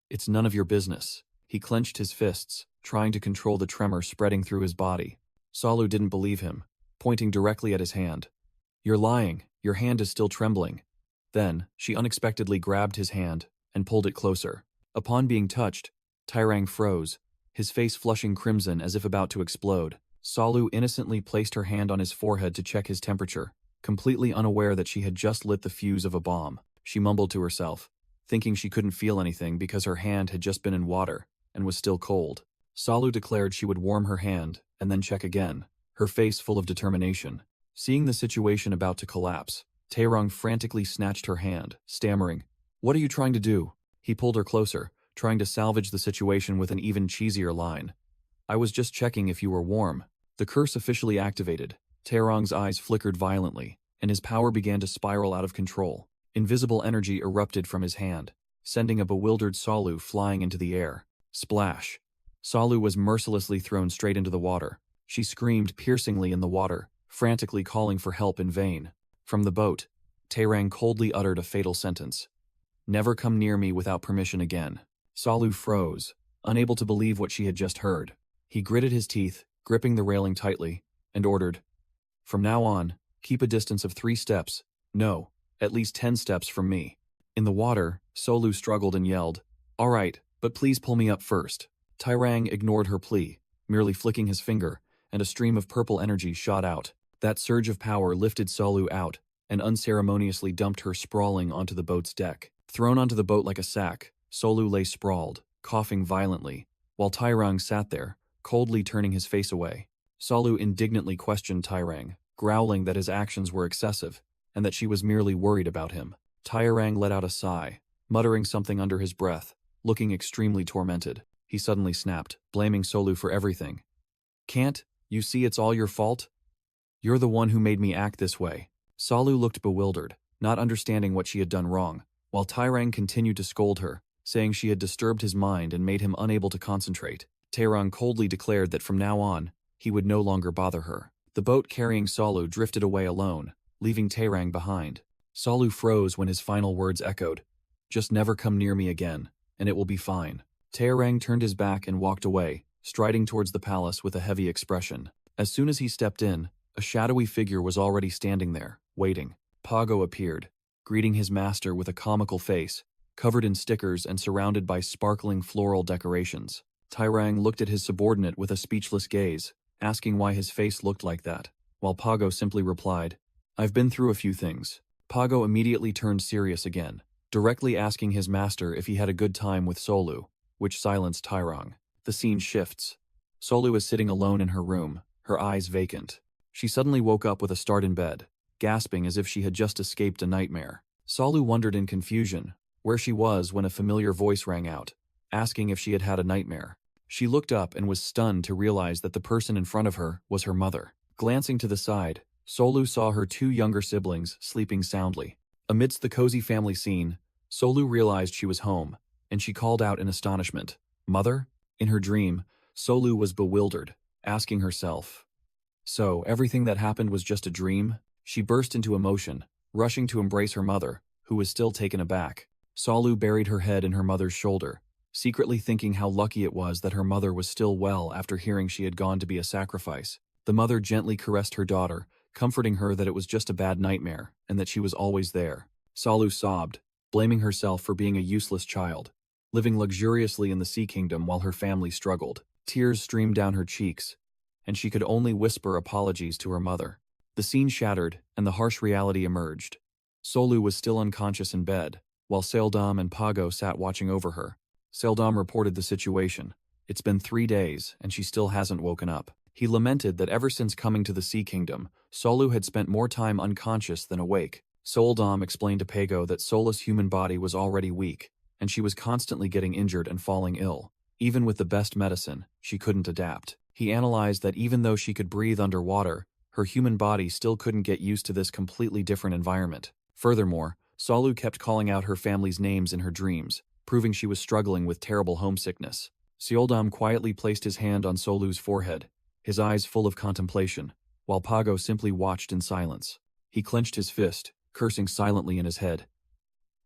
"It's none of your business." He clenched his fists, trying to control the tremor spreading through his body. Solu didn't believe him, pointing directly at his hand. "You're lying, your hand is still trembling." Then, she unexpectedly grabbed his hand and pulled it closer. Upon being touched, Tairang froze, his face flushing crimson as if about to explode. Solu innocently placed her hand on his forehead to check his temperature, completely unaware that she had just lit the fuse of a bomb. She mumbled to herself, thinking she couldn't feel anything because her hand had just been in water and was still cold. Solu declared she would warm her hand and then check again, her face full of determination. Seeing the situation about to collapse, Tairang frantically snatched her hand, stammering, "What are you trying to do?" He pulled her closer, trying to salvage the situation with an even cheesier line. "I was just checking if you were warm." The curse officially activated. Tairang's eyes flickered violently, and his power began to spiral out of control. Invisible energy erupted from his hand, sending a bewildered Solu flying into the air. Splash! Solu was mercilessly thrown straight into the water. She screamed piercingly in the water, frantically calling for help in vain. From the boat, Tairang coldly uttered a fatal sentence. "Never come near me without permission again." Solu froze, unable to believe what she had just heard. He gritted his teeth, gripping the railing tightly, and ordered, "From now on, keep a distance of 3 steps, no, at least 10 steps from me." In the water, Solu struggled and yelled, "All right, but please pull me up first." Tairang ignored her plea, merely flicking his finger, and a stream of purple energy shot out. That surge of power lifted Solu out and unceremoniously dumped her sprawling onto the boat's deck. Thrown onto the boat like a sack, Solu lay sprawled, coughing violently, while Tairang sat there, coldly turning his face away. Solu indignantly questioned Tairang, growling that his actions were excessive, and that she was merely worried about him. Tairang let out a sigh, muttering something under his breath, looking extremely tormented. He suddenly snapped, blaming Solu for everything. "Can't You see it's all your fault? You're the one who made me act this way. Salu looked bewildered, not understanding what she had done wrong, while Tairang continued to scold her, saying she had disturbed his mind and made him unable to concentrate. Tairang coldly declared that from now on, he would no longer bother her. The boat carrying Salu drifted away alone, leaving Tairang behind. Salu froze when his final words echoed, "Just never come near me again, and it will be fine." Tairang turned his back and walked away, striding towards the palace with a heavy expression. As soon as he stepped in, a shadowy figure was already standing there, waiting. Pago appeared, greeting his master with a comical face, covered in stickers and surrounded by sparkling floral decorations. Tairang looked at his subordinate with a speechless gaze, asking why his face looked like that, while Pago simply replied, "I've been through a few things." Pago immediately turned serious again, directly asking his master if he had a good time with Solu, which silenced Tairang. The scene shifts. Solu is sitting alone in her room, her eyes vacant. She suddenly woke up with a start in bed, gasping as if she had just escaped a nightmare. Solu wondered in confusion where she was when a familiar voice rang out, asking if she had had a nightmare. She looked up and was stunned to realize that the person in front of her was her mother. Glancing to the side, Solu saw her two younger siblings sleeping soundly. Amidst the cozy family scene, Solu realized she was home, and she called out in astonishment, "Mother?" In her dream, Solu was bewildered, asking herself, "So, everything that happened was just a dream?" She burst into emotion, rushing to embrace her mother, who was still taken aback. Solu buried her head in her mother's shoulder, secretly thinking how lucky it was that her mother was still well after hearing she had gone to be a sacrifice. The mother gently caressed her daughter, comforting her that it was just a bad nightmare and that she was always there. Solu sobbed, blaming herself for being a useless child, living luxuriously in the Sea Kingdom while her family struggled. Tears streamed down her cheeks, and she could only whisper apologies to her mother. The scene shattered, and the harsh reality emerged. Solu was still unconscious in bed, while Seldom and Pago sat watching over her. Seldom reported the situation. It's been 3 days, and she still hasn't woken up. He lamented that ever since coming to the Sea Kingdom, Solu had spent more time unconscious than awake. Seldom explained to Pago that Sola's human body was already weak, and she was constantly getting injured and falling ill. Even with the best medicine, she couldn't adapt. He analyzed that even though she could breathe underwater, her human body still couldn't get used to this completely different environment. Furthermore, Solu kept calling out her family's names in her dreams, proving she was struggling with terrible homesickness. Seldom quietly placed his hand on Solu's forehead, his eyes full of contemplation, while Pago simply watched in silence. He clenched his fist, cursing silently in his head.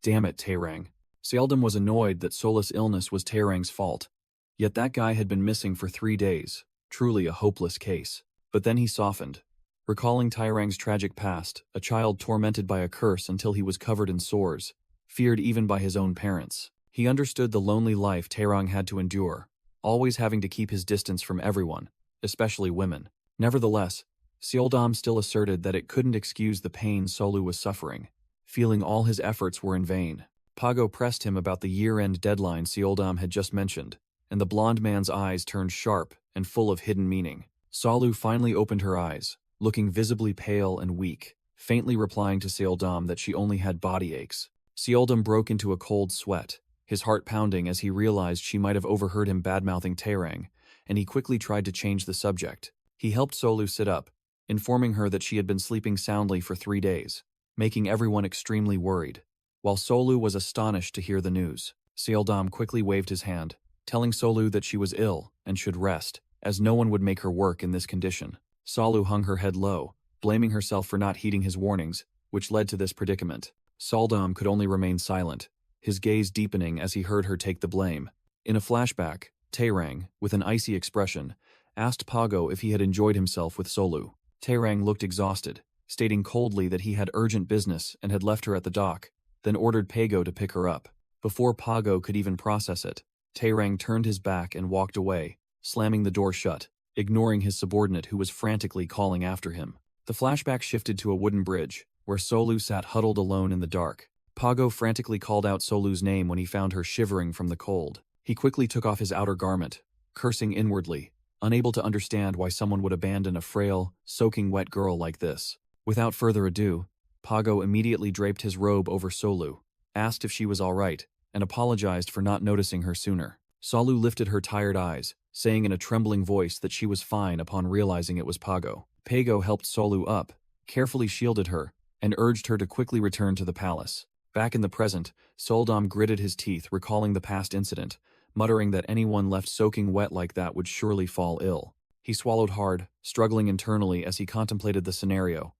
Damn it, Tairang. Seldom was annoyed that Sola's illness was Tairang's fault. Yet that guy had been missing for 3 days, truly a hopeless case. But then he softened, recalling Tairang's tragic past, a child tormented by a curse until he was covered in sores, feared even by his own parents. He understood the lonely life Tairang had to endure, always having to keep his distance from everyone, especially women. Nevertheless, Seldom still asserted that it couldn't excuse the pain Solu was suffering, feeling all his efforts were in vain. Pago pressed him about the year-end deadline Seldom had just mentioned, and the blond man's eyes turned sharp and full of hidden meaning. Solu finally opened her eyes, looking visibly pale and weak, faintly replying to Seldom that she only had body aches. Seldom broke into a cold sweat, his heart pounding as he realized she might have overheard him badmouthing Tairang, and he quickly tried to change the subject. He helped Solu sit up, informing her that she had been sleeping soundly for 3 days, making everyone extremely worried. While Solu was astonished to hear the news, Seldom quickly waved his hand, telling Solu that she was ill and should rest, as no one would make her work in this condition. Solu hung her head low, blaming herself for not heeding his warnings, which led to this predicament. Seldom could only remain silent, his gaze deepening as he heard her take the blame. In a flashback, Tairang, with an icy expression, asked Pago if he had enjoyed himself with Solu. Tairang looked exhausted, stating coldly that he had urgent business and had left her at the dock, then ordered Pago to pick her up. Before Pago could even process it, Tairang turned his back and walked away, slamming the door shut, ignoring his subordinate who was frantically calling after him. The flashback shifted to a wooden bridge, where Solu sat huddled alone in the dark. Pago frantically called out Solu's name when he found her shivering from the cold. He quickly took off his outer garment, cursing inwardly, unable to understand why someone would abandon a frail, soaking wet girl like this. Without further ado, Pago immediately draped his robe over Solu, asked if she was all right, and apologized for not noticing her sooner. Solu lifted her tired eyes, saying in a trembling voice that she was fine upon realizing it was Pago. Pago helped Solu up, carefully shielded her, and urged her to quickly return to the palace. Back in the present, Soldam gritted his teeth, recalling the past incident, muttering that anyone left soaking wet like that would surely fall ill. He swallowed hard, struggling internally as he contemplated the scenario.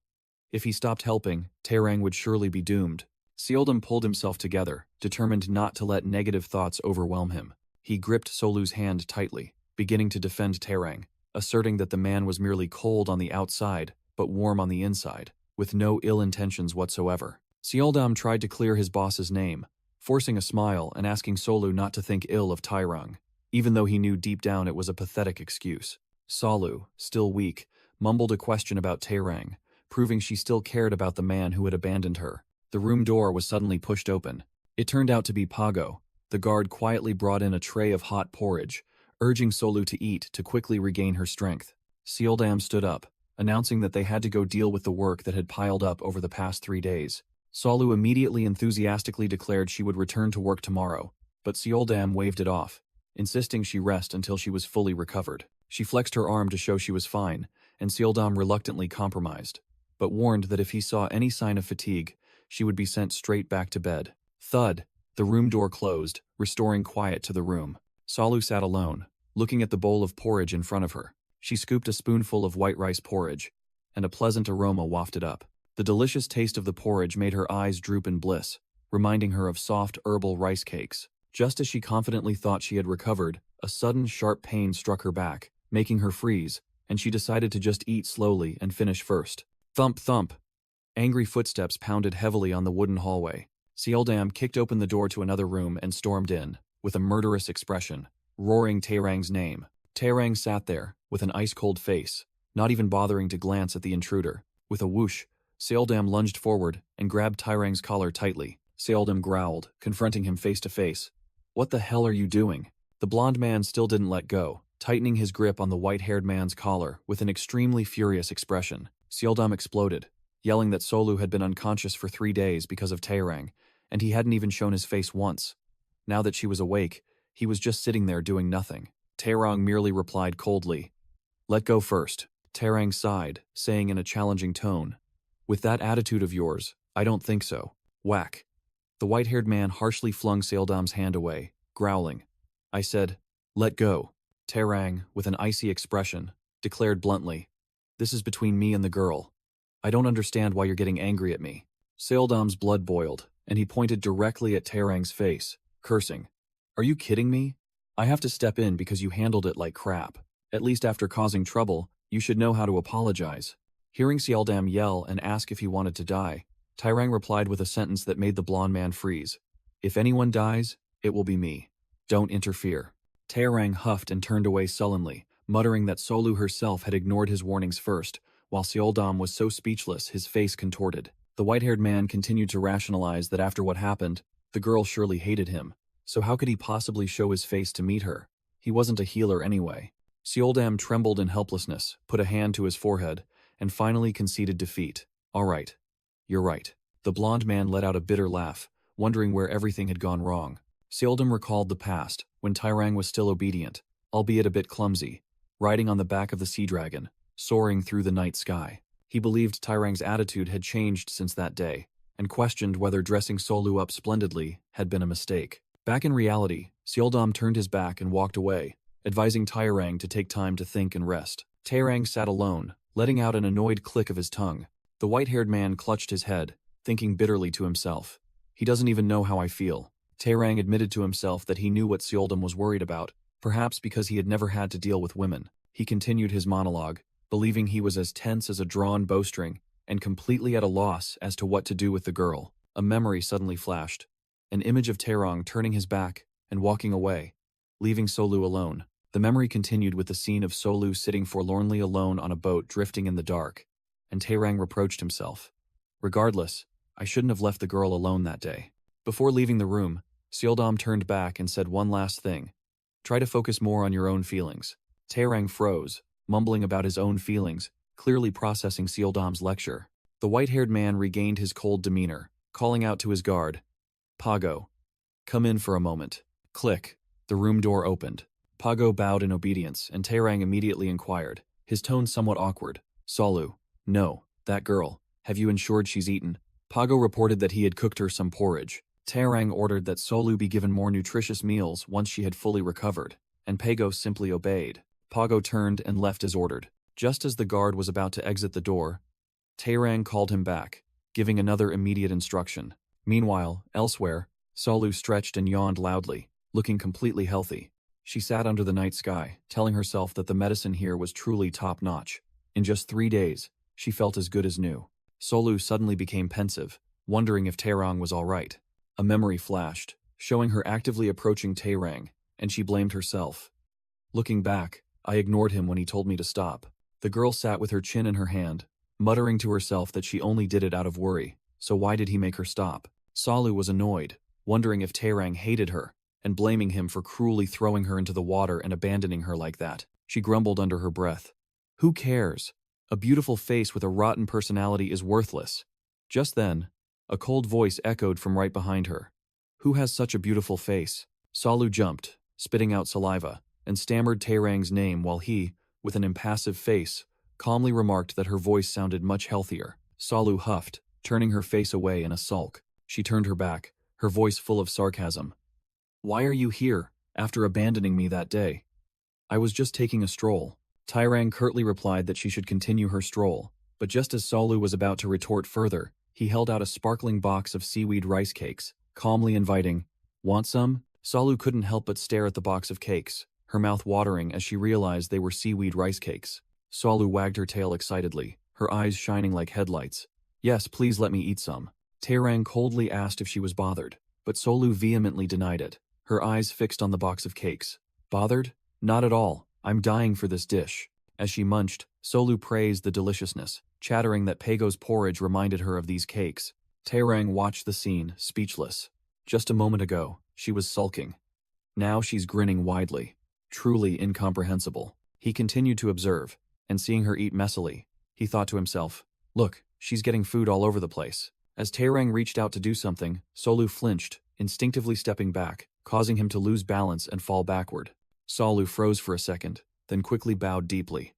If he stopped helping, Taerang would surely be doomed. Seoldam pulled himself together, determined not to let negative thoughts overwhelm him. He gripped Solu's hand tightly, beginning to defend Taerang, asserting that the man was merely cold on the outside, but warm on the inside, with no ill intentions whatsoever. Seoldam tried to clear his boss's name, forcing a smile and asking Solu not to think ill of Taerang, even though he knew deep down it was a pathetic excuse. Solu, still weak, mumbled a question about Taerang, proving she still cared about the man who had abandoned her. The room door was suddenly pushed open. It turned out to be Pago. The guard quietly brought in a tray of hot porridge, urging Solu to eat to quickly regain her strength. Seoldam stood up, announcing that they had to go deal with the work that had piled up over the past 3 days. Solu immediately enthusiastically declared she would return to work tomorrow, but Seoldam waved it off, insisting she rest until she was fully recovered. She flexed her arm to show she was fine, and Seoldam reluctantly compromised, but warned that if he saw any sign of fatigue, she would be sent straight back to bed. Thud! The room door closed, restoring quiet to the room. Solu sat alone, looking at the bowl of porridge in front of her. She scooped a spoonful of white rice porridge, and a pleasant aroma wafted up. The delicious taste of the porridge made her eyes droop in bliss, reminding her of soft herbal rice cakes. Just as she confidently thought she had recovered, a sudden sharp pain struck her back, making her freeze, and she decided to just eat slowly and finish first. Thump thump! Angry footsteps pounded heavily on the wooden hallway. Seoldam kicked open the door to another room and stormed in, with a murderous expression, roaring Taerang's name. Taerang sat there, with an ice-cold face, not even bothering to glance at the intruder. With a whoosh, Seoldam lunged forward and grabbed Taerang's collar tightly. Seoldam growled, confronting him face to face. "What the hell are you doing?" The blonde man still didn't let go, tightening his grip on the white-haired man's collar with an extremely furious expression. Seoldam exploded, yelling that Solu had been unconscious for 3 days because of Taerang, and he hadn't even shown his face once. Now that she was awake, he was just sitting there doing nothing. Taerang merely replied coldly, "Let go first." Taerang sighed, saying in a challenging tone, "With that attitude of yours, I don't think so." Whack! The white-haired man harshly flung Seoldam's hand away, growling, "I said, let go." Taerang, with an icy expression, declared bluntly, "This is between me and the girl. I don't understand why you're getting angry at me." Seoldam's blood boiled, and he pointed directly at Taerang's face, cursing, "Are you kidding me? I have to step in because you handled it like crap. At least after causing trouble, you should know how to apologize." Hearing Seoldam yell and ask if he wanted to die, Taerang replied with a sentence that made the blonde man freeze. "If anyone dies, it will be me. Don't interfere." Taerang huffed and turned away sullenly, muttering that Solu herself had ignored his warnings first, while Seoldam was so speechless his face contorted. The white-haired man continued to rationalize that after what happened, the girl surely hated him, so how could he possibly show his face to meet her? He wasn't a healer anyway. Seoldam trembled in helplessness, put a hand to his forehead, and finally conceded defeat. "All right. You're right." The blonde man let out a bitter laugh, wondering where everything had gone wrong. Seoldam recalled the past, when Taerang was still obedient, albeit a bit clumsy, riding on the back of the sea dragon, soaring through the night sky. He believed Taerang's attitude had changed since that day, and questioned whether dressing Solu up splendidly had been a mistake. Back in reality, Seoldam turned his back and walked away, advising Taerang to take time to think and rest. Taerang sat alone, letting out an annoyed click of his tongue. The white-haired man clutched his head, thinking bitterly to himself, "He doesn't even know how I feel." Taerang admitted to himself that he knew what Seoldam was worried about, perhaps because he had never had to deal with women. He continued his monologue, believing he was as tense as a drawn bowstring, and completely at a loss as to what to do with the girl. A memory suddenly flashed, an image of Taerang turning his back and walking away, leaving Solu alone. The memory continued with the scene of Solu sitting forlornly alone on a boat drifting in the dark, and Taerang reproached himself. "Regardless, I shouldn't have left the girl alone that day." Before leaving the room, Seoldam turned back and said one last thing. "Try to focus more on your own feelings." Taerang froze, mumbling about his own feelings, clearly processing Seoldam's lecture. The white-haired man regained his cold demeanor, calling out to his guard, "Pago, come in for a moment." Click. The room door opened. Pago bowed in obedience, and Taerang immediately inquired, his tone somewhat awkward. Solu. No, that girl. Have you ensured she's eaten? Pago reported that he had cooked her some porridge. Taerang ordered that Solu be given more nutritious meals once she had fully recovered, and Pago simply obeyed. Pago turned and left as ordered. Just as the guard was about to exit the door, Taerang called him back, giving another immediate instruction. Meanwhile, elsewhere, Solu stretched and yawned loudly, looking completely healthy. She sat under the night sky, telling herself that the medicine here was truly top-notch. In just 3 days, she felt as good as new. Solu suddenly became pensive, wondering if Taerang was all right. A memory flashed, showing her actively approaching Taerang, and she blamed herself. Looking back, I ignored him when he told me to stop. The girl sat with her chin in her hand, muttering to herself that she only did it out of worry, so why did he make her stop? Solu was annoyed, wondering if Taerang hated her, and blaming him for cruelly throwing her into the water and abandoning her like that. She grumbled under her breath. Who cares? A beautiful face with a rotten personality is worthless. Just then, a cold voice echoed from right behind her. Who has such a beautiful face? Solu jumped, spitting out saliva, and stammered Taerang's name while he, with an impassive face, calmly remarked that her voice sounded much healthier. Solu huffed, turning her face away in a sulk. She turned her back, her voice full of sarcasm. Why are you here, after abandoning me that day? I was just taking a stroll. Taerang curtly replied that she should continue her stroll, but just as Solu was about to retort further, he held out a sparkling box of seaweed rice cakes, calmly inviting, "Want some?" Solu couldn't help but stare at the box of cakes, her mouth watering as she realized they were seaweed rice cakes. Solu wagged her tail excitedly, her eyes shining like headlights. Yes, please let me eat some. Taerang coldly asked if she was bothered, but Solu vehemently denied it, her eyes fixed on the box of cakes. Bothered? Not at all. I'm dying for this dish. As she munched, Solu praised the deliciousness, chattering that Pago's porridge reminded her of these cakes. Taerang watched the scene, speechless. Just a moment ago, she was sulking. Now she's grinning widely. Truly incomprehensible. He continued to observe, and seeing her eat messily, he thought to himself, look, she's getting food all over the place. As Taerang reached out to do something, Solu flinched, instinctively stepping back, causing him to lose balance and fall backward. Solu froze for a second, then quickly bowed deeply.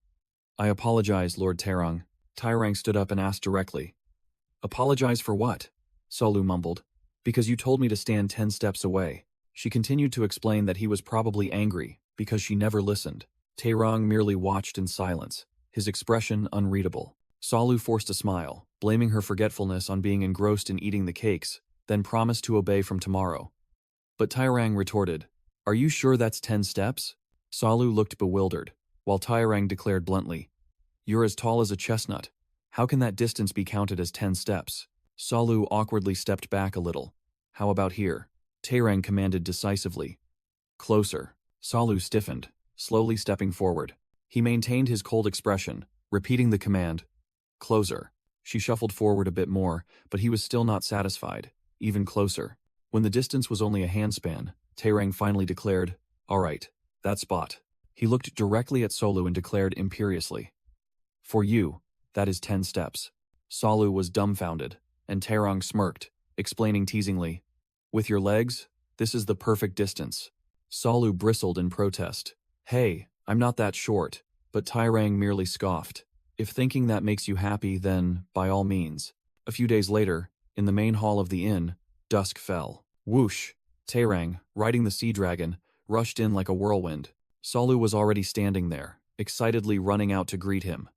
I apologize, Lord Taerang. Taerang stood up and asked directly. Apologize for what? Solu mumbled. Because you told me to stand 10 steps away. She continued to explain that he was probably angry, because she never listened. Taerang merely watched in silence, his expression unreadable. Solu forced a smile, blaming her forgetfulness on being engrossed in eating the cakes, then promised to obey from tomorrow. But Taerang retorted, Are you sure that's 10 steps? Solu looked bewildered, while Taerang declared bluntly, You're as tall as a chestnut. How can that distance be counted as 10 steps? Solu awkwardly stepped back a little. How about here? Taerang commanded decisively. Closer. Solu stiffened, slowly stepping forward. He maintained his cold expression, repeating the command. Closer. She shuffled forward a bit more, but he was still not satisfied. Even closer. When the distance was only a handspan, Taerang finally declared, All right, that spot. He looked directly at Solu and declared imperiously. For you, that is 10 steps. Solu was dumbfounded, and Taerang smirked, explaining teasingly, With your legs, this is the perfect distance. Solu bristled in protest. Hey, I'm not that short, but Taerang merely scoffed. If thinking that makes you happy, then, by all means. A few days later, in the main hall of the inn, dusk fell. Whoosh! Taerang, riding the sea dragon, rushed in like a whirlwind. Solu was already standing there, excitedly running out to greet him.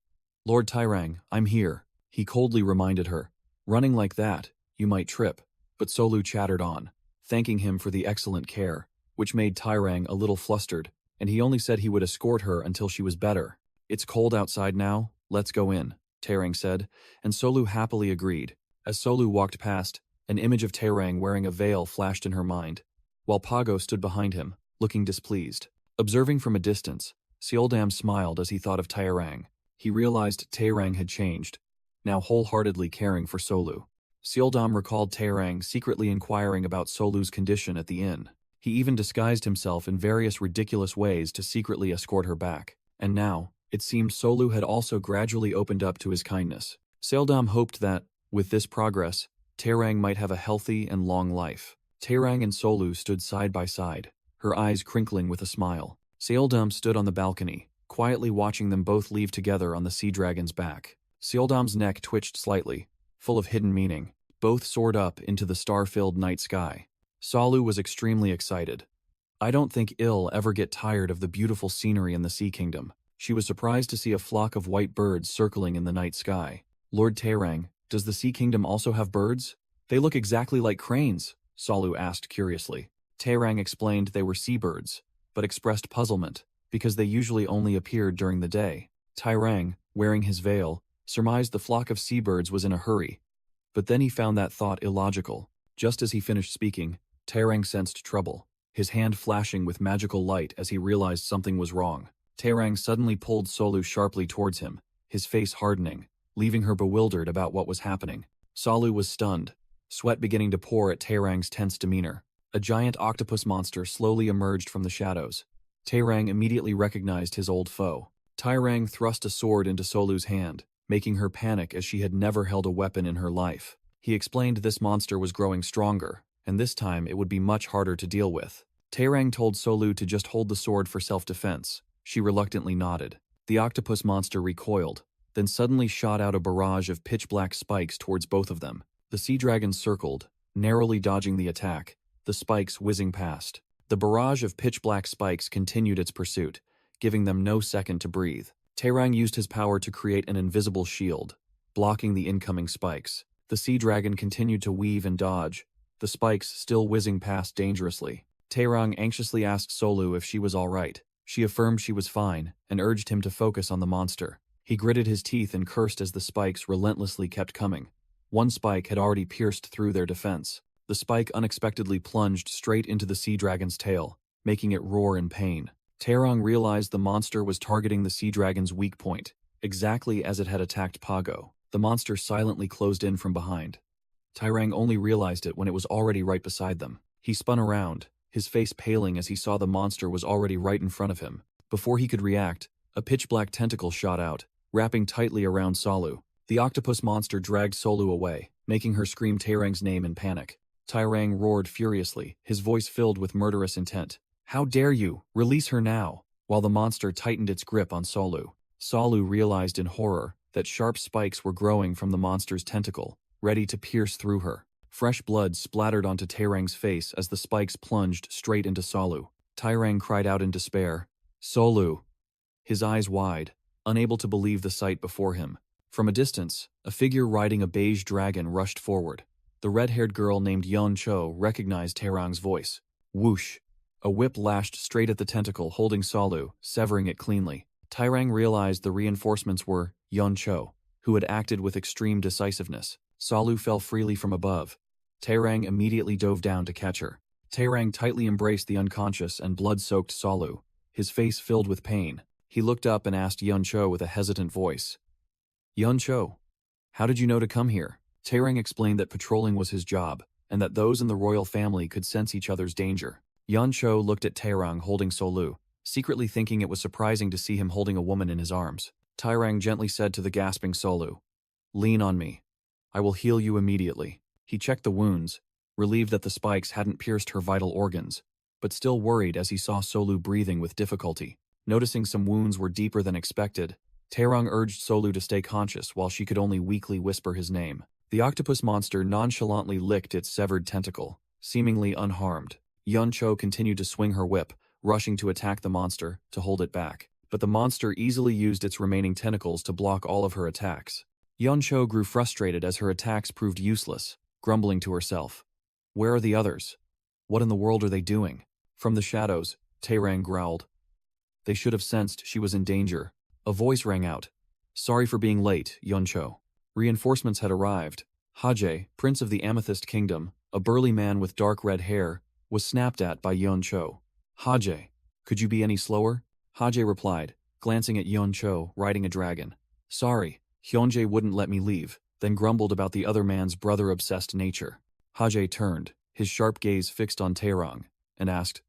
Lord Taerang, I'm here, he coldly reminded her. Running like that, you might trip. But Solu chattered on, thanking him for the excellent care, which made Taerang a little flustered, and he only said he would escort her until she was better. It's cold outside now, let's go in, Taerang said, and Solu happily agreed. As Solu walked past, an image of Taerang wearing a veil flashed in her mind, while Pago stood behind him, looking displeased. Observing from a distance, Seoldam smiled as he thought of Taerang. He realized Taerang had changed, now wholeheartedly caring for Solu. Seoldam recalled Taerang secretly inquiring about Solu's condition at the inn. He even disguised himself in various ridiculous ways to secretly escort her back. And now, it seemed Solu had also gradually opened up to his kindness. Seoldam hoped that, with this progress, Taerang might have a healthy and long life. Taerang and Solu stood side by side, her eyes crinkling with a smile. Seoldam stood on the balcony, quietly watching them both leave together on the sea dragon's back. Seoldam's neck twitched slightly, full of hidden meaning. Both soared up into the star-filled night sky. Salu was extremely excited. I don't think I'll ever get tired of the beautiful scenery in the Sea Kingdom. She was surprised to see a flock of white birds circling in the night sky. Lord Taerang, does the Sea Kingdom also have birds? They look exactly like cranes, Salu asked curiously. Taerang explained they were seabirds, but expressed puzzlement, because they usually only appeared during the day. Taerang, wearing his veil, surmised the flock of seabirds was in a hurry, but then he found that thought illogical. Just as he finished speaking, Taerang sensed trouble, his hand flashing with magical light as he realized something was wrong. Taerang suddenly pulled Solu sharply towards him, his face hardening, leaving her bewildered about what was happening. Salu was stunned, sweat beginning to pour at Taerang's tense demeanor. A giant octopus monster slowly emerged from the shadows. Taerang immediately recognized his old foe. Taerang thrust a sword into Solu's hand, making her panic as she had never held a weapon in her life. He explained this monster was growing stronger, and this time it would be much harder to deal with. Taerang told Solu to just hold the sword for self-defense. She reluctantly nodded. The octopus monster recoiled, then suddenly shot out a barrage of pitch-black spikes towards both of them. The sea dragon circled, narrowly dodging the attack, the spikes whizzing past. The barrage of pitch-black spikes continued its pursuit, giving them no second to breathe. Taerang used his power to create an invisible shield, blocking the incoming spikes. The sea dragon continued to weave and dodge, the spikes still whizzing past dangerously. Taerang anxiously asked Solu if she was all right. She affirmed she was fine and urged him to focus on the monster. He gritted his teeth and cursed as the spikes relentlessly kept coming. One spike had already pierced through their defense. The spike unexpectedly plunged straight into the sea dragon's tail, making it roar in pain. Taerang realized the monster was targeting the sea dragon's weak point, exactly as it had attacked Pago. The monster silently closed in from behind. Taerang only realized it when it was already right beside them. He spun around, his face paling as he saw the monster was already right in front of him. Before he could react, a pitch-black tentacle shot out, wrapping tightly around Solu. The octopus monster dragged Solu away, making her scream Taerang's name in panic. Taerang roared furiously, his voice filled with murderous intent. "How dare you? Release her now!" While the monster tightened its grip on Solu. Solu realized in horror that sharp spikes were growing from the monster's tentacle, ready to pierce through her. Fresh blood splattered onto Taerang's face as the spikes plunged straight into Solu. Taerang cried out in despair, "Solu!" His eyes wide, unable to believe the sight before him. From a distance, a figure riding a beige dragon rushed forward. The red-haired girl named Yeon Cho recognized Taerang's voice. Whoosh! A whip lashed straight at the tentacle, holding Solu, severing it cleanly. Taerang realized the reinforcements were Yeon Cho, who had acted with extreme decisiveness. Solu fell freely from above. Taerang immediately dove down to catch her. Taerang tightly embraced the unconscious and blood-soaked Solu, his face filled with pain. He looked up and asked Yeon Cho with a hesitant voice. "Yeon Cho, how did you know to come here?" Taerang explained that patrolling was his job, and that those in the royal family could sense each other's danger. Yeon Cho looked at Taerang holding Solu, secretly thinking it was surprising to see him holding a woman in his arms. Taerang gently said to the gasping Solu, "Lean on me. I will heal you immediately." He checked the wounds, relieved that the spikes hadn't pierced her vital organs, but still worried as he saw Solu breathing with difficulty. Noticing some wounds were deeper than expected, Taerang urged Solu to stay conscious while she could only weakly whisper his name. The octopus monster nonchalantly licked its severed tentacle, seemingly unharmed. Yeon Cho continued to swing her whip, rushing to attack the monster, to hold it back. But the monster easily used its remaining tentacles to block all of her attacks. Yeon Cho grew frustrated as her attacks proved useless, grumbling to herself. "Where are the others? What in the world are they doing?" From the shadows, Taerang growled. They should have sensed she was in danger. A voice rang out. "Sorry for being late, Yeon Cho." Reinforcements had arrived. Haje, Prince of the Amethyst Kingdom, a burly man with dark red hair, was snapped at by Yeon Cho. "Haje, could you be any slower?" Haje replied, glancing at Yeon Cho riding a dragon. "Sorry, Hyunjae wouldn't let me leave," then grumbled about the other man's brother-obsessed nature. Haje turned, his sharp gaze fixed on Taerang, and asked,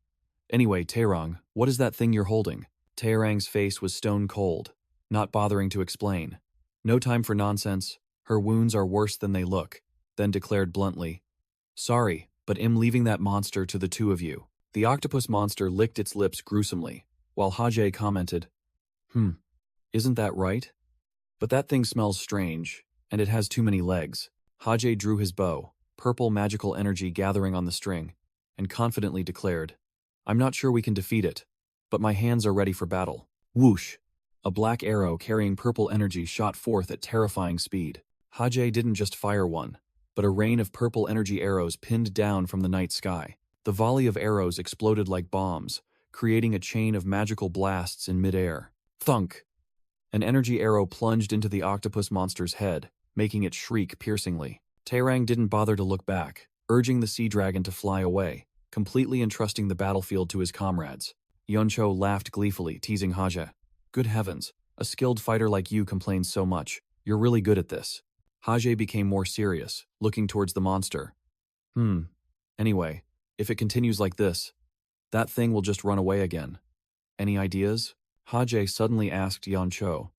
"Anyway, Taerang, what is that thing you're holding?" Taerang's face was stone cold, not bothering to explain. "No time for nonsense, her wounds are worse than they look," then declared bluntly, "Sorry, but I'm leaving that monster to the two of you." The octopus monster licked its lips gruesomely, while Hajie commented, isn't that right? But that thing smells strange, and it has too many legs. Hajie drew his bow, purple magical energy gathering on the string, and confidently declared, I'm not sure we can defeat it, but my hands are ready for battle. Whoosh! A black arrow carrying purple energy shot forth at terrifying speed. Hajie didn't just fire one, but a rain of purple energy arrows pinned down from the night sky. The volley of arrows exploded like bombs, creating a chain of magical blasts in midair. Thunk! An energy arrow plunged into the octopus monster's head, making it shriek piercingly. Taerang didn't bother to look back, urging the sea dragon to fly away, completely entrusting the battlefield to his comrades. Yeoncho laughed gleefully, teasing Hajie. Good heavens, a skilled fighter like you complains so much. You're really good at this. Hajie became more serious, looking towards the monster. Anyway, if it continues like this, that thing will just run away again. Any ideas? Hajie suddenly asked Yeoncho.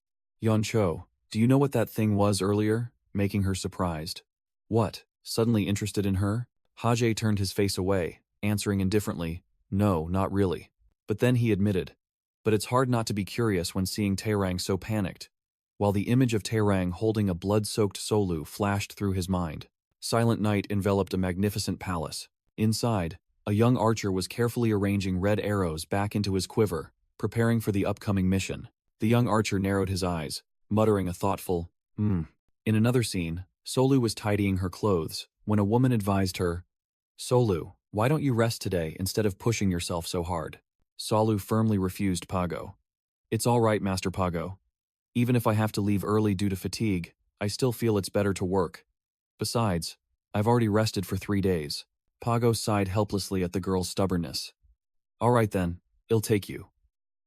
Yeoncho, do you know what that thing was earlier? Making her surprised. What? Suddenly interested in her? Hajie turned his face away, answering indifferently, no, not really. But then he admitted, but it's hard not to be curious when seeing Taerang so panicked. While the image of Taerang holding a blood-soaked Solu flashed through his mind. Silent night enveloped a magnificent palace. Inside, a young archer was carefully arranging red arrows back into his quiver, preparing for the upcoming mission. The young archer narrowed his eyes, muttering a thoughtful, In another scene, Solu was tidying her clothes, when a woman advised her, Solu, why don't you rest today instead of pushing yourself so hard? Solu firmly refused Pago. It's all right, Master Pago. Even if I have to leave early due to fatigue, I still feel it's better to work. Besides, I've already rested for 3 days. Pago sighed helplessly at the girl's stubbornness. All right then, I'll take you.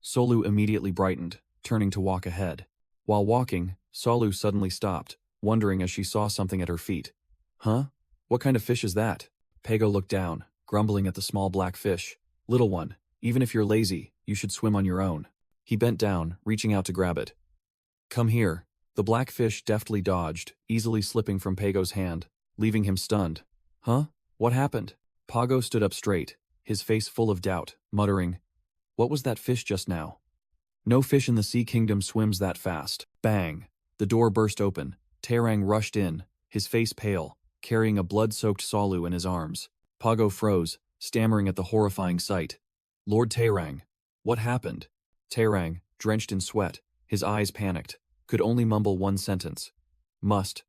Solu immediately brightened, turning to walk ahead. While walking, Solu suddenly stopped, wondering as she saw something at her feet. Huh? What kind of fish is that? Pago looked down, grumbling at the small black fish. Little one, even if you're lazy, you should swim on your own. He bent down, reaching out to grab it. Come here. The black fish deftly dodged, easily slipping from Pago's hand, leaving him stunned. Huh? What happened? Pago stood up straight, his face full of doubt, muttering, What was that fish just now? No fish in the Sea Kingdom swims that fast. Bang! The door burst open. Taerang rushed in, his face pale, carrying a blood-soaked Solu in his arms. Pago froze, stammering at the horrifying sight. Lord Taerang, what happened? Taerang, drenched in sweat, his eyes panicked, could only mumble one sentence. Must,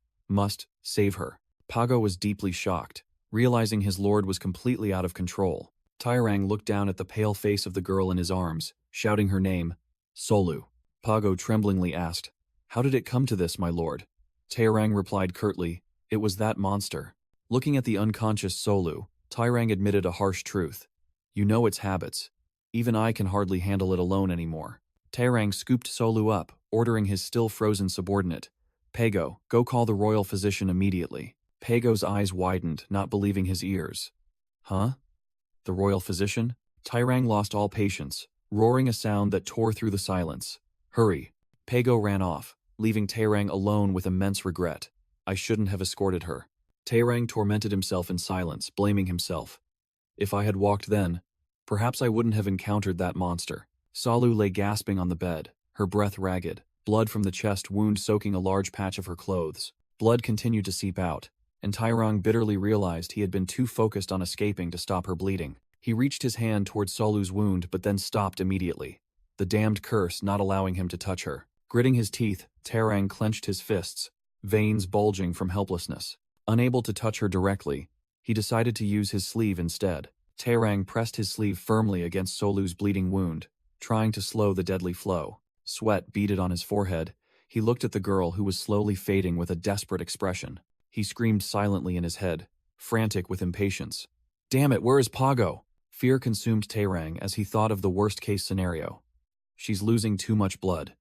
save her. Pago was deeply shocked, realizing his lord was completely out of control. Taerang looked down at the pale face of the girl in his arms, shouting her name, Solu. Pago tremblingly asked, How did it come to this, my lord? Taerang replied curtly, It was that monster. Looking at the unconscious Solu, Taerang admitted a harsh truth. You know its habits. Even I can hardly handle it alone anymore. Taerang scooped Solu up, ordering his still-frozen subordinate. Pago, go call the royal physician immediately. Pago's eyes widened, not believing his ears. Huh? The royal physician? Taerang lost all patience, roaring a sound that tore through the silence. Hurry. Pago ran off, leaving Taerang alone with immense regret. I shouldn't have escorted her. Taerang tormented himself in silence, blaming himself. If I had walked then, perhaps I wouldn't have encountered that monster. Solu lay gasping on the bed, her breath ragged, blood from the chest wound soaking a large patch of her clothes. Blood continued to seep out, and Taerang bitterly realized he had been too focused on escaping to stop her bleeding. He reached his hand towards Solu's wound but then stopped immediately, the damned curse not allowing him to touch her. Gritting his teeth, Taerang clenched his fists, veins bulging from helplessness. Unable to touch her directly, he decided to use his sleeve instead. Taerang pressed his sleeve firmly against Solu's bleeding wound, trying to slow the deadly flow. Sweat beaded on his forehead. He looked at the girl who was slowly fading with a desperate expression. He screamed silently in his head, frantic with impatience. Damn it, where is Pago? Fear consumed Taerang as he thought of the worst-case scenario. She's losing too much blood.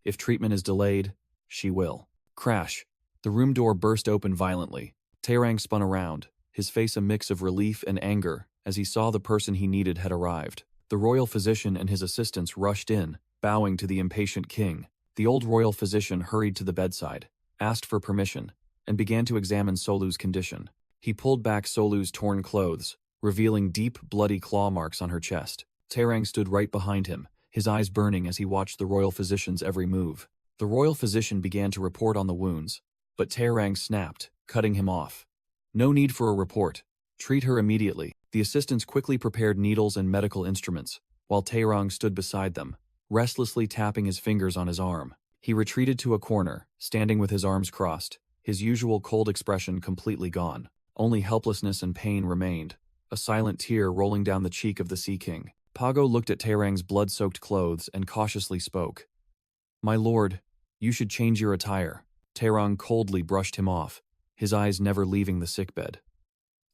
If treatment is delayed, she will. Crash. The room door burst open violently. Taerang spun around, his face a mix of relief and anger as he saw the person he needed had arrived. The royal physician and his assistants rushed in, bowing to the impatient king. The old royal physician hurried to the bedside, asked for permission, and began to examine Solu's condition. He pulled back Solu's torn clothes, revealing deep, bloody claw marks on her chest. Taerang stood right behind him, his eyes burning as he watched the royal physician's every move. The royal physician began to report on the wounds, but Taerang snapped, cutting him off. No need for a report. Treat her immediately. The assistants quickly prepared needles and medical instruments, while Taerang stood beside them, restlessly tapping his fingers on his arm. He retreated to a corner, standing with his arms crossed, his usual cold expression completely gone. Only helplessness and pain remained, a silent tear rolling down the cheek of the Sea King. Pago looked at Taerang's blood-soaked clothes and cautiously spoke. "My lord, you should change your attire." Taerang coldly brushed him off, his eyes never leaving the sickbed.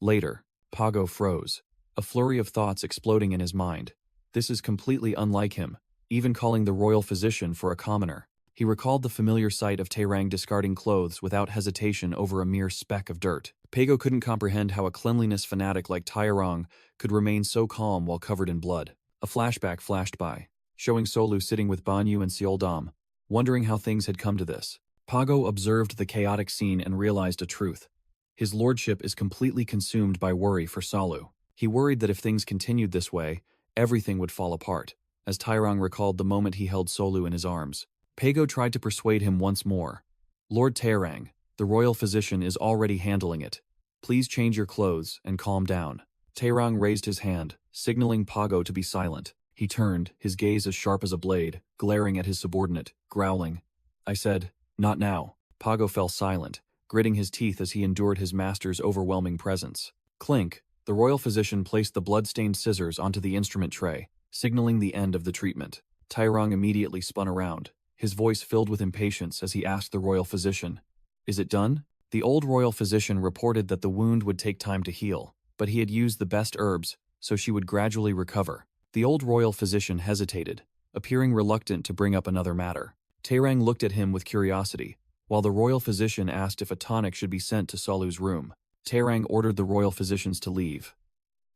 Later, Pago froze, a flurry of thoughts exploding in his mind. This is completely unlike him, even calling the royal physician for a commoner. He recalled the familiar sight of Taerang discarding clothes without hesitation over a mere speck of dirt. Pago couldn't comprehend how a cleanliness fanatic like Taerang could remain so calm while covered in blood. A flashback flashed by, showing Solu sitting with Banyu and Seoldam, wondering how things had come to this. Pago observed the chaotic scene and realized a truth. His lordship is completely consumed by worry for Solu. He worried that if things continued this way, everything would fall apart, as Taerang recalled the moment he held Solu in his arms. Pago tried to persuade him once more. "Lord Taerang, the royal physician is already handling it. Please change your clothes and calm down." Taerang raised his hand, signaling Pago to be silent. He turned, his gaze as sharp as a blade, glaring at his subordinate, growling. "I said, not now." Pago fell silent, gritting his teeth as he endured his master's overwhelming presence. Clink, the royal physician placed the blood-stained scissors onto the instrument tray, signaling the end of the treatment. Taerang immediately spun around, his voice filled with impatience as he asked the royal physician, "Is it done?" The old royal physician reported that the wound would take time to heal, but he had used the best herbs, so she would gradually recover. The old royal physician hesitated, appearing reluctant to bring up another matter. Taerang looked at him with curiosity, while the royal physician asked if a tonic should be sent to Solu's room. Taerang ordered the royal physicians to leave.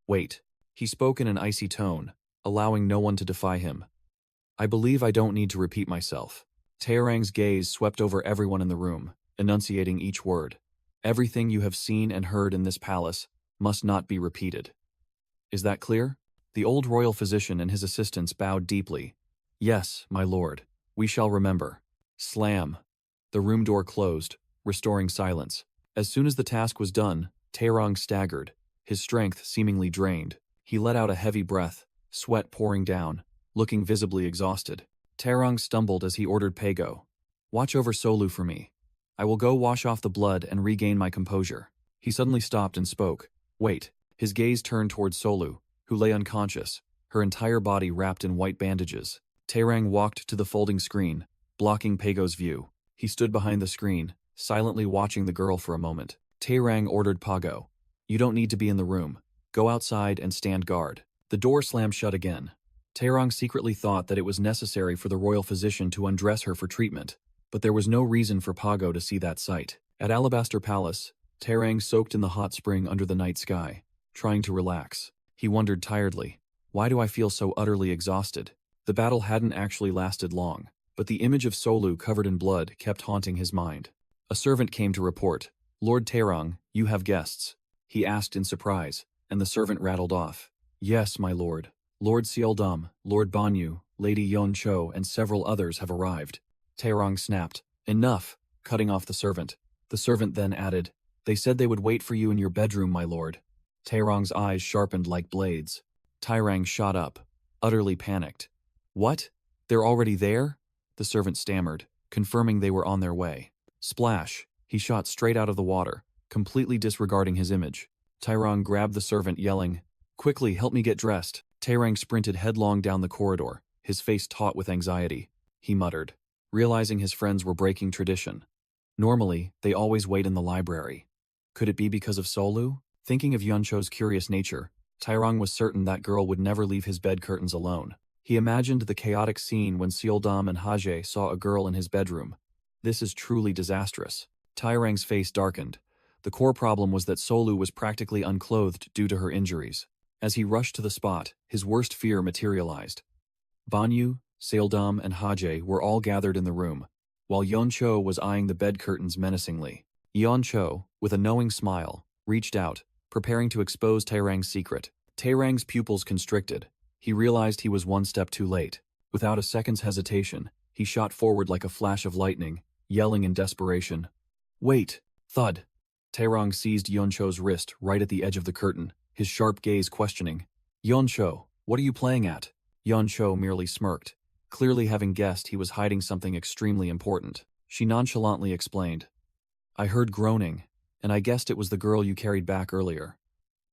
"Wait." He spoke in an icy tone, allowing no one to defy him. "I believe I don't need to repeat myself." Taerang's gaze swept over everyone in the room, enunciating each word. "Everything you have seen and heard in this palace must not be repeated. Is that clear?" The old royal physician and his assistants bowed deeply. "Yes, my lord. We shall remember." Slam. The room door closed, restoring silence. As soon as the task was done, Taerang staggered, his strength seemingly drained. He let out a heavy breath, sweat pouring down, looking visibly exhausted. Taerang stumbled as he ordered Pago, "Watch over Solu for me. I will go wash off the blood and regain my composure." He suddenly stopped and spoke. "Wait." His gaze turned towards Solu, who lay unconscious, her entire body wrapped in white bandages. Taerang walked to the folding screen, blocking Pago's view. He stood behind the screen, silently watching the girl for a moment. Taerang ordered Pago, "You don't need to be in the room. Go outside and stand guard." The door slammed shut again. Taerang secretly thought that it was necessary for the royal physician to undress her for treatment, but there was no reason for Pago to see that sight. At Alabaster Palace, Taerang soaked in the hot spring under the night sky, trying to relax. He wondered tiredly, "Why do I feel so utterly exhausted?" The battle hadn't actually lasted long, but the image of Solu covered in blood kept haunting his mind. A servant came to report, "Lord Taerang, you have guests." He asked in surprise, and the servant rattled off. "Yes, my lord. Lord Seoldam, Lord Banyu, Lady Yeoncho, and several others have arrived." Taerang snapped, "Enough," cutting off the servant. The servant then added, "They said they would wait for you in your bedroom, my lord." Taerang's eyes sharpened like blades. Taerang shot up, utterly panicked. "What? They're already there?" The servant stammered, confirming they were on their way. Splash! He shot straight out of the water, completely disregarding his image. Taerang grabbed the servant, yelling, "Quickly, help me get dressed." Taerang sprinted headlong down the corridor, his face taut with anxiety. He muttered, realizing his friends were breaking tradition. Normally, they always wait in the library. Could it be because of Solu? Thinking of Yeoncho's curious nature, Taerang was certain that girl would never leave his bed curtains alone. He imagined the chaotic scene when Seoldam and Haje saw a girl in his bedroom. This is truly disastrous. Taerang's face darkened. The core problem was that Solu was practically unclothed due to her injuries. As he rushed to the spot, his worst fear materialized. Banyu, Seoldam, and Haje were all gathered in the room, while Yeoncho was eyeing the bed curtains menacingly. Yeoncho, with a knowing smile, reached out, preparing to expose Taerang's secret. Taerang's pupils constricted. He realized he was one step too late. Without a second's hesitation, he shot forward like a flash of lightning, yelling in desperation. Wait! Thud! Taerong seized Yeoncho's wrist right at the edge of the curtain, his sharp gaze questioning. Yeoncho, what are you playing at? Yeoncho merely smirked, clearly having guessed he was hiding something extremely important. She nonchalantly explained. I heard groaning, and I guessed it was the girl you carried back earlier.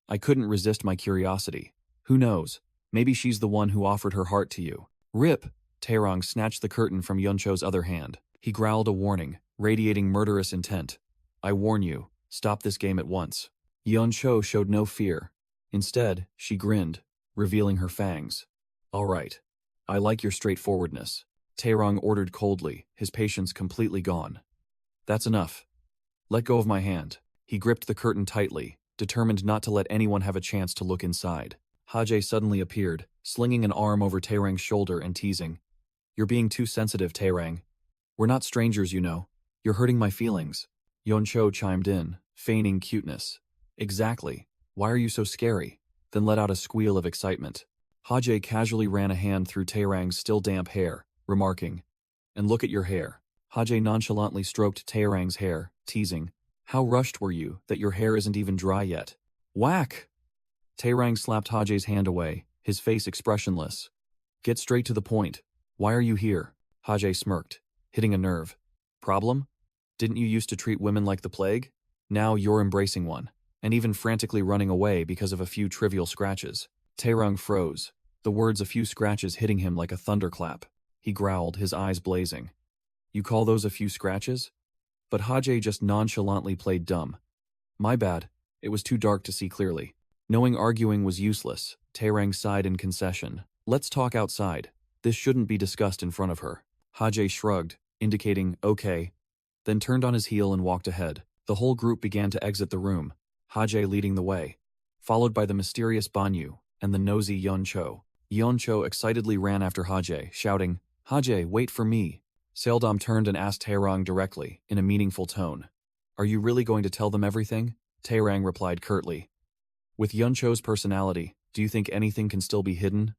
I couldn't resist my curiosity. Who knows, maybe she's the one who offered her heart to you. Rip! Taerong snatched the curtain from Yeoncho's other hand. He growled a warning, radiating murderous intent. I warn you, stop this game at once. Yeoncho showed no fear. Instead, she grinned, revealing her fangs. All right. I like your straightforwardness. Taerong ordered coldly, his patience completely gone. That's enough. Let go of my hand. He gripped the curtain tightly, determined not to let anyone have a chance to look inside. Hajae suddenly appeared, slinging an arm over Taerang's shoulder and teasing. You're being too sensitive, Taerang. We're not strangers, you know. You're hurting my feelings. Yeoncho chimed in, feigning cuteness. Exactly. Why are you so scary? Then let out a squeal of excitement. Hajae casually ran a hand through Taerang's still damp hair, remarking, and look at your hair. Hajae nonchalantly stroked Taerang's hair, teasing, how rushed were you that your hair isn't even dry yet? Whack! Taerang slapped Hajae's hand away, his face expressionless. Get straight to the point. Why are you here? Hajae smirked, hitting a nerve. Problem? Didn't you used to treat women like the plague? Now you're embracing one, and even frantically running away because of a few trivial scratches. Taerang froze, the words a few scratches hitting him like a thunderclap. He growled, his eyes blazing. You call those a few scratches? But Hajae just nonchalantly played dumb. My bad, it was too dark to see clearly. Knowing arguing was useless, Taerang sighed in concession. Let's talk outside. This shouldn't be discussed in front of her. Hajae shrugged, indicating, okay, then turned on his heel and walked ahead. The whole group began to exit the room, Hajae leading the way, followed by the mysterious Banyu and the nosy Yeoncho. Yeoncho excitedly ran after Hajae, shouting, Hajae, wait for me. Seldom turned and asked Taerang directly, in a meaningful tone. Are you really going to tell them everything? Taerang replied curtly. With Yeoncho's personality, do you think anything can still be hidden?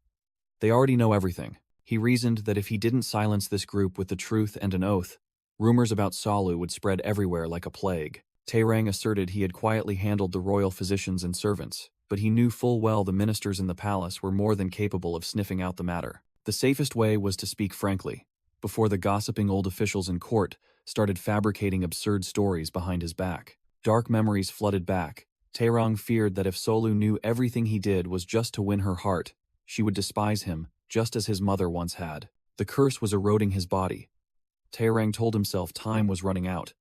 They already know everything. He reasoned that if he didn't silence this group with the truth and an oath, rumors about Salu would spread everywhere like a plague. Taerang asserted he had quietly handled the royal physicians and servants, but he knew full well the ministers in the palace were more than capable of sniffing out the matter. The safest way was to speak frankly, before the gossiping old officials in court started fabricating absurd stories behind his back. Dark memories flooded back. Taerang feared that if Solu knew everything he did was just to win her heart, she would despise him, just as his mother once had. The curse was eroding his body. Taerang told himself time was running out,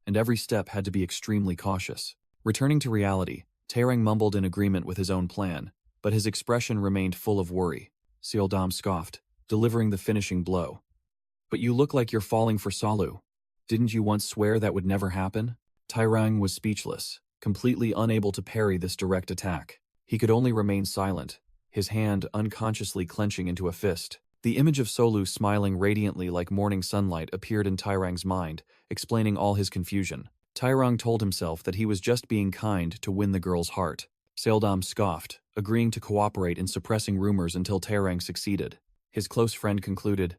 and every step had to be extremely cautious. Returning to reality, Taerang mumbled in agreement with his own plan, but his expression remained full of worry. Seoldam scoffed, delivering the finishing blow. But you look like you're falling for Salu. Didn't you once swear that would never happen? Taerang was speechless, completely unable to parry this direct attack. He could only remain silent, his hand unconsciously clenching into a fist. The image of Solu smiling radiantly like morning sunlight appeared in Taerang's mind, explaining all his confusion. Taerang told himself that he was just being kind to win the girl's heart. Seoldam scoffed, agreeing to cooperate in suppressing rumors until Taerang succeeded. His close friend concluded,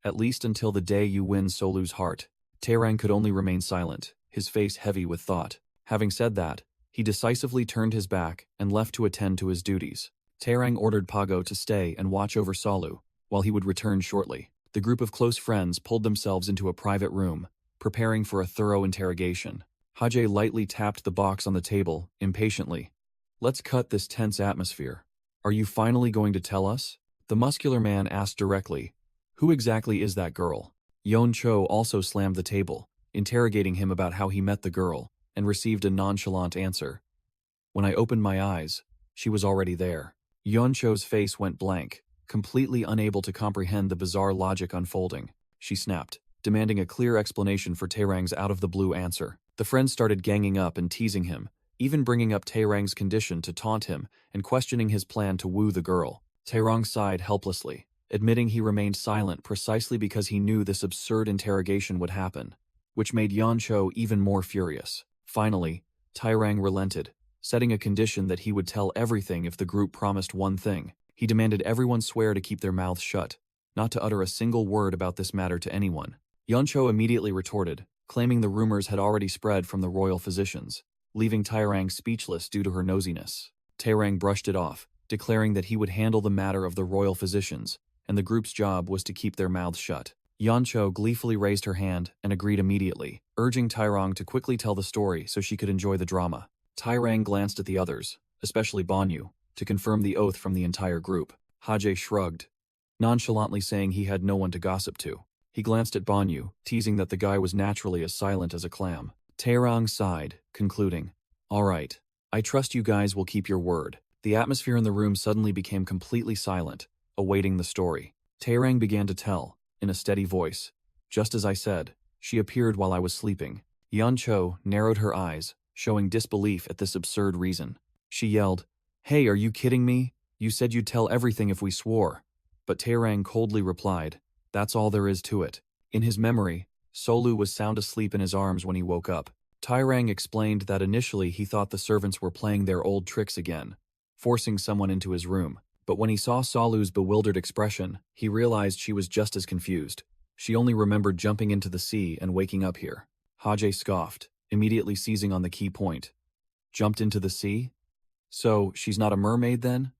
at least until the day you win Solu's heart. Taerang could only remain silent, his face heavy with thought. Having said that, he decisively turned his back and left to attend to his duties. Taerang ordered Pago to stay and watch over Salu, while he would return shortly. The group of close friends pulled themselves into a private room, preparing for a thorough interrogation. Hajae lightly tapped the box on the table, impatiently. Let's cut this tense atmosphere. Are you finally going to tell us? The muscular man asked directly. Who exactly is that girl? Yeoncho also slammed the table, interrogating him about how he met the girl, and received a nonchalant answer. When I opened my eyes, she was already there. Yeoncho's face went blank, completely unable to comprehend the bizarre logic unfolding. She snapped, demanding a clear explanation for Taerang's out-of-the-blue answer. The friends started ganging up and teasing him, even bringing up Taerang's condition to taunt him and questioning his plan to woo the girl. Taerang sighed helplessly, admitting he remained silent precisely because he knew this absurd interrogation would happen, which made Yeoncho even more furious. Finally, Taerang relented, setting a condition that he would tell everything if the group promised one thing. He demanded everyone swear to keep their mouths shut, not to utter a single word about this matter to anyone. Yeoncho immediately retorted, claiming the rumors had already spread from the royal physicians, leaving Taerang speechless due to her nosiness. Taerang brushed it off, declaring that he would handle the matter of the royal physicians, and the group's job was to keep their mouths shut. Yeoncho gleefully raised her hand and agreed immediately, urging Taerang to quickly tell the story so she could enjoy the drama. Taerang glanced at the others, especially Banyu, to confirm the oath from the entire group. Hajae shrugged, nonchalantly saying he had no one to gossip to. He glanced at Banyu, teasing that the guy was naturally as silent as a clam. Taerang sighed, concluding, "All right, I trust you guys will keep your word." The atmosphere in the room suddenly became completely silent, awaiting the story. Taerang began to tell, in a steady voice. "Just as I said, she appeared while I was sleeping." Yeoncho narrowed her eyes, showing disbelief at this absurd reason. She yelled, "Hey, are you kidding me? You said you'd tell everything if we swore." But Taerang coldly replied, "That's all there is to it." In his memory, Solu was sound asleep in his arms when he woke up. Taerang explained that initially he thought the servants were playing their old tricks again, forcing someone into his room. But when he saw Solu's bewildered expression, he realized she was just as confused. She only remembered jumping into the sea and waking up here. Hajae scoffed, immediately seizing on the key point. Jumped into the sea? So, she's not a mermaid then?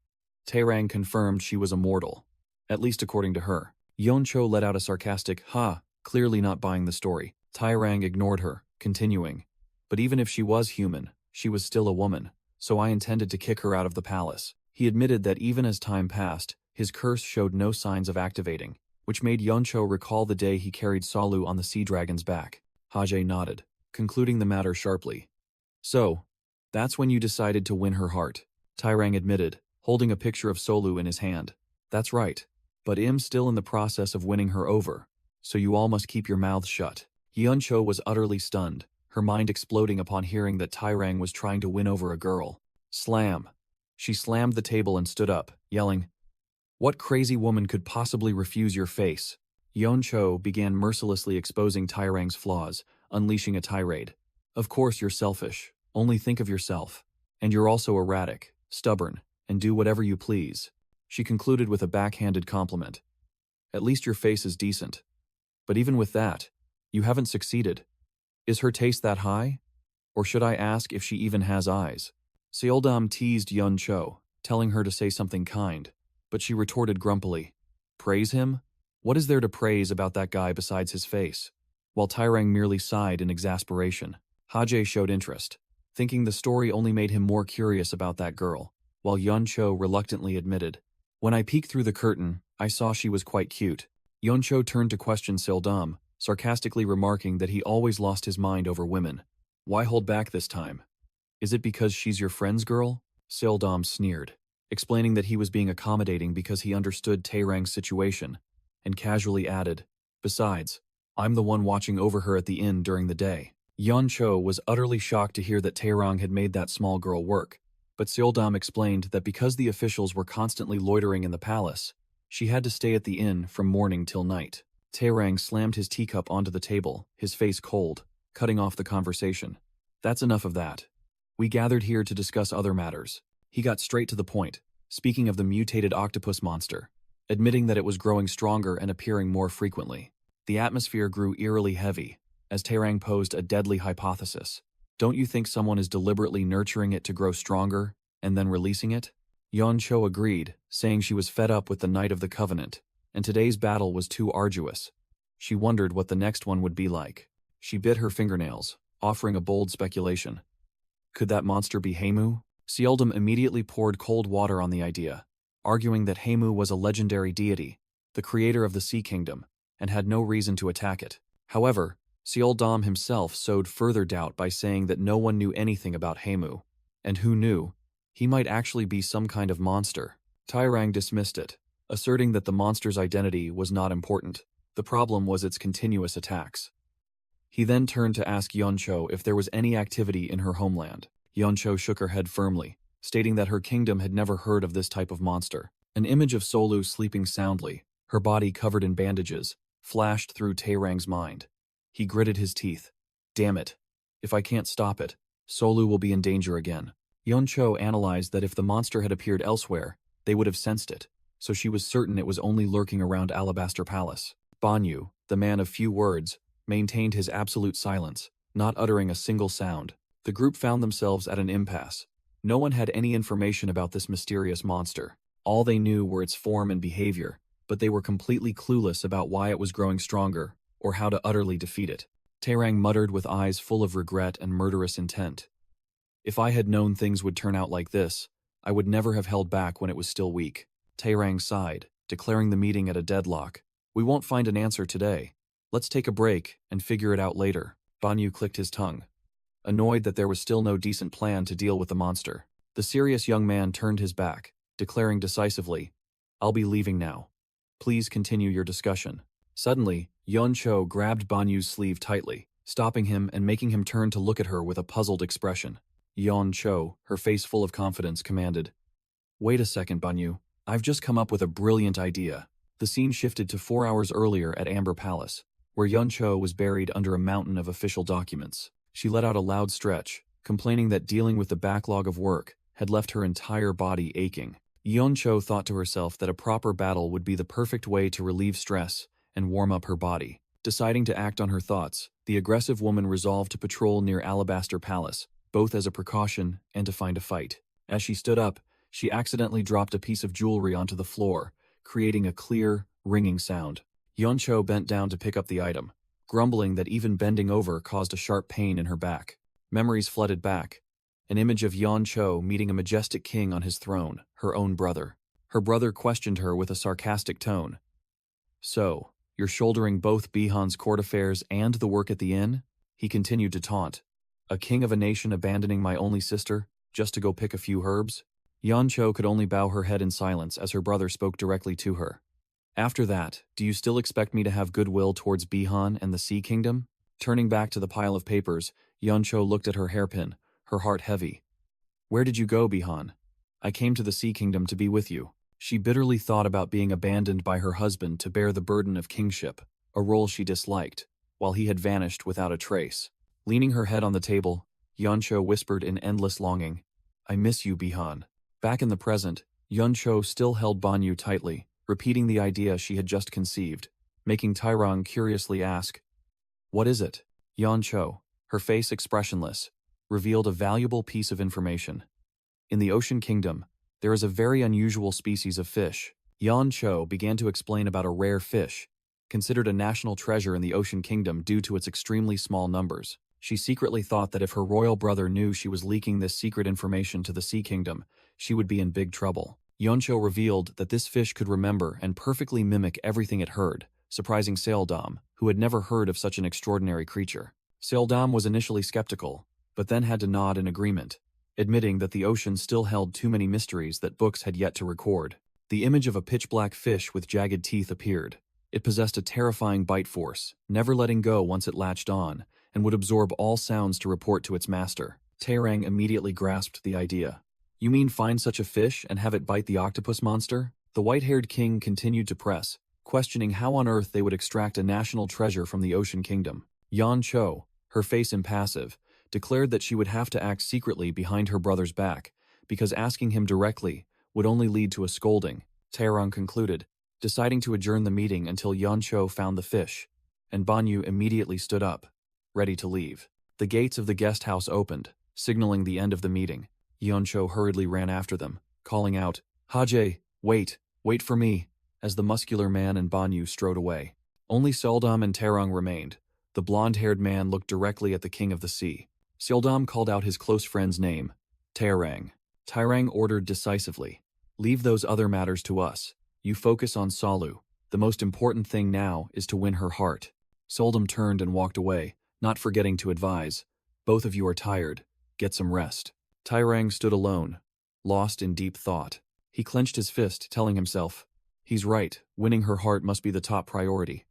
Taerang confirmed she was a mortal, at least according to her. Yeoncho let out a sarcastic "ha," clearly not buying the story. Taerang ignored her, continuing, "But even if she was human, she was still a woman, so I intended to kick her out of the palace." He admitted that even as time passed, his curse showed no signs of activating, which made Yeoncho recall the day he carried Solu on the sea dragon's back. Hajae nodded, concluding the matter sharply. "So, that's when you decided to win her heart," Taerang admitted, holding a picture of Solu in his hand. "That's right. But I'm still in the process of winning her over, so you all must keep your mouths shut." Yeoncho was utterly stunned, her mind exploding upon hearing that Taerang was trying to win over a girl. Slam! She slammed the table and stood up, yelling, "What crazy woman could possibly refuse your face?" Yeoncho began mercilessly exposing Taerang's flaws, unleashing a tirade. "Of course you're selfish. Only think of yourself. And you're also erratic, stubborn, and do whatever you please." She concluded with a backhanded compliment. "At least your face is decent. But even with that, you haven't succeeded. Is her taste that high? Or should I ask if she even has eyes?" Seoldam teased Yeoncho, telling her to say something kind, but she retorted grumpily, "Praise him? What is there to praise about that guy besides his face?" While Taerang merely sighed in exasperation. Hajae showed interest, thinking the story only made him more curious about that girl, while Yeoncho reluctantly admitted, "When I peeked through the curtain, I saw she was quite cute." Yeoncho turned to question Seoldam, sarcastically remarking that he always lost his mind over women. "Why hold back this time? Is it because she's your friend's girl?" Seoldam sneered, explaining that he was being accommodating because he understood Taerang's situation, and casually added, "Besides, I'm the one watching over her at the inn during the day." Yeoncho was utterly shocked to hear that Taerang had made that small girl work, but Seoldam explained that because the officials were constantly loitering in the palace, she had to stay at the inn from morning till night. Taerang slammed his teacup onto the table, his face cold, cutting off the conversation. "That's enough of that. We gathered here to discuss other matters." He got straight to the point, speaking of the mutated octopus monster, admitting that it was growing stronger and appearing more frequently. The atmosphere grew eerily heavy, as Taerang posed a deadly hypothesis. "Don't you think someone is deliberately nurturing it to grow stronger, and then releasing it?" Yeoncho agreed, saying she was fed up with the Night of the Covenant, and today's battle was too arduous. She wondered what the next one would be like. She bit her fingernails, offering a bold speculation. Could that monster be Haemu? Seoldam immediately poured cold water on the idea, arguing that Haemu was a legendary deity, the creator of the Sea Kingdom, and had no reason to attack it. However, Seoldam himself sowed further doubt by saying that no one knew anything about Haemu, and who knew, he might actually be some kind of monster. Taerang dismissed it, asserting that the monster's identity was not important. The problem was its continuous attacks. He then turned to ask Yeoncho if there was any activity in her homeland. Yeoncho shook her head firmly, stating that her kingdom had never heard of this type of monster. An image of Solu sleeping soundly, her body covered in bandages, flashed through Taerang's mind. He gritted his teeth. "Damn it. If I can't stop it, Solu will be in danger again." Yeoncho analyzed that if the monster had appeared elsewhere, they would have sensed it, so she was certain it was only lurking around Alabaster Palace. Banyu, the man of few words, maintained his absolute silence, not uttering a single sound. The group found themselves at an impasse. No one had any information about this mysterious monster. All they knew were its form and behavior, but they were completely clueless about why it was growing stronger, or how to utterly defeat it. Taerang muttered with eyes full of regret and murderous intent. If I had known things would turn out like this, I would never have held back when it was still weak. Taerang sighed, declaring the meeting at a deadlock. We won't find an answer today. Let's take a break and figure it out later. Banyu clicked his tongue, annoyed that there was still no decent plan to deal with the monster. The serious young man turned his back, declaring decisively, I'll be leaving now. Please continue your discussion. Suddenly, Yeon Cho grabbed Banyu's sleeve tightly, stopping him and making him turn to look at her with a puzzled expression. Yeon Cho, her face full of confidence, commanded, Wait a second, Banyu. I've just come up with a brilliant idea. The scene shifted to 4 hours earlier at Amber Palace, where Yeon Cho was buried under a mountain of official documents. She let out a loud stretch, complaining that dealing with the backlog of work had left her entire body aching. Yeon Cho thought to herself that a proper battle would be the perfect way to relieve stress and warm up her body. Deciding to act on her thoughts, the aggressive woman resolved to patrol near Alabaster Palace, both as a precaution and to find a fight. As she stood up, she accidentally dropped a piece of jewelry onto the floor, creating a clear, ringing sound. Yeon Cho bent down to pick up the item, grumbling that even bending over caused a sharp pain in her back. Memories flooded back. An image of Yeon Cho meeting a majestic king on his throne, her own brother. Her brother questioned her with a sarcastic tone. So, you're shouldering both Bihan's court affairs and the work at the inn? He continued to taunt. A king of a nation abandoning my only sister, just to go pick a few herbs? Yeon Cho could only bow her head in silence as her brother spoke directly to her. After that, do you still expect me to have goodwill towards Bihan and the Sea Kingdom? Turning back to the pile of papers, Yeon Cho looked at her hairpin, her heart heavy. Where did you go, Bihan? I came to the Sea Kingdom to be with you. She bitterly thought about being abandoned by her husband to bear the burden of kingship, a role she disliked, while he had vanished without a trace. Leaning her head on the table, Yeon Cho whispered in endless longing, I miss you, Bihan. Back in the present, Yeon Cho still held Banyu tightly, repeating the idea she had just conceived, making Taerang curiously ask, What is it? Yeon Cho, her face expressionless, revealed a valuable piece of information. In the Ocean Kingdom, there is a very unusual species of fish. Yeon Cho began to explain about a rare fish, considered a national treasure in the Ocean Kingdom due to its extremely small numbers. She secretly thought that if her royal brother knew she was leaking this secret information to the Sea Kingdom, she would be in big trouble. Yeon Cho revealed that this fish could remember and perfectly mimic everything it heard, surprising Seoldam, who had never heard of such an extraordinary creature. Seoldam was initially skeptical, but then had to nod in agreement, admitting that the ocean still held too many mysteries that books had yet to record. The image of a pitch-black fish with jagged teeth appeared. It possessed a terrifying bite force, never letting go once it latched on, and would absorb all sounds to report to its master. Taerang immediately grasped the idea. You mean find such a fish and have it bite the octopus monster? The white-haired king continued to press, questioning how on earth they would extract a national treasure from the Ocean Kingdom. Yeon Cho, her face impassive, declared that she would have to act secretly behind her brother's back, because asking him directly would only lead to a scolding. Taerang concluded, deciding to adjourn the meeting until Yeon Cho found the fish, and Banyu immediately stood up, ready to leave. The gates of the guest house opened, signaling the end of the meeting. Yeon Cho hurriedly ran after them, calling out, Hajae, wait for me, as the muscular man and Banyu strode away. Only Seoldam and Taerang remained. The blonde-haired man looked directly at the king of the sea. Seoldam called out his close friend's name, Taerang. Taerang ordered decisively, leave those other matters to us. You focus on Salu. The most important thing now is to win her heart. Seoldam turned and walked away, not forgetting to advise, both of you are tired, get some rest. Taerang stood alone, lost in deep thought. He clenched his fist, telling himself, he's right, winning her heart must be the top priority.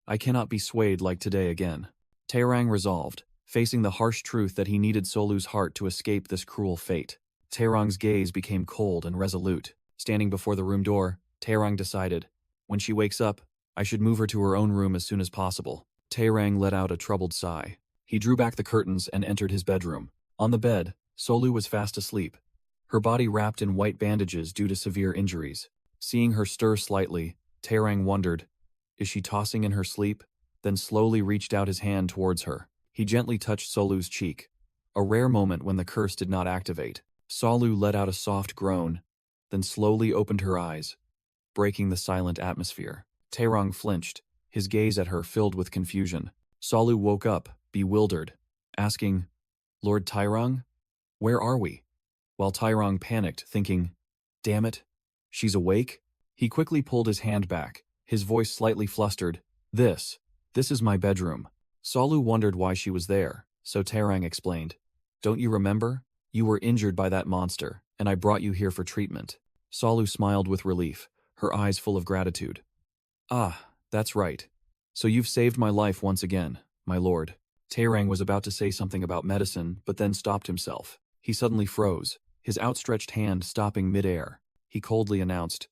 I cannot be swayed like today again. Taerang resolved, facing the harsh truth that he needed Solu's heart to escape this cruel fate. Taerang's gaze became cold and resolute. Standing before the room door, Taerang decided, when she wakes up, I should move her to her own room as soon as possible. Taerang let out a troubled sigh. He drew back the curtains and entered his bedroom. On the bed, Solu was fast asleep, her body wrapped in white bandages due to severe injuries. Seeing her stir slightly, Taerang wondered, is she tossing in her sleep? Then slowly reached out his hand towards her. He gently touched Solu's cheek, a rare moment when the curse did not activate. Solu let out a soft groan, then slowly opened her eyes, breaking the silent atmosphere. Taerang flinched, his gaze at her filled with confusion. Solu woke up, bewildered, asking, Lord Taerang? Where are we? While Taerang panicked, thinking, damn it, she's awake? He quickly pulled his hand back, his voice slightly flustered. This is my bedroom. Solu wondered why she was there, so Taerang explained. Don't you remember? You were injured by that monster, and I brought you here for treatment. Solu smiled with relief, her eyes full of gratitude. Ah, that's right. So you've saved my life once again, my lord. Taerang was about to say something about medicine, but then stopped himself. He suddenly froze, his outstretched hand stopping midair. He coldly announced,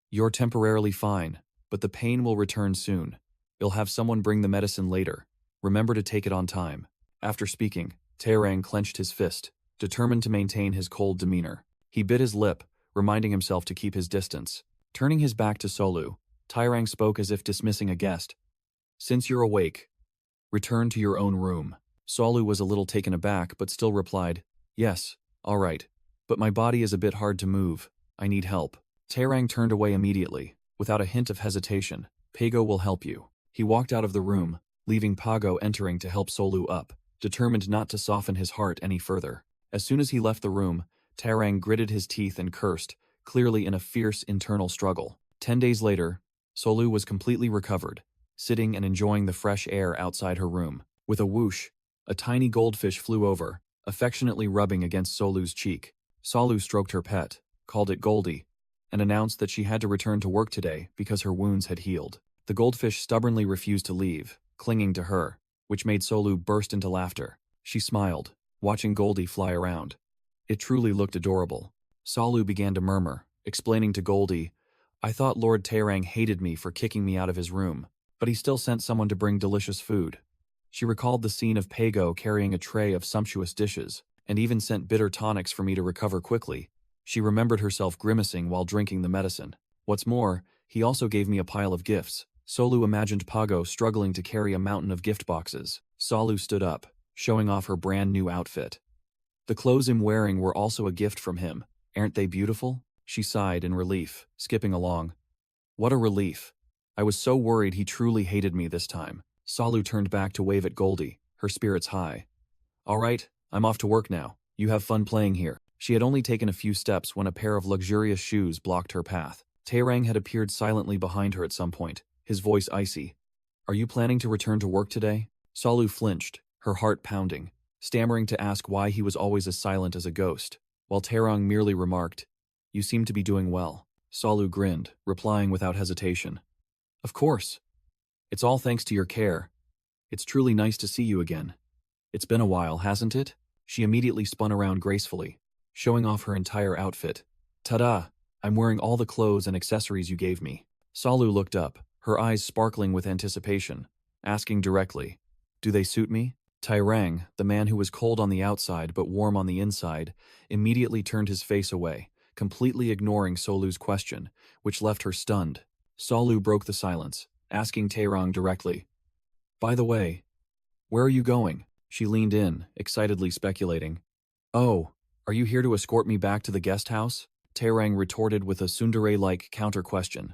You're temporarily fine, but the pain will return soon. You'll have someone bring the medicine later. Remember to take it on time. After speaking, Taerang clenched his fist, determined to maintain his cold demeanor. He bit his lip, reminding himself to keep his distance. Turning his back to Solu, Taerang spoke as if dismissing a guest. Since you're awake, return to your own room. Solu was a little taken aback but still replied, Yes, all right. But my body is a bit hard to move. I need help. Taerang turned away immediately, without a hint of hesitation. Pago will help you. He walked out of the room, leaving Pago entering to help Solu up, determined not to soften his heart any further. As soon as he left the room, Taerang gritted his teeth and cursed, clearly in a fierce internal struggle. 10 days later, Solu was completely recovered, sitting and enjoying the fresh air outside her room. With a whoosh, a tiny goldfish flew over, affectionately rubbing against Solu's cheek. Solu stroked her pet, called it Goldie, and announced that she had to return to work today because her wounds had healed. The goldfish stubbornly refused to leave, clinging to her, which made Solu burst into laughter. She smiled, watching Goldie fly around. It truly looked adorable. Solu began to murmur, explaining to Goldie, I thought Lord Taerang hated me for kicking me out of his room, but he still sent someone to bring delicious food. She recalled the scene of Pago carrying a tray of sumptuous dishes, and even sent bitter tonics for me to recover quickly. She remembered herself grimacing while drinking the medicine. What's more, he also gave me a pile of gifts. Solu imagined Pago struggling to carry a mountain of gift boxes. Solu stood up, showing off her brand new outfit. The clothes I'm wearing were also a gift from him. Aren't they beautiful? She sighed in relief, skipping along. What a relief. I was so worried he truly hated me this time. Solu turned back to wave at Goldie, her spirits high. All right, I'm off to work now. You have fun playing here. She had only taken a few steps when a pair of luxurious shoes blocked her path. Taerang had appeared silently behind her at some point, his voice icy. Are you planning to return to work today? Solu flinched, her heart pounding, stammering to ask why he was always as silent as a ghost, while Taerang merely remarked, You seem to be doing well. Solu grinned, replying without hesitation. Of course. It's all thanks to your care. It's truly nice to see you again. It's been a while, hasn't it? She immediately spun around gracefully, showing off her entire outfit. Ta-da! I'm wearing all the clothes and accessories you gave me. Solu looked up, her eyes sparkling with anticipation, asking directly, Do they suit me? Taerang, the man who was cold on the outside but warm on the inside, immediately turned his face away, completely ignoring Solu's question, which left her stunned. Solu broke the silence, asking Taerang directly, By the way, where are you going? She leaned in, excitedly speculating. Oh, are you here to escort me back to the guest house? Taerang retorted with a tsundere-like counter-question.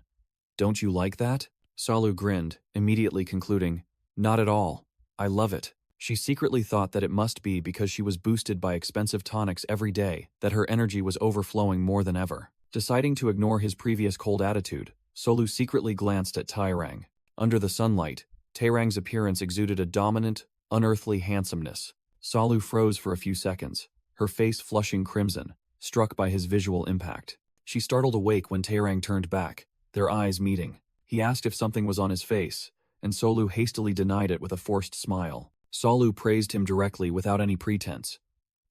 Don't you like that? Solu grinned, immediately concluding, Not at all. I love it. She secretly thought that it must be because she was boosted by expensive tonics every day, that her energy was overflowing more than ever. Deciding to ignore his previous cold attitude, Solu secretly glanced at Taerang. Under the sunlight, Taerang's appearance exuded a dominant, unearthly handsomeness. Solu froze for a few seconds, her face flushing crimson, struck by his visual impact. She startled awake when Taerang turned back, their eyes meeting. He asked if something was on his face, and Solu hastily denied it with a forced smile. Solu praised him directly without any pretense.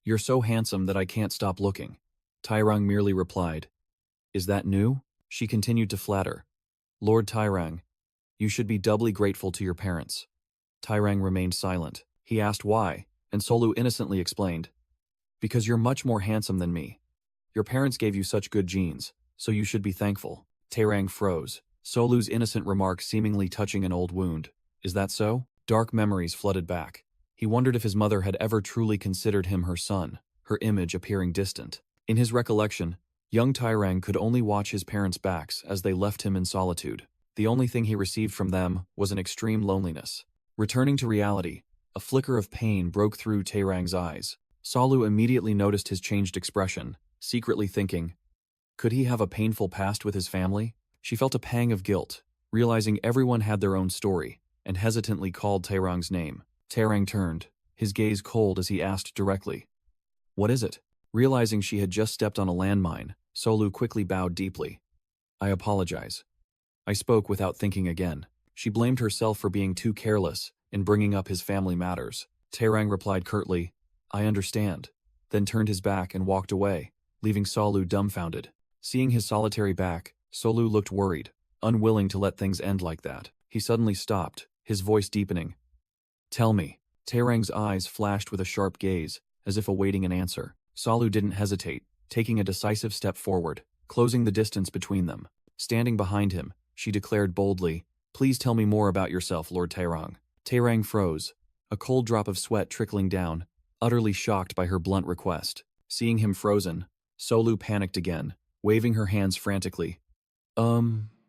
You're so handsome that I can't stop looking. Taerang merely replied. Is that new? She continued to flatter. Lord Taerang, you should be doubly grateful to your parents. Taerang remained silent. He asked why, and Solu innocently explained. Because you're much more handsome than me. Your parents gave you such good genes, so you should be thankful. Taerang froze, Solu's innocent remark seemingly touching an old wound. Is that so? Dark memories flooded back. He wondered if his mother had ever truly considered him her son, her image appearing distant. In his recollection, young Taerang could only watch his parents' backs as they left him in solitude. The only thing he received from them was an extreme loneliness. Returning to reality, a flicker of pain broke through Taerang's eyes. Solu immediately noticed his changed expression, secretly thinking, could he have a painful past with his family? She felt a pang of guilt, realizing everyone had their own story, and hesitantly called Taerang's name. Taerang turned, his gaze cold as he asked directly, what is it? Realizing she had just stepped on a landmine, Solu quickly bowed deeply. I apologize. I spoke without thinking again. She blamed herself for being too careless in bringing up his family matters. Taerang replied curtly, I understand, then turned his back and walked away, leaving Solu dumbfounded. Seeing his solitary back, Solu looked worried, unwilling to let things end like that. He suddenly stopped, his voice deepening. Tell me. Taerang's eyes flashed with a sharp gaze, as if awaiting an answer. Solu didn't hesitate, taking a decisive step forward, closing the distance between them. Standing behind him, she declared boldly, Please tell me more about yourself, Lord Taerang. Taerang froze, a cold drop of sweat trickling down, utterly shocked by her blunt request. Seeing him frozen, Solu panicked again, waving her hands frantically.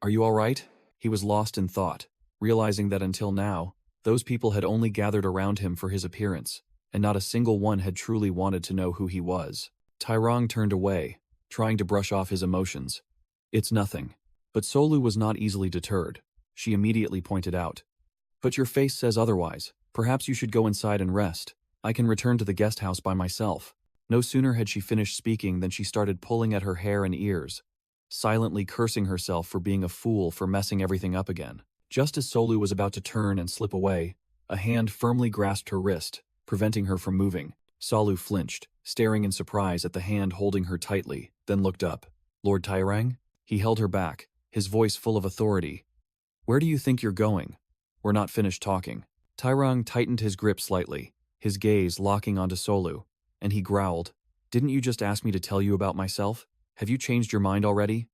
Are you all right? He was lost in thought, realizing that until now, those people had only gathered around him for his appearance, and not a single one had truly wanted to know who he was. Taerang turned away, trying to brush off his emotions. It's nothing. But Solu was not easily deterred. She immediately pointed out. But your face says otherwise. Perhaps you should go inside and rest. I can return to the guest house by myself. No sooner had she finished speaking than she started pulling at her hair and ears, silently cursing herself for being a fool for messing everything up again. Just as Solu was about to turn and slip away, a hand firmly grasped her wrist, preventing her from moving. Solu flinched, staring in surprise at the hand holding her tightly, then looked up. Lord Taerang? He held her back, his voice full of authority. Where do you think you're going? We're not finished talking. Taerang tightened his grip slightly, his gaze locking onto Solu, and he growled, Didn't you just ask me to tell you about myself? Have you changed your mind already?